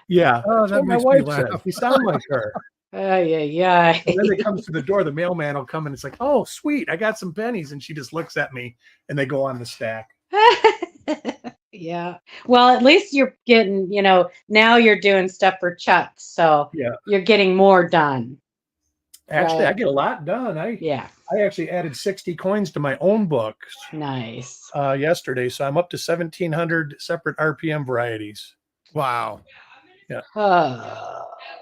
Yeah. Oh, That's that what my makes me wife laugh. said. You sound like her. Ay. And then it comes to the door, the mailman will come and it's like, oh, sweet, I got some pennies. And she just looks at me and they go on the stack. Yeah. Well, at least you're getting, now you're doing stuff for Chuck. So you're getting more done. Actually, Right. I get a lot done. I actually added 60 coins to my own books. Nice. Yesterday. So I'm up to 1,700 separate RPM varieties. Wow. Yeah.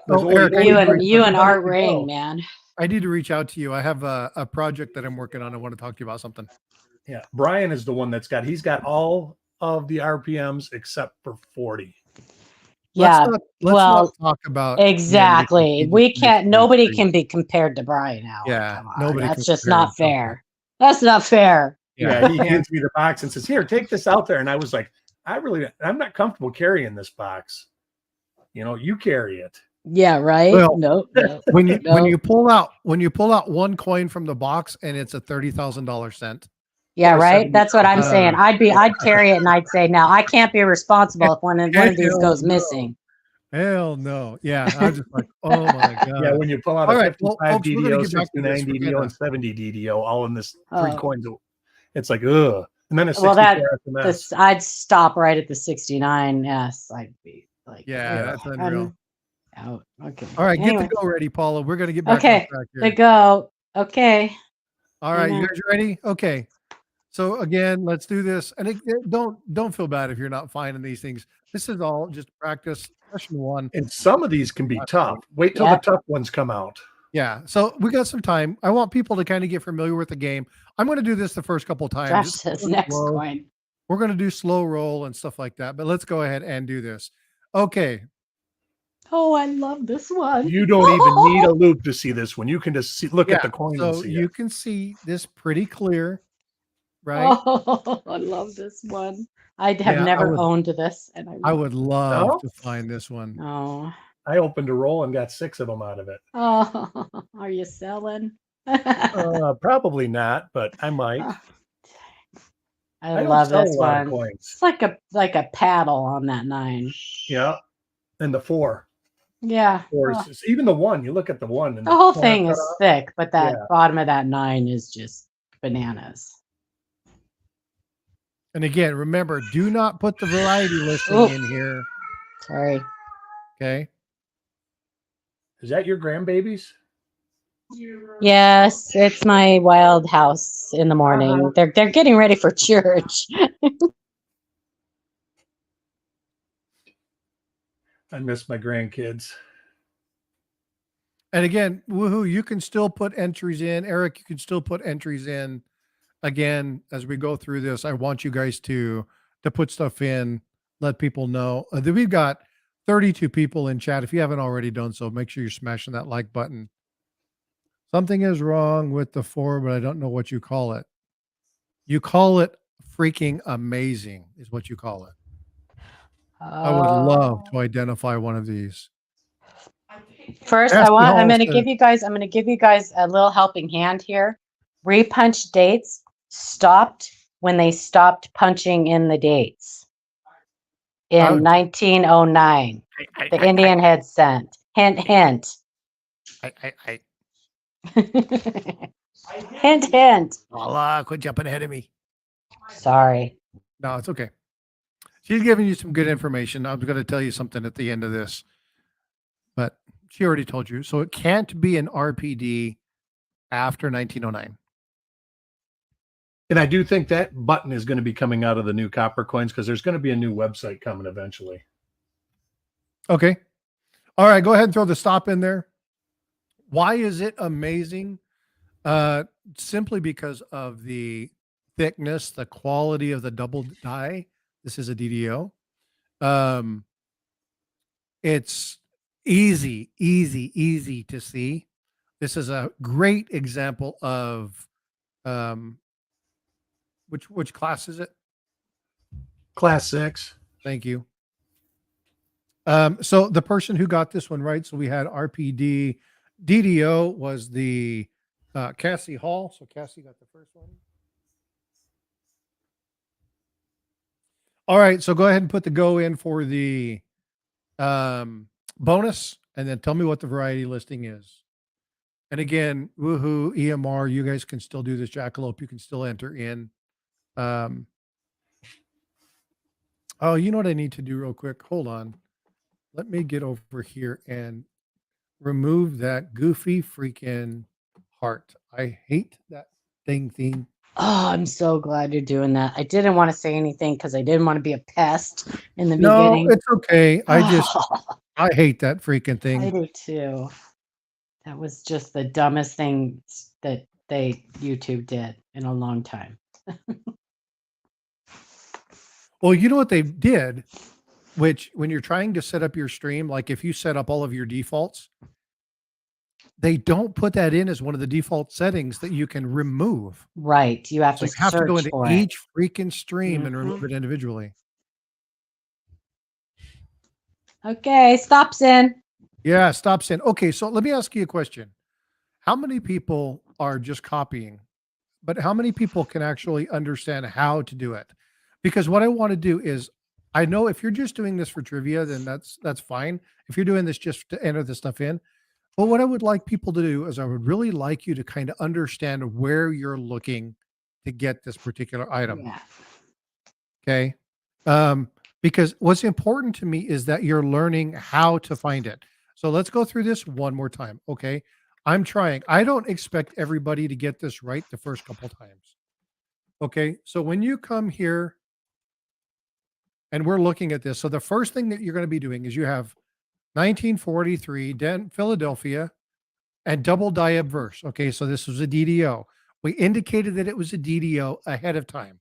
Eric, You and Art Ring, man. I need to reach out to you. I have a project that I'm working on. I want to talk to you about something. Yeah. Brian is the one he's got all of the RPMs except for 40. Yeah. Let's not talk about exactly. We can't. Nobody can be compared to Brian now. Yeah. Nobody. That's just not fair. That's not fair. Yeah. He hands me the box and says, "Here, take this out there." And I was like, I'm not comfortable carrying this box. You carry it. Yeah. Right. Well, no. When you pull out one coin from the box and it's a $30,000 cent, Yeah, Or right. That's what I'm saying. I'd carry it, and I'd say, now I can't be responsible if one of these goes missing. Hell no. Yeah, I was just like, oh my god. Yeah, when you pull out All a right, 55 folks, we're gonna DDO, get back to 69 this. DDO, and 70 DDO, all in this 3 Oh. coins. It's like, ugh. And then a Well, 64 SMS. I'd stop right at the 69. Yes, I'd be like, Yeah, that's unreal. Out. Okay. All right, Anyway. get the go ready, Paula. We're gonna get back on Okay. track here. The go. Okay. All right, you guys ready? Okay. So again, let's do this. And don't feel bad if you're not finding these things. This is all just practice. Session 1. And some of these can be tough. Wait till the tough ones come out. Yeah. So we got some time. I want people to kind of get familiar with the game. I'm going to do this the first couple of times. Josh says next coin. We're going to do slow roll and stuff like that. But let's go ahead and do this. Okay. Oh, I love this one. You don't even need a loop to see this one. You can just look at the coin and see you can see this pretty clear, right? Oh, I love this one. I have never owned this, and I would love to find this one. Oh, I opened a roll and got 6 of them out of it. Oh, are you selling? Probably not, but I might. I love this one. It's like a paddle on that 9. Yeah, and the 4. Yeah. Even the 1. You look at the 1. And the whole thing is thick, but that bottom of that 9 is just bananas. And again, remember, do not put the variety listing in here. Sorry. Okay. Is that your grandbabies? Yes, it's my wild house in the morning. They're getting ready for church. I miss my grandkids. And again, woohoo, you can still put entries in. Eric, you can still put entries in. Again, as we go through this, I want you guys to put stuff in, let people know. We've got 32 people in chat. If you haven't already done so, make sure you're smashing that like button. Something is wrong with the 4, but I don't know what you call it. You call it freaking amazing is what you call it. I would love to identify one of these. First, I'm going to give you guys a little helping hand here. Repunch dates stopped when they stopped punching in the dates in 1909. The Indian had sent. Hint, hint. Hint, hint. Allah, quit jumping ahead of me. Sorry. No, it's okay. She's giving you some good information. I'm going to tell you something at the end of this, but she already told you. So it can't be an RPD after 1909. And I do think that button is going to be coming out of the new Coppercoins because there's going to be a new website coming eventually. Okay. All right. Go ahead and throw the stop in there. Why is it amazing? Simply because of the thickness, the quality of the double die. This is a DDO. It's easy to see. This is a great example of which class is it? Class 6. Thank you. So the person who got this one right, so we had RPD. DDO was the Cassie Hall. So Cassie got the first one. All right, so go ahead and put the go in for the bonus, and then tell me what the variety listing is. And again, woohoo, EMR, you guys can still do this. Jackalope, you can still enter in. Oh, you know what I need to do real quick? Hold on. Let me get over here and remove that goofy freaking heart. I hate that thing. Oh, I'm so glad you're doing that. I didn't want to say anything because I didn't want to be a pest in the beginning. No, it's okay. I hate that freaking thing. I do too. That was just the dumbest thing that YouTube did in a long time. Well, you know what they did, which when you're trying to set up your stream, like if you set up all of your defaults, they don't put that in as one of the default settings that you can remove. Right. You have to go into each freaking stream and remove it individually. Okay, stops in. Yeah, stops in. Okay, so let me ask you a question. How many people are just copying but how many people can actually understand how to do it? Because what I want to do is, I know if you're just doing this for trivia, then that's fine. If you're doing this just to enter the stuff in, but what I would like people to do is I would really like you to kind of understand where you're looking to get this particular item. Yeah. Okay. Because what's important to me is that you're learning how to find it. So let's go through this one more time. Okay. I'm trying. I don't expect everybody to get this right the first couple times. Okay. So when you come here and we're looking at this, so the first thing that you're going to be doing is you have 1943, Philadelphia, and double die obverse. Okay. So this was a DDO. We indicated that it was a DDO ahead of time.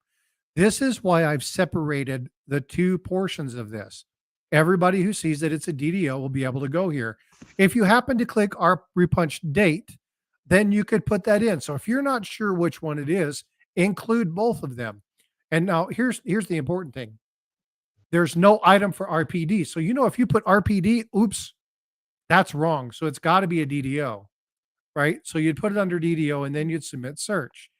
This is why I've separated the two portions of this. Everybody who sees that it's a DDO will be able to go here. If you happen to click our repunched date, then you could put that in. So if you're not sure which one it is, include both of them. And now here's the important thing. There's no item for RPD. So if you put RPD, oops, that's wrong. So it's got to be a DDO, right? So you'd put it under DDO and then you'd submit search.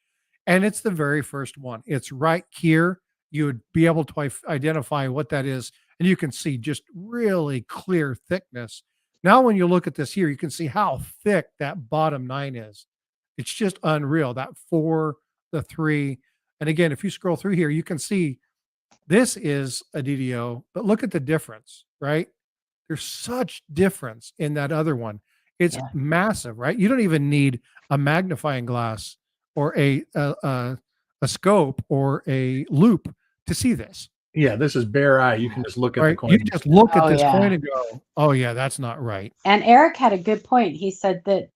And it's the very first one. It's right here. You would be able to identify what that is. And you can see just really clear thickness. Now, when you look at this here, you can see how thick that bottom 9 is. It's just unreal. That 4, the 3. And again, if you scroll through here, you can see this is a DDO, but look at the difference, right? There's such difference in that other one. It's massive, right? You don't even need a magnifying glass or a scope or a loop to see this. Yeah, this is bare eye. You can just look at the coin. You just look at this coin and go, "Oh yeah, that's not right." And Eric had a good point. He said that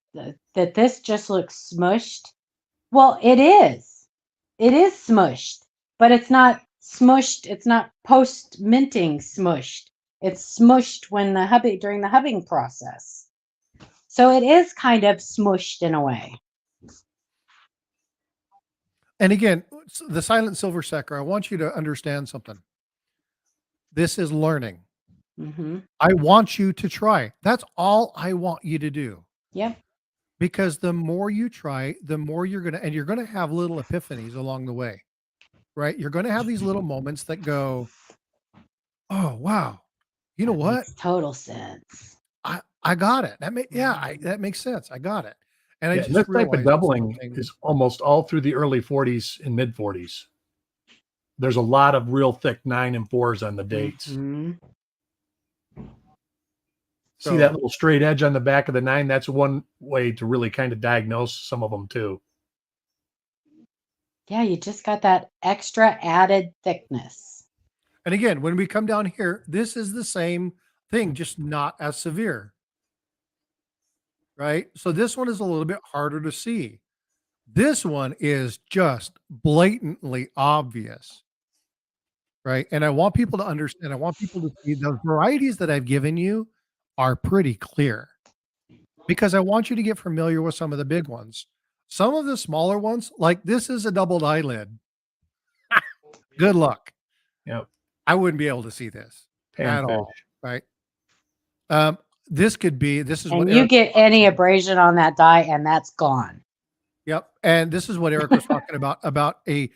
this just looks smushed. Well, it is. It is smushed, but it's not smushed. It's not post minting smushed. It's smushed during the hubbing process. So it is kind of smushed in a way. And again, the silent silver sector, I want you to understand something. This is learning. Mm-hmm. I want you to try. That's all I want you to do. Yeah. Because the more you try, the more you're going to have little epiphanies along the way, right? You're going to have these little moments that go, "Oh, wow. You know what? Makes total sense. I got it. That makes sense. I got it." And I just this type of realized doubling something. is almost all through the early 40s and mid 40s. There's a lot of real thick 9 and 4s on the dates. Mm-hmm. See that little straight edge on the back of the 9? That's one way to really kind of diagnose some of them too. Yeah, you just got that extra added thickness. And again, when we come down here, this is the same thing, just not as severe. Right? So this one is a little bit harder to see. This one is just blatantly obvious. Right? And I want people to understand, I want people to see the varieties that I've given you are pretty clear. Because I want you to get familiar with some of the big ones. Some of the smaller ones, like this is a doubled eyelid. Good luck. Yep. I wouldn't be able to see this at all. Right? This is what you get any abrasion on that die and that's gone. Yep. And this is what Eric was talking about a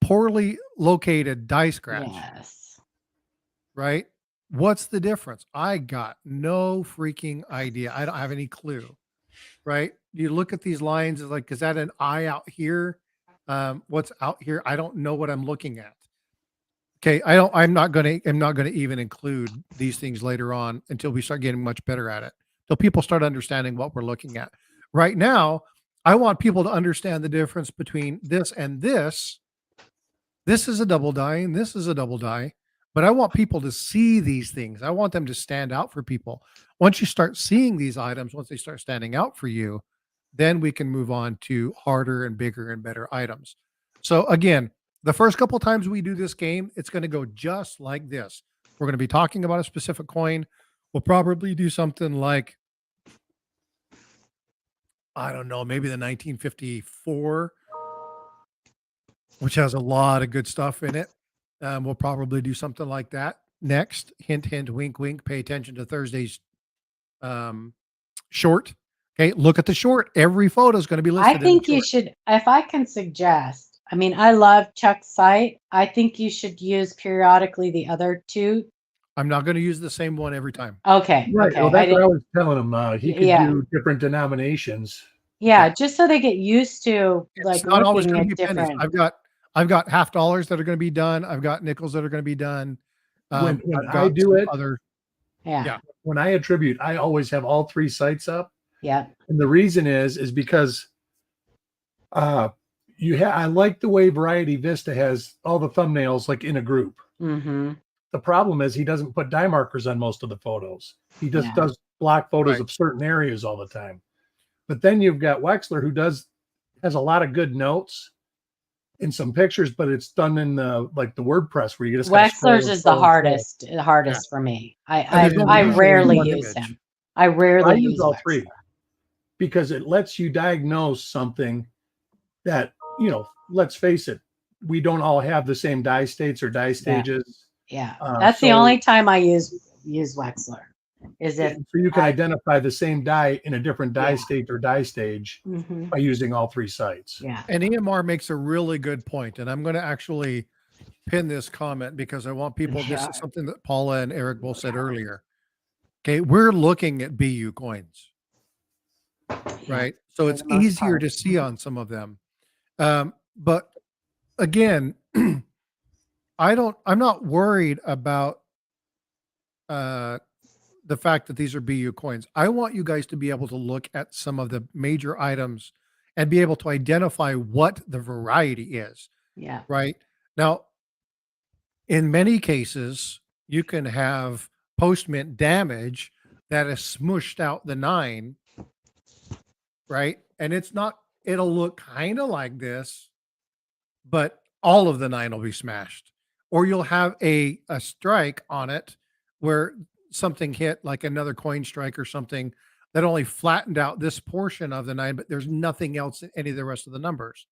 poorly located die scratch. Yes. Right? What's the difference? I got no freaking idea. I don't have any clue. Right? You look at these lines, it's like, is that an eye out here? What's out here? I don't know what I'm looking at. Okay, I'm not gonna even include these things later on until we start getting much better at it. Till people start understanding what we're looking at. Right now, I want people to understand the difference between this and this. This is a double die, and this is a double die. But I want people to see these things. I want them to stand out for people. Once you start seeing these items, once they start standing out for you, then we can move on to harder and bigger and better items. So again, the first couple times we do this game, it's going to go just like this. We're going to be talking about a specific coin. We'll probably do something like, I don't know, maybe the 1954, which has a lot of good stuff in it. We'll probably do something like that next. Hint, hint, wink, wink. Pay attention to Thursday's short Okay, look at the short. Every photo is going to be listed. I think you should, if I can suggest, I mean, I love Chuck's site. I think you should use periodically the other two. I'm not going to use the same one every time. Okay. Right. Okay. Well, that's what I was telling him. He could Yeah. do different denominations. Yeah, just so they get used to It's not always going to be pennies. different. I've got half dollars that are going to be done. I've got nickels that are going to be done. When I've I got do it, other, Yeah. when I attribute, I always have all three sites up. Yeah. And the reason is because I like the way Variety Vista has all the thumbnails like in a group. Mm-hmm. The problem is he doesn't put dye markers on most of the photos. He just does block photos of certain areas all the time. But then you've got Wexler who has a lot of good notes in some pictures, but it's done in the WordPress where you just Wexler's is the hardest for me. I rarely use him. I rarely use all Wexler. three because it lets you diagnose something that, let's face it, we don't all have the same dye states or dye stages. Yeah. That's the only time I use Wexler. Is if so you can identify the same dye in a different dye state or dye stage by using all three sites. Yeah. And EMR makes a really good point, and I'm going to actually pin this comment because I want people. This is something that Paula and Eric both said earlier. Okay, we're looking at BU coins, right? So it's easier to see on some of them. But again, I'm not worried about the fact that these are BU coins. I want you guys to be able to look at some of the major items and be able to identify what the variety is. Yeah. Right. Now, in many cases, you can have post-mint damage that has smushed out the 9. Right. And it'll look kind of like this, but all of the 9 will be smashed. Or you'll have a strike on it where something hit, like another coin strike or something, that only flattened out this portion of the 9, but there's nothing else in any of the rest of the numbers.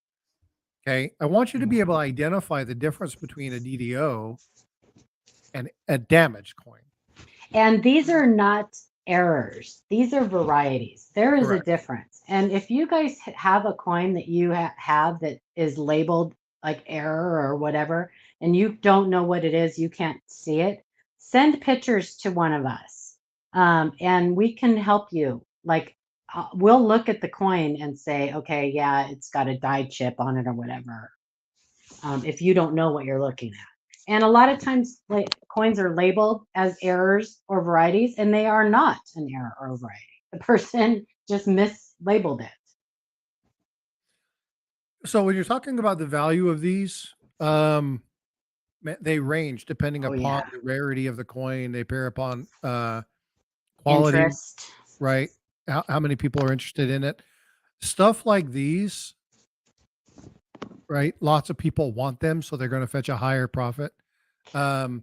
Okay. I want you to be able to identify the difference between a DDO and a damaged coin. And these are not errors. These are varieties. There is a difference. And if you guys have a coin that you have that is labeled like error or whatever, and you don't know what it is, you can't see it, send pictures to one of us, and we can help you. Like, we'll look at the coin and say, okay, yeah, it's got a dye chip on it or whatever, if you don't know what you're looking at. And a lot of times coins are labeled as errors or varieties, and they are not an error or a variety. The person just mislabeled it. So when you're talking about the value of these, they range depending upon the rarity of the coin. They pair upon quality, interest, right? How many people are interested in it? Stuff like these, right? Lots of people want them, so they're going to fetch a higher profit. The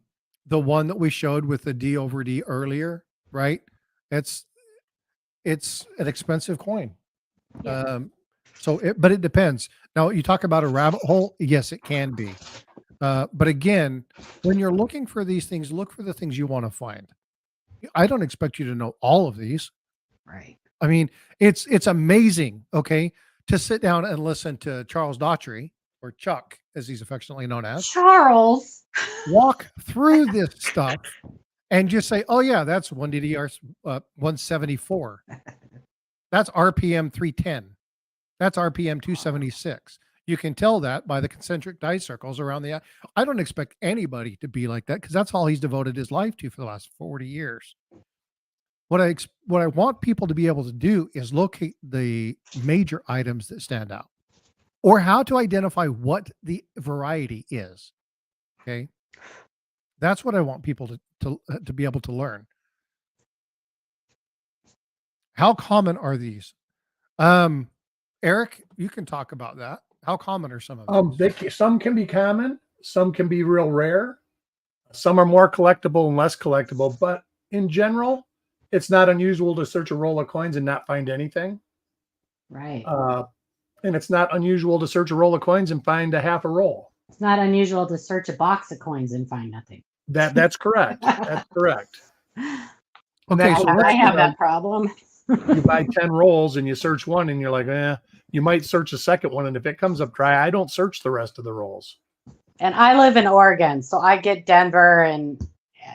one that we showed with the D over D earlier, right? It's an expensive coin. But it depends. Now you talk about a rabbit hole. Yes, it can be. But again, when you're looking for these things, look for the things you want to find. I don't expect you to know all of these. Right. I mean, it's amazing, okay, to sit down and listen to Charles Daughtry, or Chuck, as he's affectionately known as. Charles. Walk through this stuff and just say, oh, yeah, that's 1DDR 174. That's RPM 310. That's RPM 276. You can tell that by the concentric dye circles around the. I don't expect anybody to be like that because that's all he's devoted his life to for the last 40 years. What I want people to be able to do is locate the major items that stand out, or how to identify what the variety is. Okay, that's what I want people to be able to learn. How common are these? Eric, you can talk about that. How common are some of these? Some can be common, some can be real rare, some are more collectible and less collectible, but in general, it's not unusual to search a roll of coins and not find anything. Right. And it's not unusual to search a roll of coins and find a half a roll. It's not unusual to search a box of coins and find nothing. That's correct. That's correct. Okay, I have that problem. You buy 10 rolls and you search one and you're like, you might search a second one. And if it comes up dry, I don't search the rest of the rolls. And I live in Oregon, so I get Denver and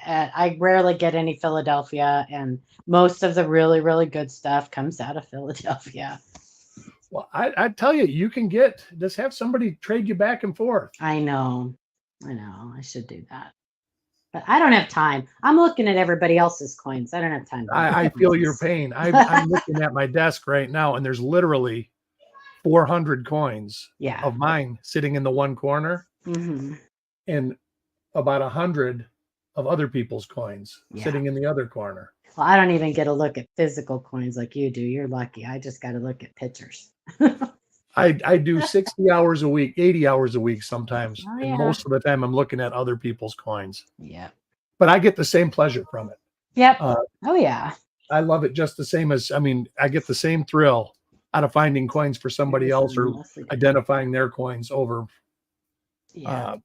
I rarely get any Philadelphia, and most of the really, really good stuff comes out of Philadelphia. Well, I tell you, you can just have somebody trade you back and forth. I know. I should do that. But I don't have time. I'm looking at everybody else's coins. I don't have time. I feel your pain. I'm looking at my desk right now, and there's literally 400 coins of mine sitting in the one corner, and about 100 of other people's coins sitting in the other corner. Well, I don't even get a look at physical coins like you do. You're lucky. I just got to look at pictures. I do 60 hours a week, 80 hours a week sometimes. And most of the time I'm looking at other people's coins. Yeah. But I get the same pleasure from it. Yep. Oh, yeah. I love it just the same as, I get the same thrill out of finding coins for somebody else or identifying their coins over. Yeah.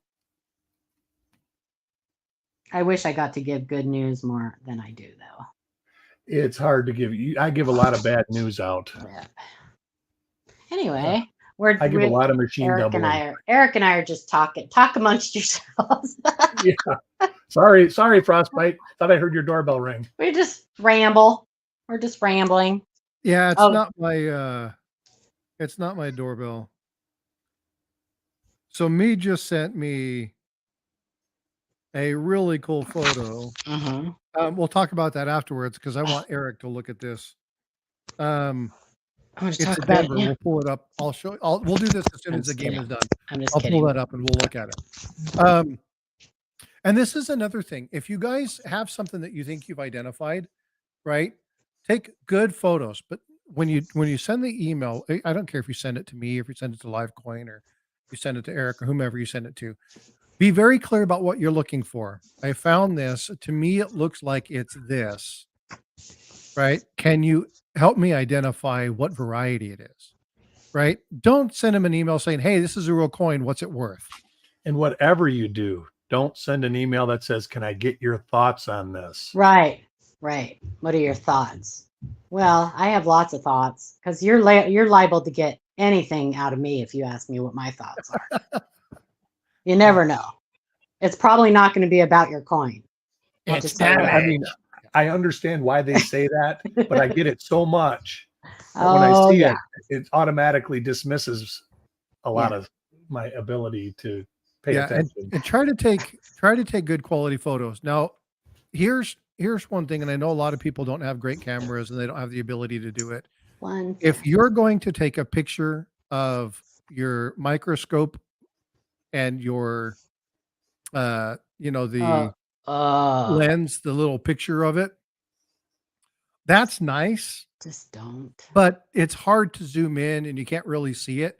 I wish I got to give good news more than I do, though. It's hard to give you. I give a lot of bad news out. Yeah. Anyway, I give a lot of machine doubling. Eric and I are just talking. Talk amongst yourselves. Yeah. Sorry, Frostbite. Thought I heard your doorbell ring. We just ramble. We're just rambling. Yeah, it's not my doorbell. So me just sent me a really cool photo. We'll talk about that afterwards because I want Eric to look at this. I want to talk about it. Yeah. We'll pull it up. We'll do this as soon as the game is done. I'll pull that up and we'll look at it. And this is another thing. If you guys have something that you think you've identified, right? Take good photos. But when you send the email, I don't care if you send it to me, if you send it to LiveCoin, or you send it to Eric or whomever you send it to. Be very clear about what you're looking for. I found this. To me, it looks like it's this. Right? Can you help me identify what variety it is? Right? Don't send them an email saying, hey, this is a real coin. What's it worth? And whatever you do, don't send an email that says, can I get your thoughts on this? Right. What are your thoughts? Well, I have lots of thoughts because you're liable to get anything out of me if you ask me what my thoughts are. You never know. It's probably not going to be about your coin. I understand why they say that, but I get it so much. When I see it, it automatically dismisses a lot of my ability to pay attention. And try to take good quality photos. Now, here's one thing, and I know a lot of people don't have great cameras and they don't have the ability to do it. If you're going to take a picture of your microscope and your the lens, the little picture of it, that's nice. Just don't. But it's hard to zoom in and you can't really see it.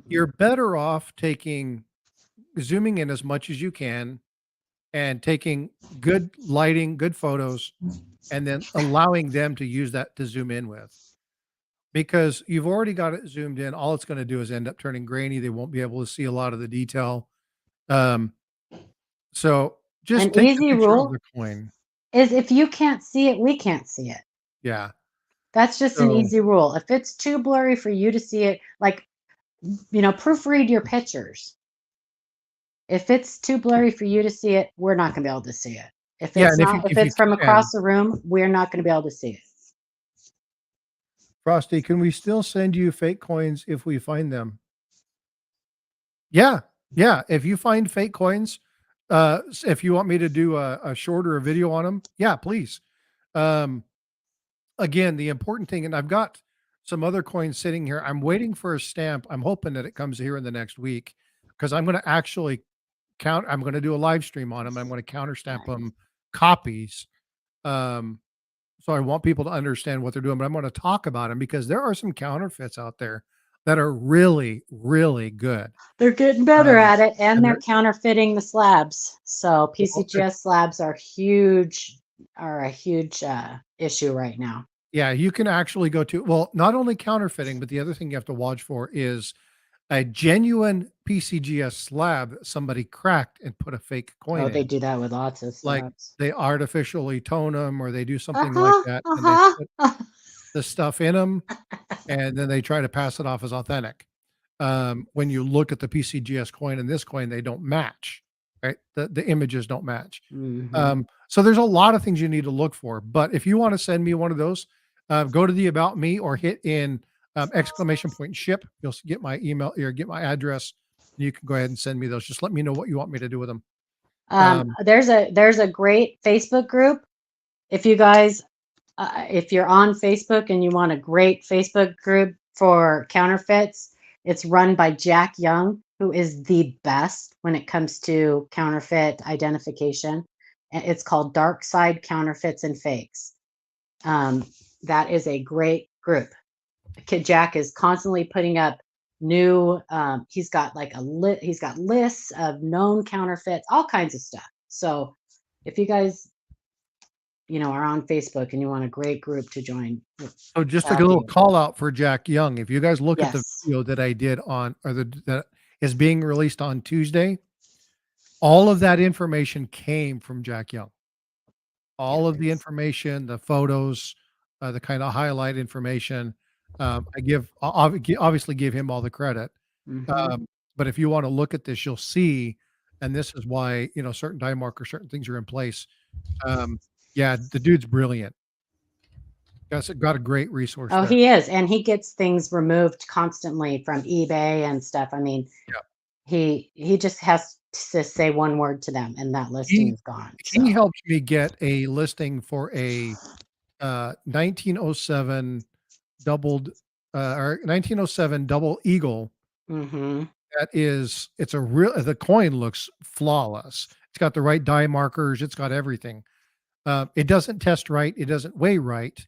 You're better off zooming in as much as you can and taking good lighting, good photos, and then allowing them to use that to zoom in with. Because you've already got it zoomed in. All it's going to do is end up turning grainy. They won't be able to see a lot of the detail. So just an easy rule of the coin is if you can't see it, we can't see it. Yeah. That's just an easy rule. If it's too blurry for you to see it, proofread your pictures. If it's too blurry for you to see it, we're not going to be able to see it. If it's from across the room, we're not going to be able to see it. Frosty, can we still send you fake coins if we find them? Yeah. If you find fake coins, if you want me to do a shorter video on them, yeah, please. Again, the important thing, and I've got some other coins sitting here. I'm waiting for a stamp. I'm hoping that it comes here in the next week because I'm going to actually I'm going to do a live stream on them. I'm going to counter stamp them copies. So I want people to understand what they're doing, but I'm going to talk about them because there are some counterfeits out there that are really, really good. They're getting better at it, and they're counterfeiting the slabs. So PCGS slabs are a huge issue right now. Yeah, you can actually go to, not only counterfeiting, but the other thing you have to watch for is a genuine PCGS slab that somebody cracked and put a fake coin in. They do that with lots of slabs. Like they artificially tone them or they do something like that. And the stuff in them, and then they try to pass it off as authentic. When you look at the PCGS coin and this coin, they don't match, right? The images don't match. So there's a lot of things you need to look for. But if you want to send me one of those, go to the About Me or hit in exclamation point ship. You'll get my email or get my address. You can go ahead and send me those. Just let me know what you want me to do with them. There's a great Facebook group. If you guys, if you're on Facebook and you want a great Facebook group for counterfeits, it's run by Jack Young, who is the best when it comes to counterfeit identification. It's called Dark Side Counterfeits and Fakes. That is a great group. Jack is constantly putting up new. He's got like he's got lists of known counterfeits, all kinds of stuff. So if you guys, are on Facebook and you want a great group to join. So just like a little call out for Jack Young. If you guys look at the video that I did on, or that is being released on Tuesday, all of that information came from Jack Young. All of the information, the photos, the kind of highlight information. I obviously give him all the credit. But if you want to look at this, you'll see, and this is why, certain time markers, certain things are in place. Yeah, the dude's brilliant. Got a great resource. Oh, he is. And he gets things removed constantly from eBay and stuff. I mean, he just has to say one word to them and that listing is gone. He helped me get a listing for a 1907 doubled or 1907 double eagle. It's a real, the coin looks flawless. It's got the right die markers. It's got everything. It doesn't test right. It doesn't weigh right.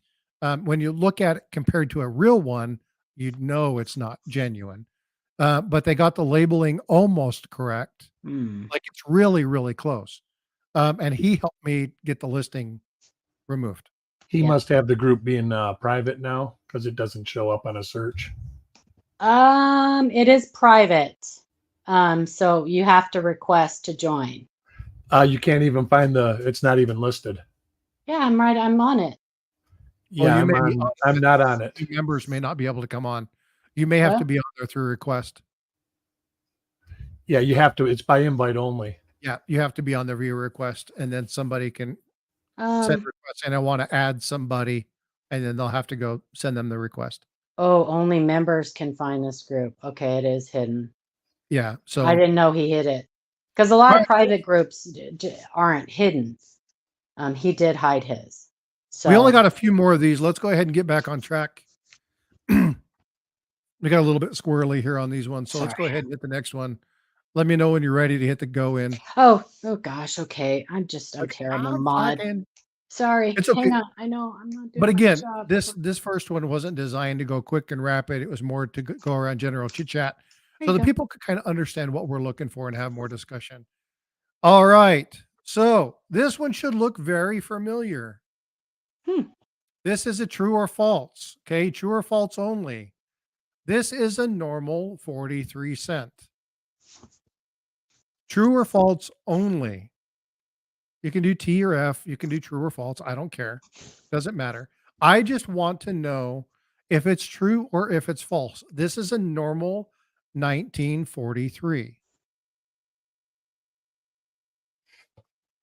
When you look at it compared to a real one, you'd know it's not genuine. But they got the labeling almost correct. Like it's really, really close. And he helped me get the listing removed. He must have the group being private now because it doesn't show up on a search. It is private. So you have to request to join. You can't even find it's not even listed. Yeah, I'm right. I'm on it. Yeah, I'm not on it. Members may not be able to come on. You may have to be on there through request. Yeah, you have to. It's by invite only. Yeah, you have to be on there via request, and then somebody can send requests. And I want to add somebody, and then they'll have to go send them the request. Oh, only members can find this group. Okay, it is hidden. Yeah, so I didn't know he hid it because a lot of private groups aren't hidden. He did hide his. So we only got a few more of these. Let's go ahead and get back on track. We got a little bit squirrely here on these ones, so let's go ahead and hit the next one. Let me know when you're ready to hit the go in. Oh gosh. Okay, I'm terrible mod. Sorry. It's okay. Hang on. I know I'm not doing. But again, this first one wasn't designed to go quick and rapid. It was more to go around general chit chat, so the people could kind of understand what we're looking for and have more discussion. All right. So this one should look very familiar. This is a true or false. Okay, true or false only. This is a normal 43 cent. True or false only. You can do T or F. You can do true or false. I don't care. Doesn't matter. I just want to know if it's true or if it's false. This is a normal 1943.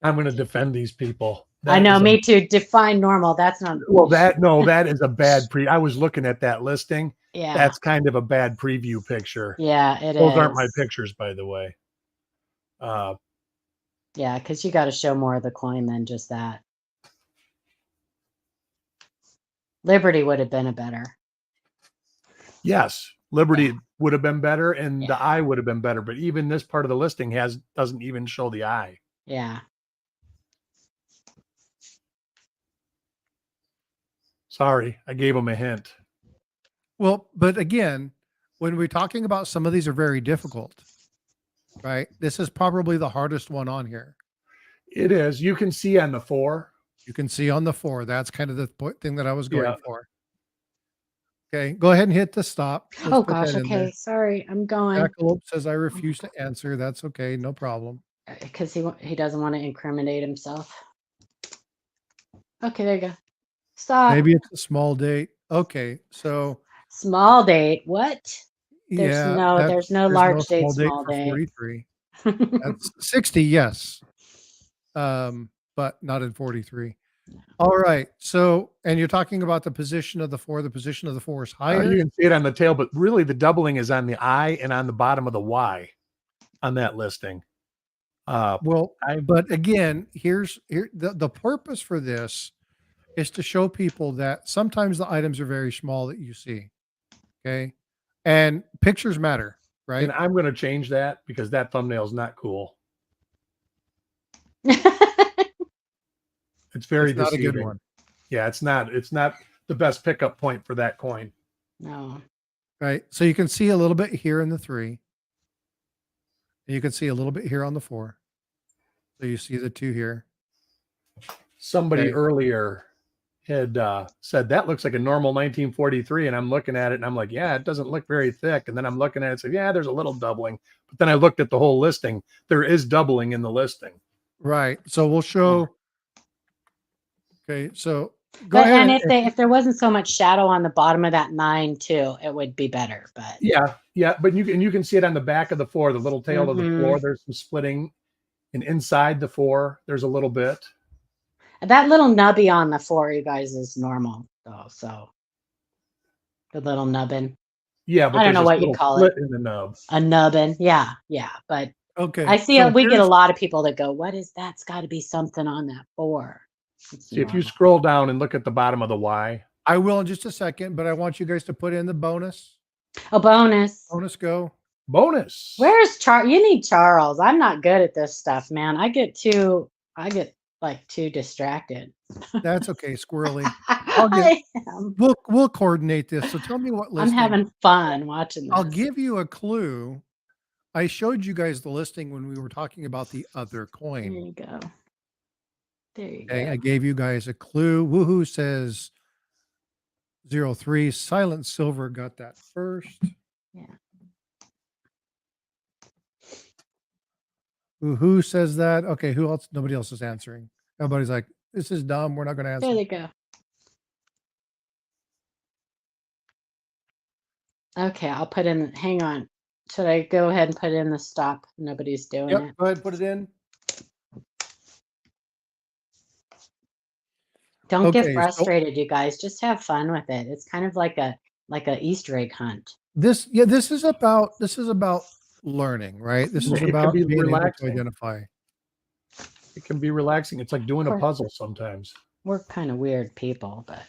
I'm going to defend these people. I know, me too. Define normal. That's not well. That is a bad I was looking at that listing. Yeah, that's kind of a bad preview picture. Yeah, it is. Those aren't my pictures, by the way. Yeah, because you got to show more of the coin than just that. Liberty would have been a better. Yes, Liberty would have been better, and the eye would have been better. But even this part of the listing doesn't even show the eye. Yeah. Sorry, I gave them a hint. Well, but again, when we're talking about some of these are very difficult, right? This is probably the hardest one on here. It is. You can see on the 4. You can see on the 4. That's kind of the thing that I was going for. Okay, go ahead and hit the stop. Let's gosh. Okay, sorry, I'm going. Jackalope says I refuse to answer. That's okay, no problem. Because he doesn't want to incriminate himself. Okay, there you go. Stop. Maybe it's a small date. Okay, so Small date. What? yeah, There's no there's no large date, small date small for date. 43. That's 60, yes. But not in 43. All right. So, and you're talking about the position of the 4. The position of the 4 is higher. You can see it on the tail, but really the doubling is on the I and on the bottom of the Y on that listing. But again, here the purpose for this is to show people that sometimes the items are very small that you see. Okay. And pictures matter, right? And I'm going to change that because that thumbnail is not cool. It's very not deceiving. a good one. Yeah, it's not the best pickup point for that coin. No. Right. So you can see a little bit here in the 3. And you can see a little bit here on the 4. So you see the 2 here. Somebody earlier had said that looks like a normal 1943, and I'm looking at it and I'm like, yeah, it doesn't look very thick. And then I'm looking at it and said, yeah, there's a little doubling. But then I looked at the whole listing. There is doubling in the listing. Right. So we'll show. Okay. So go ahead. And if there wasn't so much shadow on the bottom of that 9 too, it would be better. But yeah. But you can see it on the back of the 4, the little tail of the 4. There's some splitting, and inside the 4, there's a little bit. That little nubby on the 4, you guys, is normal though. So the little nubbin. Yeah, but I don't know what you call it. In the nub. A nubbin. Yeah. But okay. I see we get a lot of people that go, what is that? It's got to be something on that 4. See, if you scroll down and look at the bottom of the Y. I will in just a second, but I want you guys to put in the bonus. A bonus. Bonus go. Bonus. Where's Charles? You need Charles. I'm not good at this stuff, man. I get like too distracted. That's okay, squirrely. We'll coordinate this. So tell me what listing. I'm having fun watching this. I'll give you a clue. I showed you guys the listing when we were talking about the other coin. There you go. There you Okay, go. I gave you guys a clue. Woohoo says 03. Silent Silver got that first. Yeah. Who says that? Okay, who else? Nobody else is answering. Everybody's like, this is dumb. We're not going to answer. There they go. Okay, I'll put in, hang on. Should I go ahead and put in the stop? Nobody's doing it. Go ahead, put it in. Don't get frustrated, you guys. Just have fun with it. It's kind of like a Easter egg hunt. This is about learning, right? This is about being able to identify. It can be relaxing. It's like doing a puzzle sometimes. We're kind of weird people, but.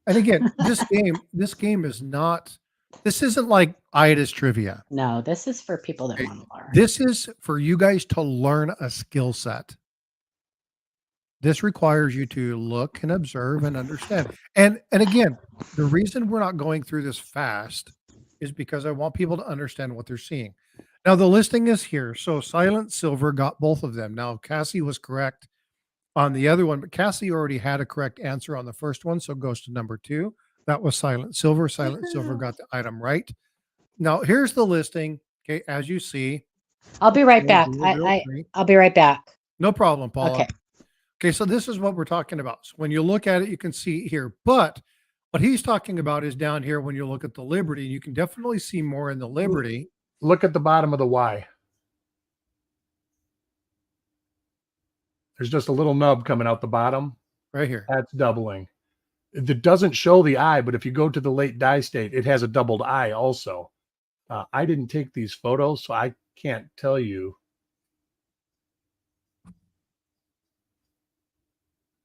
And again, this game is not. This isn't like Ida's trivia. No, this is for people that want to learn. This is for you guys to learn a skill set. This requires you to look and observe and understand. And again, the reason we're not going through this fast is because I want people to understand what they're seeing. Now, the listing is here. So Silent Silver got both of them. Now, Cassie was correct on the other one, but Cassie already had a correct answer on the first one, so it goes to number 2. That was Silent Silver. Silent Silver got the item right. Now, here's the listing. Okay, as you see. I'll be right back. I'll be right back. No problem, Paula. Okay, so this is what we're talking about. So when you look at it, you can see here. But what he's talking about is down here when you look at the Liberty. You can definitely see more in the Liberty. Look at the bottom of the Y. There's just a little nub coming out the bottom. Right here. That's doubling. It doesn't show the eye, but if you go to the late die state, it has a doubled eye also. I didn't take these photos, so I can't tell you.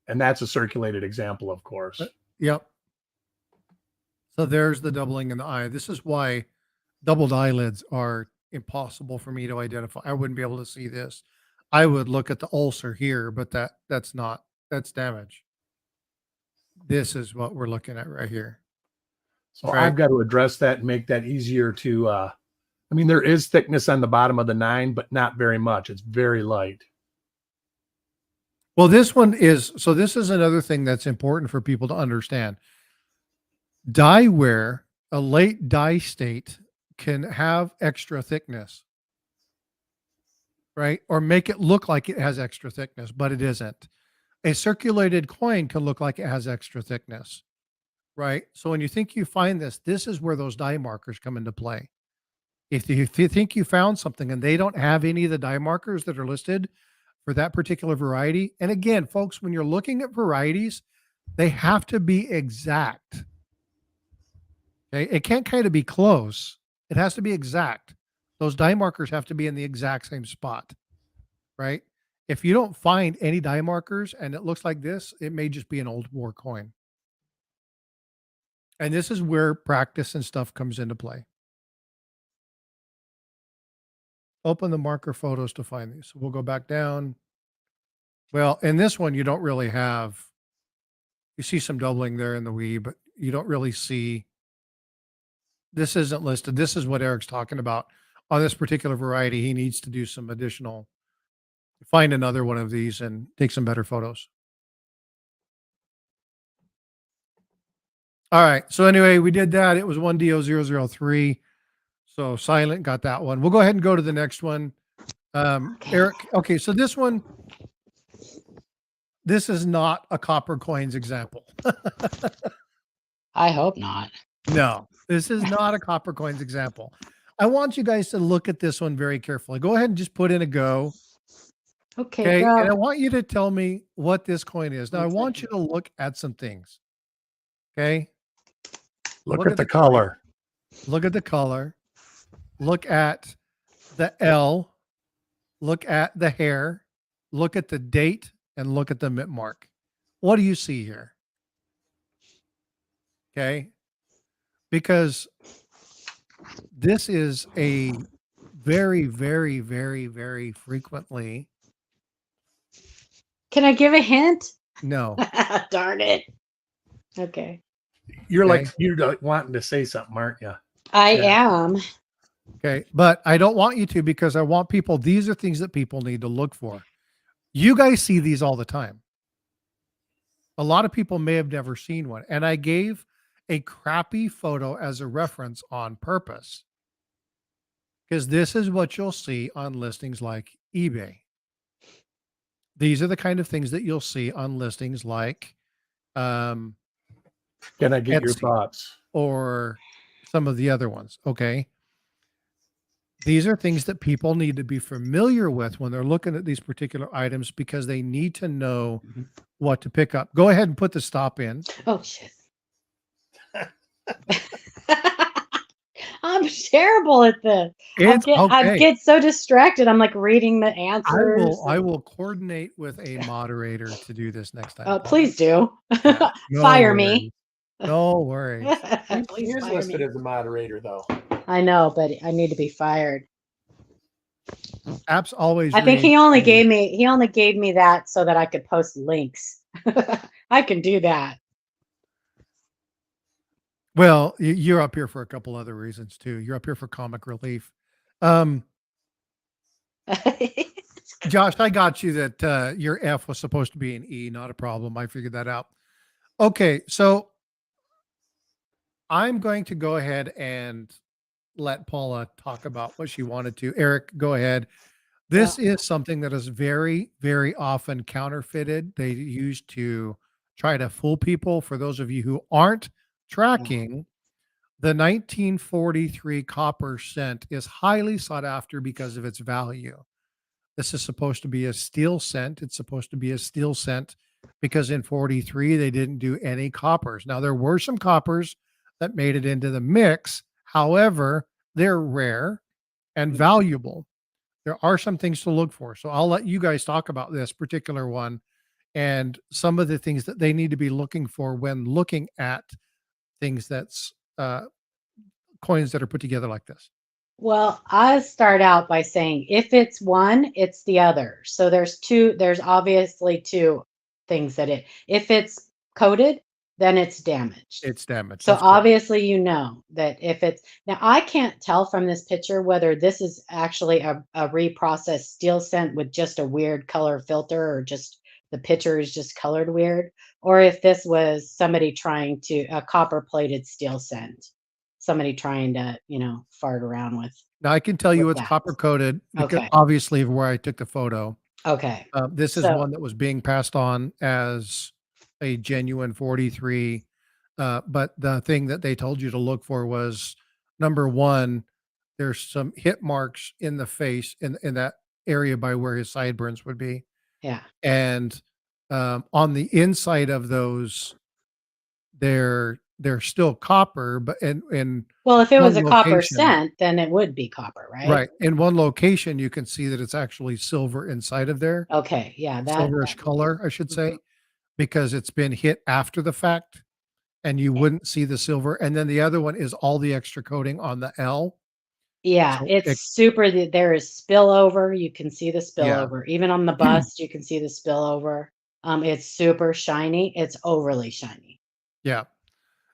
And that's a circulated example, of course. Yep. So there's the doubling in the eye. This is why doubled eyelids are impossible for me to identify. I wouldn't be able to see this. I would look at the ulcer here, but that's damage. This is what we're looking at right here. So I've got to address that and make that easier to, I mean, there is thickness on the bottom of the 9, but not very much. It's very light. Well, this is another thing that's important for people to understand. Die wear, a late die state, can have extra thickness, right? Or make it look like it has extra thickness, but it isn't. a circulated coin can look like it has extra thickness, right? So when you think you find this, this is where those dye markers come into play. If you think you found something and they don't have any of the dye markers that are listed for that particular variety, and again, folks, when you're looking at varieties, they have to be exact. Okay, it can't kind of be close. It has to be exact. Those dye markers have to be in the exact same spot, right? If you don't find any dye markers and it looks like this, it may just be an old war coin. And this is where practice and stuff comes into play. Open the marker photos to find these. So we'll go back down. Well, in this one, you don't really have, you see some doubling there in the Wii, but you don't really see, this isn't listed. This is what Eric's talking about. On this particular variety, he needs to do some additional, find another one of these and take some better photos. All right. So anyway, we did that. It was 1DO003. So Silent got that one. We'll go ahead and go to the next one. Eric. Okay. So this one, this is not a Coppercoins example. I hope not. No, this is not a Coppercoins example. I want you guys to look at this one very carefully. Go ahead and just put in a go. Okay. And I want you to tell me what this coin is. Now, I want you to look at some things. Okay. Look at the color. Look at the color. Look at the L. Look at the hair. Look at the date and look at the mint mark. What do you see here? Okay. Because this is a very, very, very, very frequently. Can I give a hint? No. Darn it. Okay. You're like, you're wanting to say something, aren't you? I am. Okay. But I don't want you to, because I want people, these are things that people need to look for. You guys see these all the time. A lot of people may have never seen one. And I gave a crappy photo as a reference on purpose, because this is what you'll see on listings like eBay. These are the kind of things that you'll see on listings like Can I get your thoughts? Or some of the other ones. Okay. These are things that people need to be familiar with when they're looking at these particular items, because they need to know what to pick up. Go ahead and put the stop in. Oh, shit. I'm terrible at this. I get so distracted. I'm like reading the answers. I will coordinate with a moderator to do this next time. Please do. Yeah, Fire me. No worries. He's listed as a moderator, though. I know, but I need to be fired. Apps always. I think he only gave me that so that I could post links. I can do that. Well, you're up here for a couple other reasons too. You're up here for comic relief. Josh, I got you that your F was supposed to be an E, not a problem. I figured that out. Okay, so I'm going to go ahead and let Paula talk about what she wanted to. Eric, go ahead. This is something that is very, very often counterfeited. They use to try to fool people. For those of you who aren't tracking, the 1943 copper cent is highly sought after because of its value. This is supposed to be a steel cent. It's supposed to be a steel cent because in 43 they didn't do any coppers. Now there were some coppers that made it into the mix. However, they're rare and valuable. There are some things to look for. So I'll let you guys talk about this particular one and some of the things that they need to be looking for when looking at things that's coins that are put together like this. Well, I start out by saying if it's one, it's the other. So there's obviously two things that if it's coated, then it's damaged. It's damaged. So obviously you know that if it's, now I can't tell from this picture whether this is actually a reprocessed steel cent with just a weird color filter, or just the picture is just colored weird, or if this was somebody trying to, a copper plated steel cent, somebody trying to, fart around with. Now I can tell you it's copper coated because obviously of where I took the photo. Okay. This is one that was being passed on as a genuine 43. But the thing that they told you to look for was number one, there's some hit marks in the face in that area by where his sideburns would be. Yeah. And on the inside of those, they're still copper, but in well, if it was a copper location, cent, then it would be copper, right? right. In one location, you can see that it's actually silver inside of there. Okay. Yeah. Silverish color, I should say, because it's been hit after the fact and you wouldn't see the silver. And then the other one is all the extra coating on the L. Yeah, So it's super. There is spillover. You can see the Yeah. spillover. Even on the bust, you can see the spillover. It's super shiny. It's overly shiny. Yeah.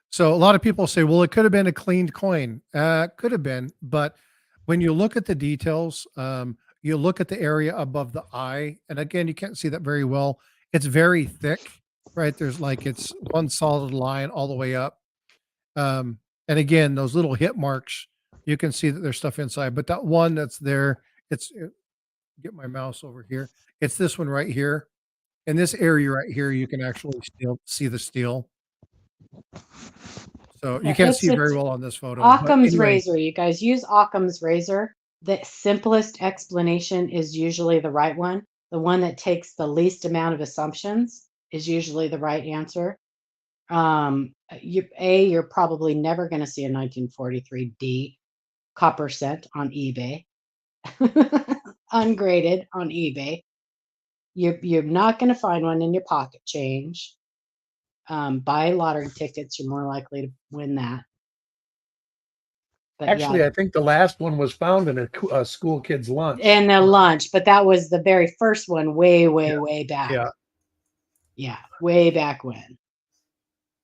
So a lot of people say, well, it could have been a cleaned coin. Could have been, but when you look at the details, you look at the area above the eye, and again, you can't see that very well. It's very thick, right? There's like it's one solid line all the way up. And again, those little hit marks, you can see that there's stuff inside, but that one that's there, get my mouse over here. It's this one right here. In this area right here, you can actually still see the steel. So you can't see it very well on this photo. Occam's razor. You guys use Occam's razor. The simplest explanation is usually the right one. The one that takes the least amount of assumptions is usually the right answer. You're probably never going to see a 1943D copper cent on eBay, ungraded on eBay. You're not going to find one in your pocket change. Buy lottery tickets. You're more likely to win that. But actually, yeah. I think the last one was found in a school kid's lunch. In a lunch, but that was the very first one, way back. Yeah. Yeah, way back when.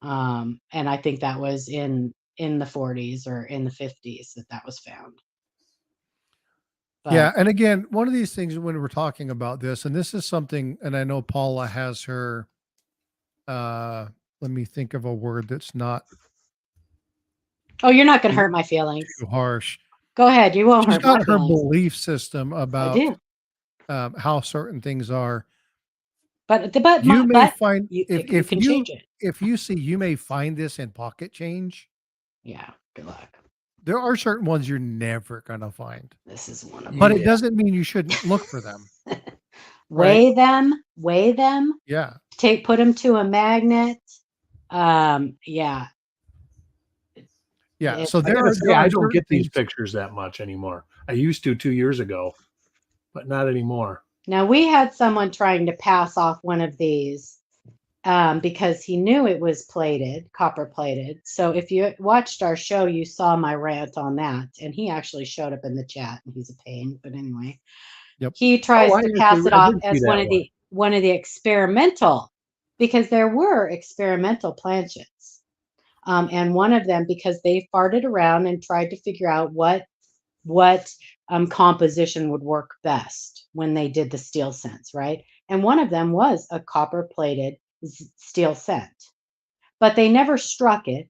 And I think that was in the 40s or in the 50s that was found. But, yeah, and again, one of these things when we're talking about this, and this is something, and I know Paula has her. Let me think of a word that's not. Oh, you're not going to hurt my feelings. Too harsh. Go ahead. You won't She's hurt my got her belief system about how certain things are. But you may find if you see you may find this in pocket change. Yeah, good luck. There are certain ones you're never gonna find. This is one of them. But it doesn't mean you shouldn't look for them. Weigh them. Yeah. Put them to a magnet. Yeah. Yeah. So I don't get these pictures that much anymore. I used to 2 years ago, but not anymore. Now we had someone trying to pass off one of these because he knew it was copper plated. So if you watched our show, you saw my rant on that, and he actually showed up in the chat, and he's a pain. But anyway, he tries to pass it off as one of the experimental, because there were experimental planchets, and one of them because they farted around and tried to figure out what composition would work best when they did the steel cents, right? And one of them was a copper-plated steel cent, but they never struck it.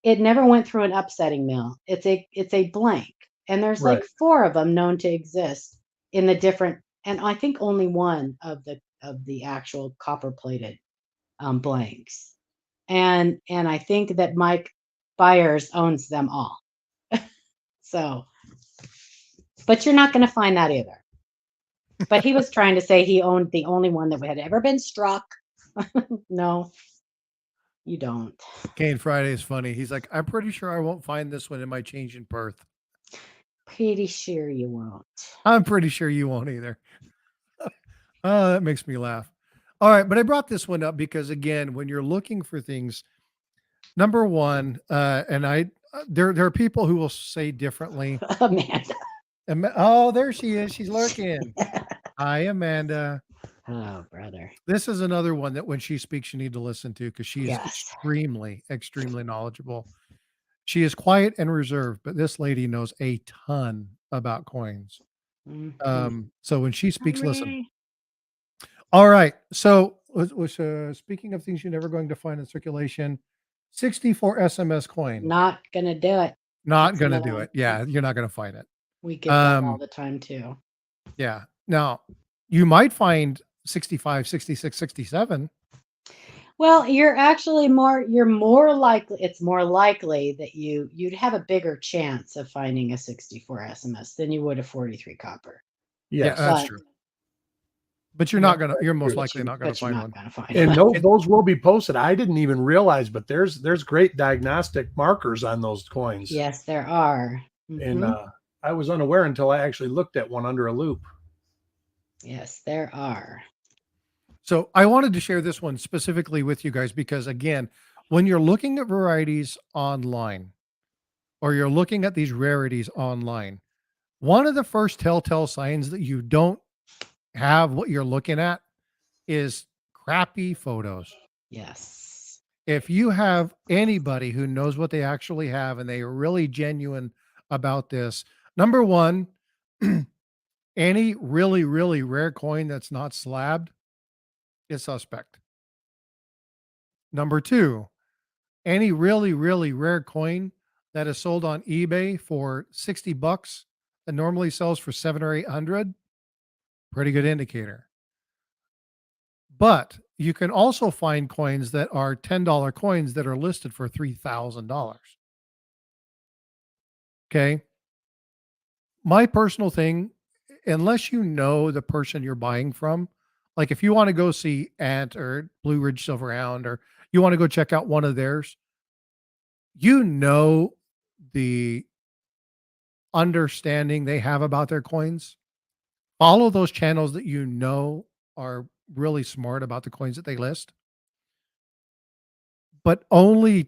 It never went through an upsetting mill. It's a blank, and there's like 4 of them known to exist in the different. And I think only one of the actual copper-plated blanks, and I think that Mike Byers owns them all. So. But you're not going to find that either. But he was trying to say he owned the only one that had ever been struck. No, you don't. Kane Friday is funny. He's like, I'm pretty sure I won't find this one in my change in Perth. Pretty sure you won't. I'm pretty sure you won't either. Oh, that makes me laugh. All right, but I brought this one up because, again, when you're looking for things, number one, and there are people who will say differently. Amanda. Oh, there she is. She's lurking. Hi, Amanda. Oh, brother. This is another one that when she speaks, you need to listen to because she's extremely, extremely knowledgeable. She is quiet and reserved, but this lady knows a ton about coins. Mm-hmm. So when she speaks, listen. All right. So speaking of things you're never going to find in circulation, 64 SMS coin. Not going to do it. Not going to do it. Yeah, you're not going to find it. We get that all the time too. Yeah. Now, You might find 65, 66, 67. Well, you're more likely, it's more likely that you'd have a bigger chance of finding a 64 SMS than you would a 43 copper. Yeah, that's true. But you're most likely not gonna find one. And those will be posted. I didn't even realize, but there's great diagnostic markers on those coins. Yes, there are. And I was unaware until I actually looked at one under a loop. Yes, there are. So I wanted to share this one specifically with you guys because, again, when you're looking at varieties online or you're looking at these rarities online, one of the first telltale signs that you don't have what you're looking at is crappy photos. Yes. If you have anybody who knows what they actually have and they are really genuine about this, number one, any really, really rare coin that's not slabbed is suspect. Number two, any really, really rare coin that is sold on eBay for $60 that normally sells for 700 or 800, pretty good indicator. But you can also find coins that are $10 coins that are listed for $3,000. Okay. My personal thing, unless you know the person you're buying from, like if you want to go see Ant or Blue Ridge Silver Hound, or you want to go check out one of theirs, you know the understanding they have about their coins. Follow those channels that you know are really smart about the coins that they list, but only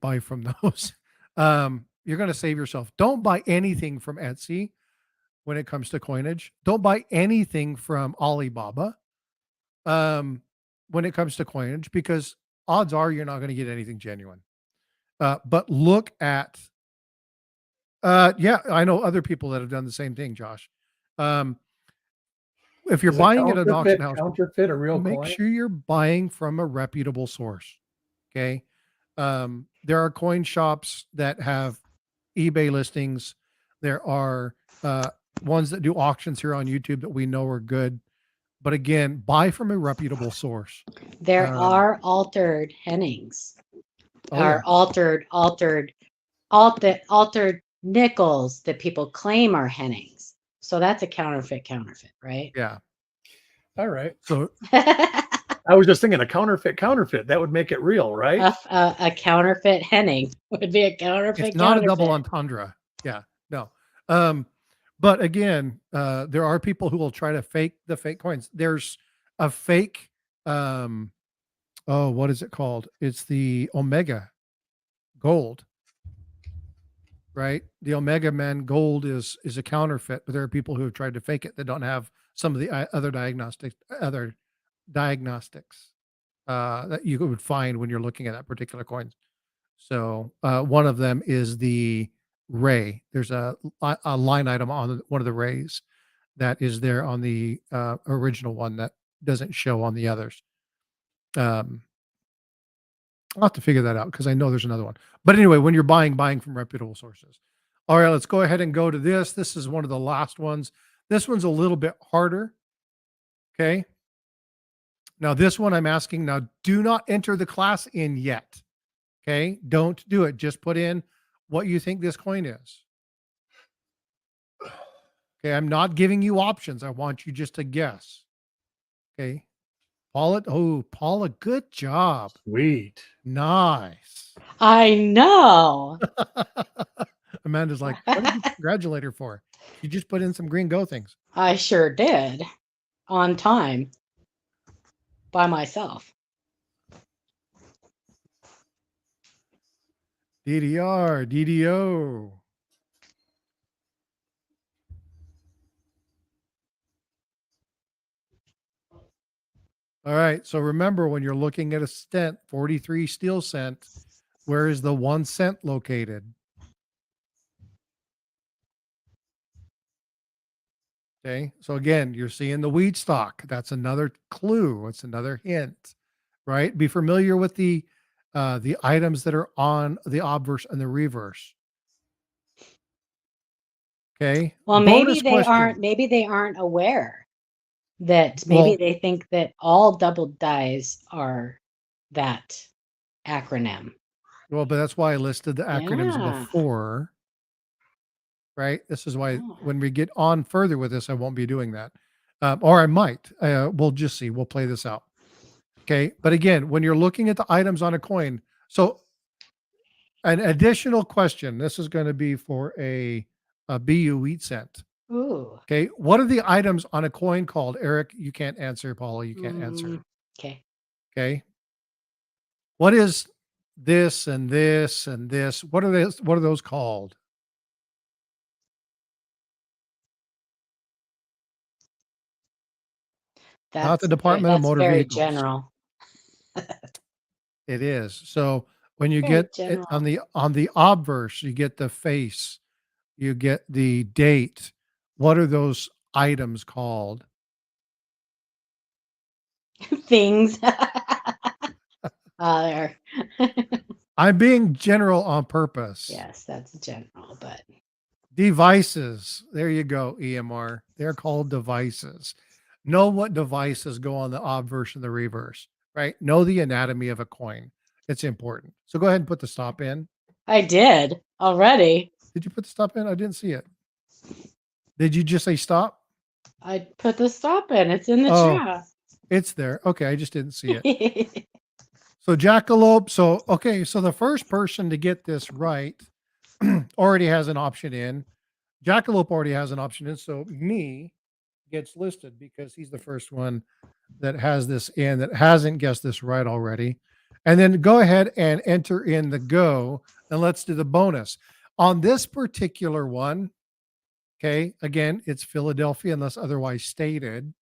buy from those. You're going to save yourself. Don't buy anything from Etsy when it comes to coinage. Don't buy anything from Alibaba when it comes to coinage, because odds are you're not going to get anything genuine. But look at, yeah, I know other people that have done the same thing, Josh. If you're buying at an auction house, counterfeit a real make coin? sure you're buying from a reputable source. Okay. There are coin shops that have eBay listings. There are ones that do auctions here on YouTube that we know are good. But again, buy from a reputable source. There are altered Hennings. Altered nickels that people claim are Hennings. So that's a counterfeit, right? Yeah. All right. So I was just thinking a counterfeit. That would make it real, right? A counterfeit Henning would be a counterfeit. It's not a double entendre. Yeah. No. But again, there are people who will try to fake the fake coins. There's a fake, what is it called? It's the Omega gold, right? The Omega Man gold is a counterfeit, but there are people who have tried to fake it that don't have some of the other diagnostics that you would find when you're looking at that particular coin. So one of them is the ray. There's a line item on one of the rays that is there on the original one that doesn't show on the others. I'll have to figure that out because I know there's another one. But anyway, when you're buying from reputable sources. All right, let's go ahead and go to this. This is one of the last ones. This one's a little bit harder. Okay. Now this one I'm asking, now do not enter the class in yet. Okay. Don't do it. Just put in what you think this coin is. Okay. I'm not giving you options. I want you just to guess. Okay. Paula, good job. Sweet. Nice. I know. Amanda's like, what did you congratulate her for? You just put in some green go things. I sure did. On time. By myself. DDR, DDO. All right. So remember, when you're looking at a cent, 43 steel cent, where is the 1 cent located? Okay. So again, you're seeing the wheat stock. That's another clue. It's another hint, right? Be familiar with the items that are on the obverse and the reverse. Okay. Well, maybe they aren't aware that maybe they think that all double dies are that acronym. Well, but that's why I listed the acronyms Yeah. before, right? This is why Oh. when we get on further with this, I won't be doing that. Or I might. We'll just see. We'll play this out. Okay. But again, when you're looking at the items on a coin, so an additional question, this is going to be for a BU wheat cent. Ooh. Okay. What are the items on a coin called? Eric, you can't answer. Paula, you can't answer. Okay. Okay. What is this and this and this? What are those? What are those called? Not the Department of That's Motor very Vehicles. general. It is. So when you Very get it general. on the obverse, you get the face, you get the date. What are those items called? Things. There. I'm being general on purpose. Yes, that's general, but Devices. There you go, EMR. They're called devices. Know what devices go on the obverse and the reverse, right? Know the anatomy of a coin. It's important. So go ahead and put the stop in. I did already. Did you put the stop in? I didn't see it. Did you just say stop? I put the stop in. It's in the Oh, chat. it's there. Okay, I just didn't see it. So jackalope. So okay, so the first person to get this right already has an option in. Jackalope already has an option in. So me gets listed because he's the first one that has this in that hasn't guessed this right already. And then go ahead and enter in the go, and let's do the bonus. On this particular one, okay, again, it's Philadelphia unless otherwise stated.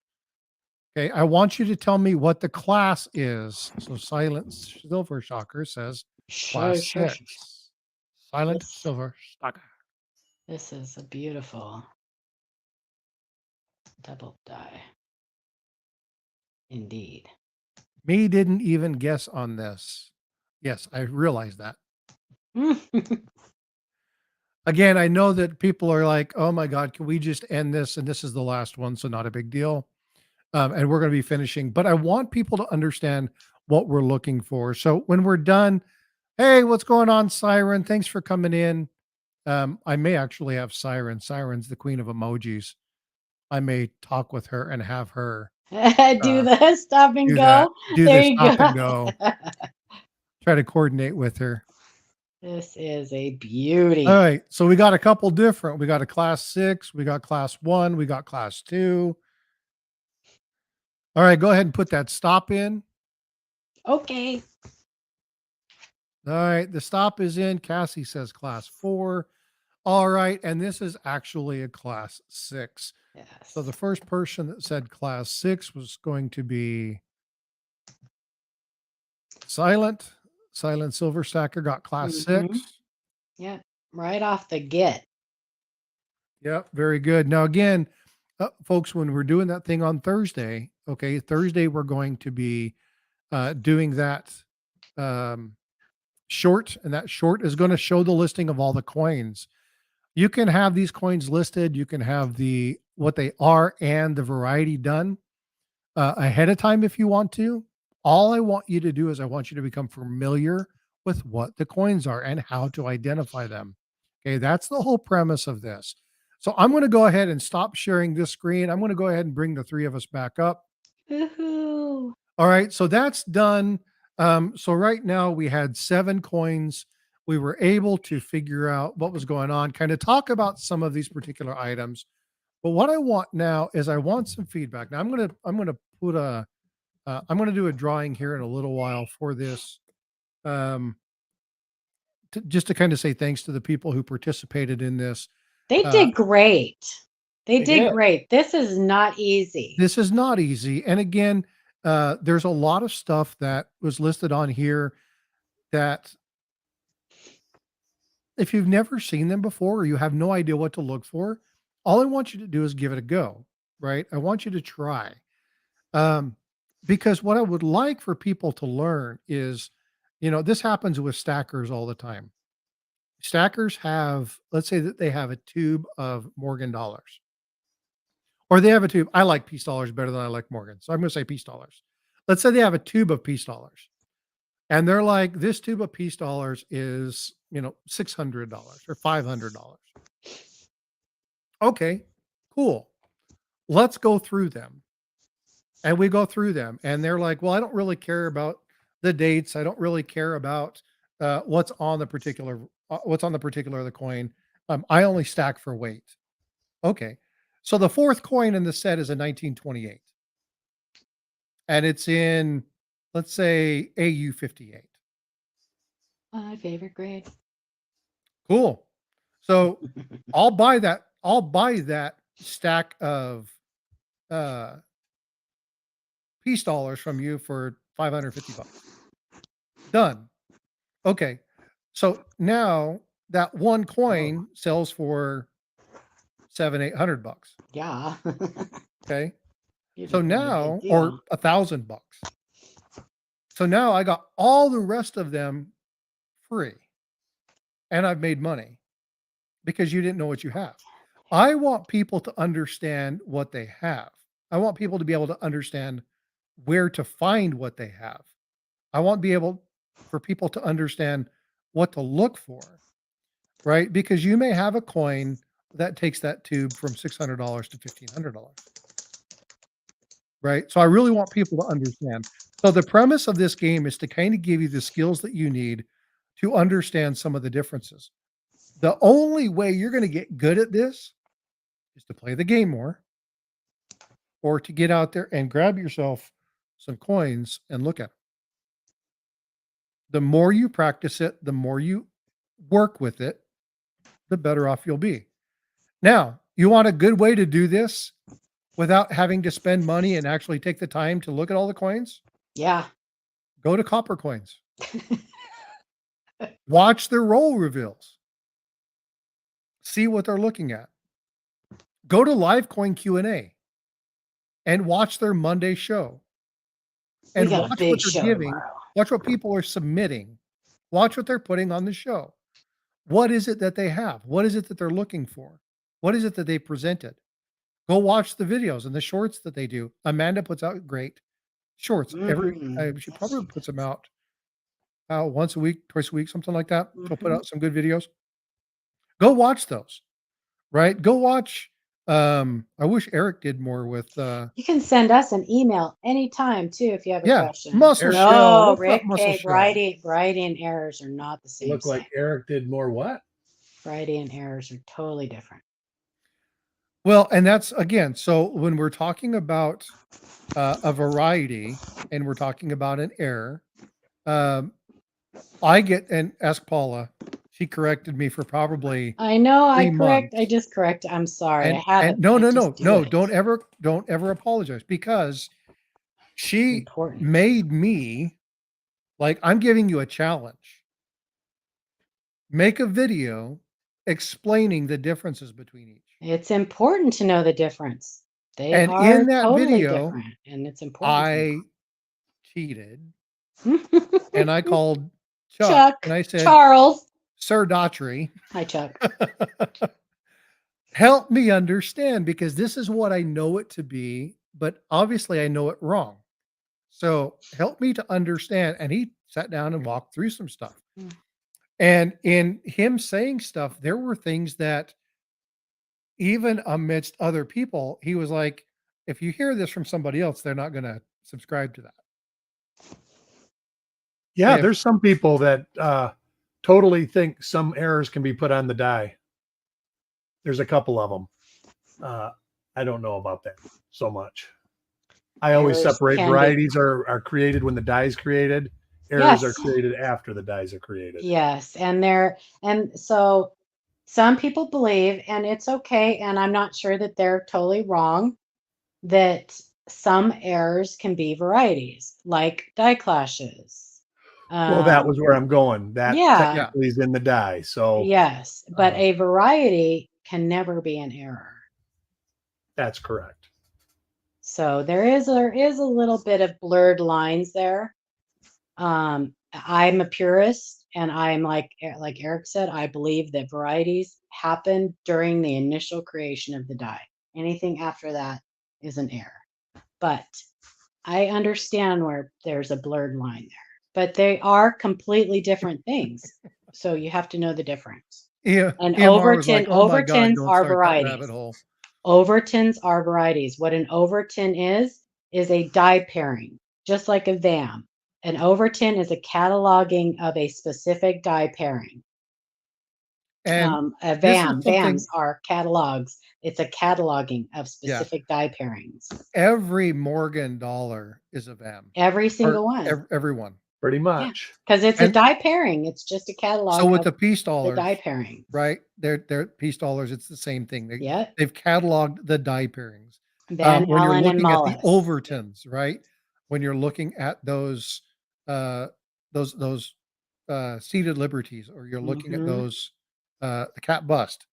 Okay, I want you to tell me what the class is. So Silent Silver Shocker says class Sure. 6. Silent This- Silver Shocker. This is a beautiful double die. Indeed. Me didn't even guess on this. Yes, I realize that. Again, I know that people are like, oh my God, can we just end this? And this is the last one, so not a big deal. And we're going to be finishing, but I want people to understand what we're looking for. So when we're done, hey, what's going on, Siren? Thanks for coming in. I may actually have Siren. Siren's the queen of emojis. I may talk with her and have her Do the stop and do go. that. Do There the you stop go. and go. Try to coordinate with her. This is a beauty. All right. So we got a couple different. We got a class 6. We got class 1. We got class 2. All right. Go ahead and put that stop in. Okay. All right. The stop is in. Cassie says class 4. All right. And this is actually a class 6. Yes. So the first person that said class 6 was going to be Silent. Silent Silver Stacker got class 6. Yeah. Right off the get. Yep. Very good. Now, again, folks, when we're doing that thing on Thursday, okay, Thursday, we're going to be doing that short, and that short is going to show the listing of all the coins. You can have these coins listed. You can have the what they are and the variety done ahead of time if you want to. All I want you to do is I want you to become familiar with what the coins are and how to identify them. Okay, that's the whole premise of this. So I'm going to go ahead and stop sharing this screen. I'm going to go ahead and bring the 3 of us back up. Woohoo. All right, so that's done. So right now we had 7 coins. We were able to figure out what was going on, kind of talk about some of these particular items. But what I want now is I want some feedback. Now I'm going to put a I'm going to do a drawing here in a little while for this, just to kind of say thanks to the people who participated in this. They did great. They did did. great. This is not easy. This is not easy. And again, there's a lot of stuff that was listed on here that if you've never seen them before or you have no idea what to look for, all I want you to do is give it a go, right? I want you to try. Because what I would like for people to learn is, this happens with stackers all the time. Stackers have, let's say that they have a tube of Morgan dollars. or they have a tube. I like peace dollars better than I like Morgan, so I'm going to say peace dollars. Let's say they have a tube of peace dollars, and they're like, this tube of peace dollars is, $600 or $500. Okay, cool. Let's go through them. And we go through them, and they're like, well, I don't really care about the dates. I don't really care about what's on the particular of the coin. I only stack for weight. Okay. So the fourth coin in the set is a 1928. And it's in, let's say, AU 58. My favorite grade. Cool. So I'll buy that stack of peace dollars from you for $550. Done. Okay. So now that one coin sells for $700-800. Yeah. Okay. You So just made a now, big or deal. $1,000. So now I got all the rest of them free, and I've made money because you didn't know what you have. I want people to understand what they have. I want people to be able to understand where to find what they have. I want for people to understand what to look for, right? Because you may have a coin that takes that tube from $600 to $1,500, right? So I really want people to understand. So the premise of this game is to kind of give you the skills that you need to understand some of the differences. The only way you're going to get good at this is to play the game more, or to get out there and grab yourself some coins and look at them. The more you practice it, the more you work with it, the better off you'll be. Now, you want a good way to do this without having to spend money and actually take the time to look at all the coins? Yeah. Go to Coppercoins. Watch their roll reveals. See what they're looking at. Go to Livecoin Q&A and watch their Monday show. And We got a watch big what they're show giving. tomorrow. Watch what people are submitting. Watch what they're putting on the show. What is it that they have? What is it that they're looking for? What is it that they presented? Go watch the videos and the shorts that they do. Amanda puts out great shorts. She probably puts them out once a week, twice a week, something like that. She'll put out some good videos. Go watch those, right? Go watch. I wish Eric did more with. You can send us an email anytime too if you have a question. Muscle Eric, Shell. No, What's up, Rick Muscle K. Shell? Variety and errors are not the same. Look like Eric did more what? Variety and errors are totally different. Well, and that's again, so when we're talking about a variety and we're talking about an error, I get, and ask Paula, she corrected me for probably I know. 3 months. I just correct. I'm sorry. And, I have and it. no, I no, just no, no, it. don't ever apologize, because she Important. made me, like, I'm giving you a challenge. Make a video explaining the differences between each. It's important to know the difference. They And are in that totally video, different, and it's important. I cheated and I called Chuck, Chuck and I said, Charles. Sir Daughtry, Hi, Chuck. help me understand, because this is what I know it to be, but obviously I know it wrong. So help me to understand. And he sat down and walked through some stuff. And in him saying stuff, there were things that even amidst other people, he was like, if you hear this from somebody else, they're not going to subscribe to that. Yeah, there's some people that totally think some errors can be put on the die. There's a couple of them. I don't know about that so much. I always separate. Varieties are created when the die is created. Errors are created after the dies are created. Yes, and so some people believe, and it's okay, and I'm not sure that they're totally wrong, that some errors can be varieties, like die clashes. Well, that was where I'm going. That technically is in the die. So yes, but a variety can never be an error. That's correct. So there is a little bit of blurred lines there. I'm a purist, and I'm like Eric said, I believe that varieties happen during the initial creation of the die. Anything after that is an error. But I understand where there's a blurred line there. But they are completely different things. So you have to know the difference. Yeah, And EMR was like, "Oh my God, Overtons don't are start that rabbit varieties. hole." Overtons are varieties. What an overton is a die pairing, just like a VAM. An overton is a cataloging of a specific die pairing. And A this is VAM, something, VAMs are catalogs. It's a cataloging of yeah, specific die pairings. every Morgan dollar is a VAM, Every or single one. everyone. Pretty Yeah, much. because it's a And die pairing. It's just a so catalog with of the peace the die dollars, pairing. right? They're peace dollars. It's the same thing. Yep. They've cataloged the die pairings. Van When you're Allen and looking at the Mullis. overtons, right? When you're looking at those uh those seated liberties, or you're looking at Mhm. those the cat bust.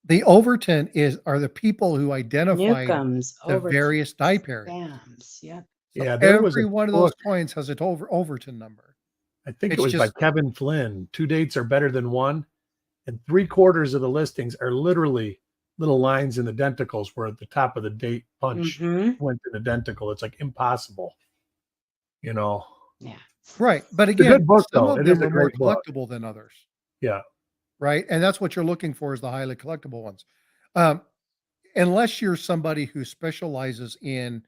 The overton are the people who identified Newcombs, the various die Overtons, pairings. VAMs. Yep. So Yeah, there was a every one of those book, coins has an overton number. I think it It's was by just Kevin Flynn. Two dates are better than one. And 3/4 of the listings are literally little lines in the denticles where at the top of the date punch Mhm. went to the denticle. It's like impossible, you know. Yeah. right. But It's a again, good book, some though. of It is them a are more great book. collectible than others, Yeah. right? And that's what you're looking for, is the highly collectible ones. Um, unless you're somebody who specializes in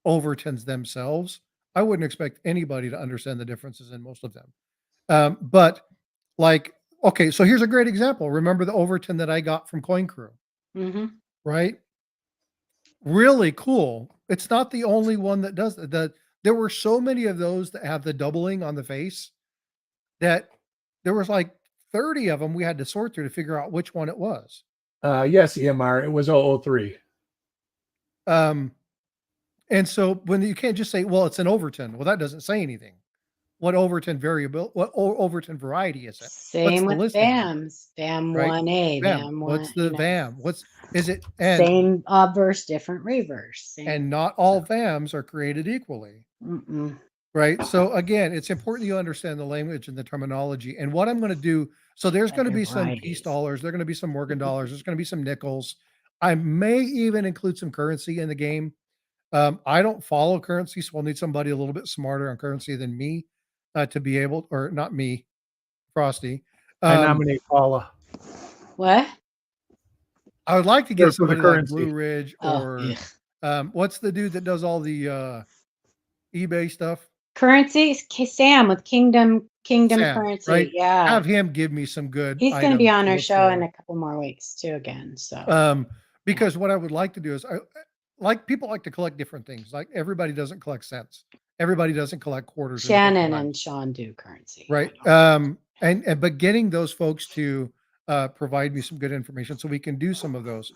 overtons themselves, I wouldn't expect anybody to understand the differences in most of them. But like, okay, so here's a great example. Remember the overton that I got from Coin Crew, Mhm. right? Really cool. It's not the only one that does that. There were so many of those that have the doubling on the face that there was like 30 of them we had to sort through to figure out which one it was. Yes, EMR. It was 003. Um, and so when you can't just say, well, it's an overton. Well, that doesn't say anything. What overton variable, what overton variety is it? What's Same the with listing, VAMs. VAM right? 1A, VAM. VAM 1, What's the VAM? What's is it? same obverse, different reverse. Same. And not all VAMs are created equally. Mm-mm. Right. So again, it's important you understand the language and the terminology. And what I'm going to do, so there's But going to they're be some peace varieties. dollars, there're going to be some Morgan dollars, there's going to be some nickels. I may even include some currency in the game. I don't follow currency, so I'll need somebody a little bit smarter on currency than me to be able, or not me, Frosty. I Um, nominate Paula What? I would like to for get the somebody like Blue currency. Ridge, Oh, or ugh. what's the dude that does all the eBay stuff? Currency? Sam with Kingdom Sam, right? Currency. Yeah. Have him give me some good He's going to be items on to our look show in for. a couple more weeks too again. So, yeah. Because what I would like to do is, I like, people like to collect different things. Like, everybody doesn't collect cents. Everybody doesn't collect quarters or nickel Shannon dimes, and Sean do currency. right? But getting those folks to provide me some good information so we can do some of those.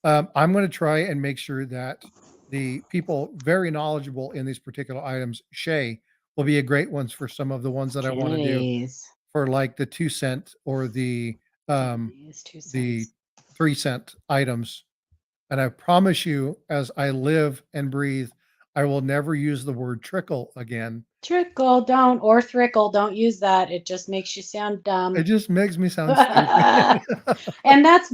I'm going to try and make sure that the people very knowledgeable in these particular items, Shay, will be a great ones for some of the ones that I want to do Jenny's. for, like, the 2 cent or Jenny's 2 the cents. 3 cent items. And I promise you, as I live and breathe, I will never use the word trickle again. Trickle, don't, or thrickle. Don't use that. It just makes you sound It dumb. just makes me sound stupid. And that's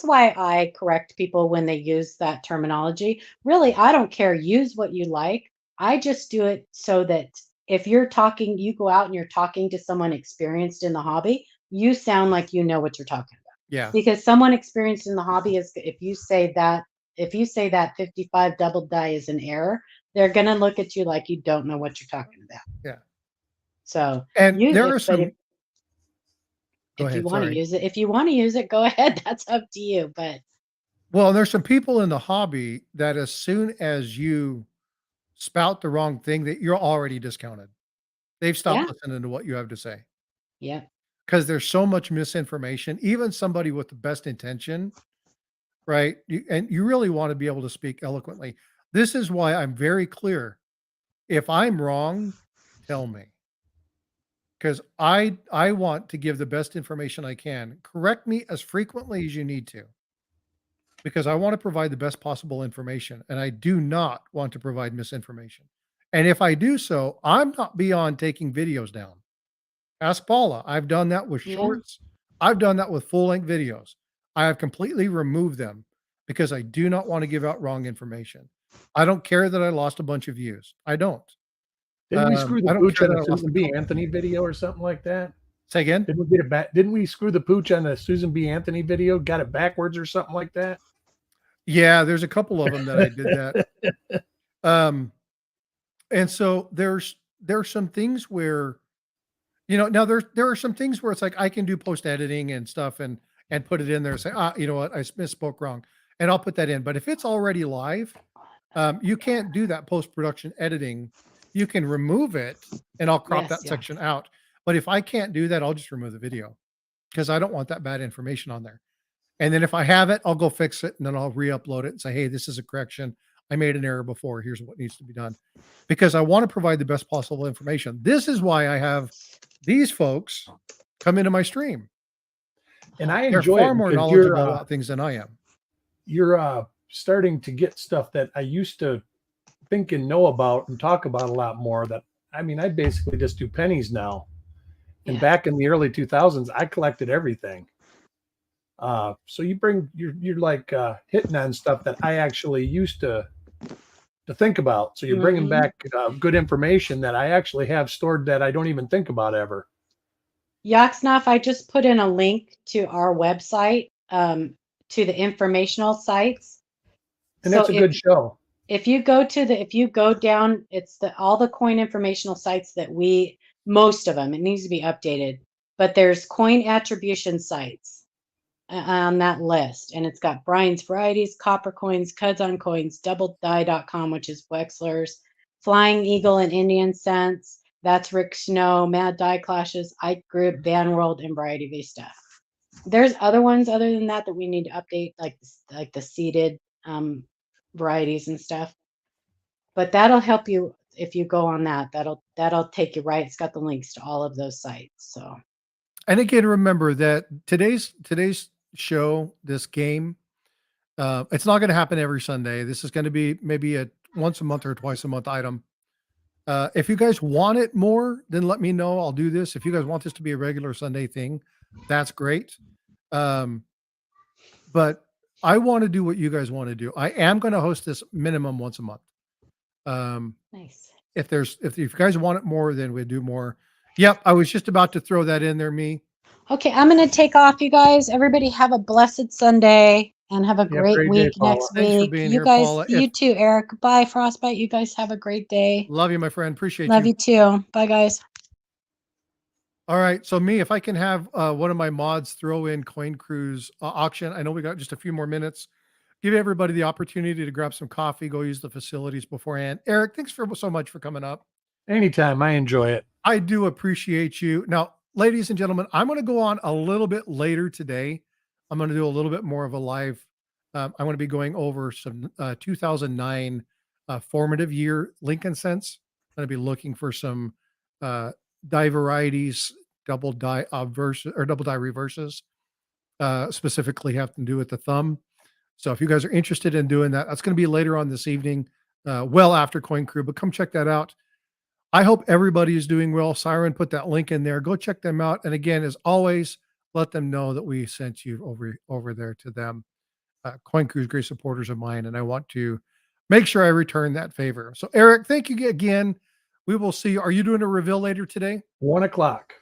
why I correct people when they use that terminology. Really, I don't care. Use what you like. I just do it so that if you're talking, you go out and you're talking to someone experienced in the hobby, you sound like you know what you're talking about. Yeah. Because someone experienced in the hobby is, if you say that 55 double die is an error, they're gonna look at you like you don't know what you're talking about. Yeah. So And use there it, are but some, go if you ahead, want to sorry. use it, go ahead. That's up to you. But Well, there's some people in the hobby that as soon as you spout the wrong thing, that you're already discounted. They've stopped yeah, listening to what you have to say yeah, because there's so much misinformation. Even somebody with the best intention, right? And you really want to be able to speak eloquently. This is why I'm very clear. If I'm wrong, tell me, because I want to give the best information I can. Correct me as frequently as you need to, because I want to provide the best possible information, and I do not want to provide misinformation. And if I do so, I'm not beyond taking videos down. Ask Paula. I've done that with yeah. shorts. I've done that with full length videos. I have completely removed them because I do not want to give out wrong information. I don't care that I lost a bunch of views. I don't. Didn't we screw the I don't pooch care on that the I lost Susan B. Anthony video or something like that? Say again? Didn't we get it back? Didn't we screw the pooch on the Susan B. Anthony video? Got it backwards or something like that? Yeah, there's a couple of them that I did that. And so there's some things where, now there are some things where it's like I can do post editing and stuff and put it in there and say, you know what, I misspoke wrong, and I'll put that in. But if it's already live, you can't do that post production editing. You can remove it, and I'll crop that section out. But if I can't do that, I'll just remove the video because I don't want that bad information on there. And then if I have it, I'll go fix it, and then I'll re-upload it and say, hey, this is a correction. I made an error before. Here's what needs to be done. Because I want to provide the best possible information. This is why I have these folks come into my stream. And I They're enjoy far more knowledgeable about things than I am. You're starting to get stuff that I used to think and know about and talk about a lot more. That, I mean, I basically just do pennies now. And back in the early 2000s, I collected everything. So you're like hitting on stuff that I actually used to think about. So you're bringing back good information that I actually have stored that I don't even think about ever. Yaxnoff, I just put in a link to our website, to the informational sites. And that's a good show. If you go down, it's all the coin informational sites that most of them, it needs to be updated, but there's coin attribution sites on that list, and it's got Brian's Varieties, Coppercoins, Cuds on Coins, DoubleDie.com, which is Wexler's, Flying Eagle and Indian Cents, that's Rick Snow, Mad Die Clashes, Ike Group, Van World, and Variety Vista. There's other ones other than that we need to update, like the seeded varieties and stuff. But that'll help you if you go on that. That'll take you right. It's got the links to all of those sites. So, and again, remember that today's show, this game, it's not going to happen every Sunday. This is going to be maybe a once a month or twice a month item. If you guys want it more, then let me know. I'll do this. If you guys want this to be a regular Sunday thing, that's great. But I want to do what you guys want to do. I am going to host this minimum once a month. Nice. If you guys want it more, then we'll do more. Yep, I was just about to throw that in there, me. Okay, I'm going to take off, you guys. Everybody have a blessed Sunday and have a great week next week. You guys, Paula. You too, Eric. Bye, Frostbite. You guys have a great day. Love you, my friend. Appreciate you. Love you too. Bye, guys. All right. So me, if I can have one of my mods throw in Coin Cruise auction. I know we got just a few more minutes. Give everybody the opportunity to grab some coffee, go use the facilities beforehand. Eric, thanks so much for coming up. Anytime. I enjoy it. I do appreciate you. Now, ladies and gentlemen, I'm going to go on a little bit later today. I'm going to do a little bit more of a live. I'm going to be going over some 2009 formative year Lincoln cents. I'm going to be looking for some die varieties, double die obverses or double die reverses, specifically have to do with the thumb. So if you guys are interested in doing that, that's going to be later on this evening, well after Coin Crew, but come check that out. I hope everybody is doing well. Siren put that link in there. Go check them out. And again, as always, let them know that we sent you over there to them. Coin Crew is great supporters of mine, and I want to make sure I return that favor. So Eric, thank you again. We will see you. Are you doing a reveal later today? 1 o'clock.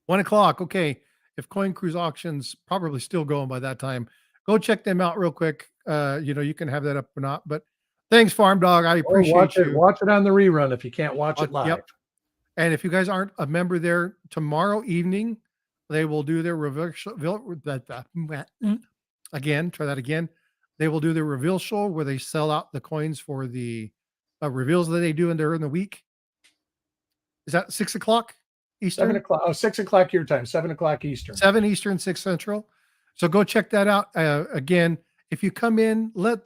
1 o'clock. Okay. If Coin Crew's auction's probably still going by that time, go check them out real quick. You can have that up or not, but thanks, Farm Dog. I appreciate you. Watch it on the rerun if you can't watch it live. Yep. And if you guys aren't a member there, tomorrow evening, they will do their reveal. Again, try that again. They will do their reveal show where they sell out the coins for the reveals that they do during the week. Is that 6 o'clock Eastern? 7 o'clock. Oh, 6 o'clock your time. 7 o'clock Eastern. 7 Eastern, 6 Central. So go check that out. Again, if you come in, let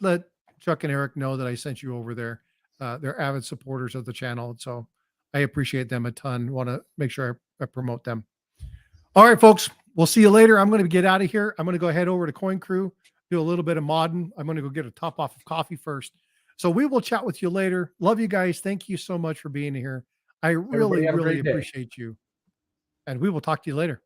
Chuck and Eric know that I sent you over there. They're avid supporters of the channel, so I appreciate them a ton. Want to make sure I promote them. All right, folks, we'll see you later. I'm going to get out of here. I'm going to go head over to Coin Crew, do a little bit of modding. I'm going to go get a top off of coffee first. So we will chat with you later. Love you guys. Thank you so much for being here. I really, really appreciate you. And we will talk to you later.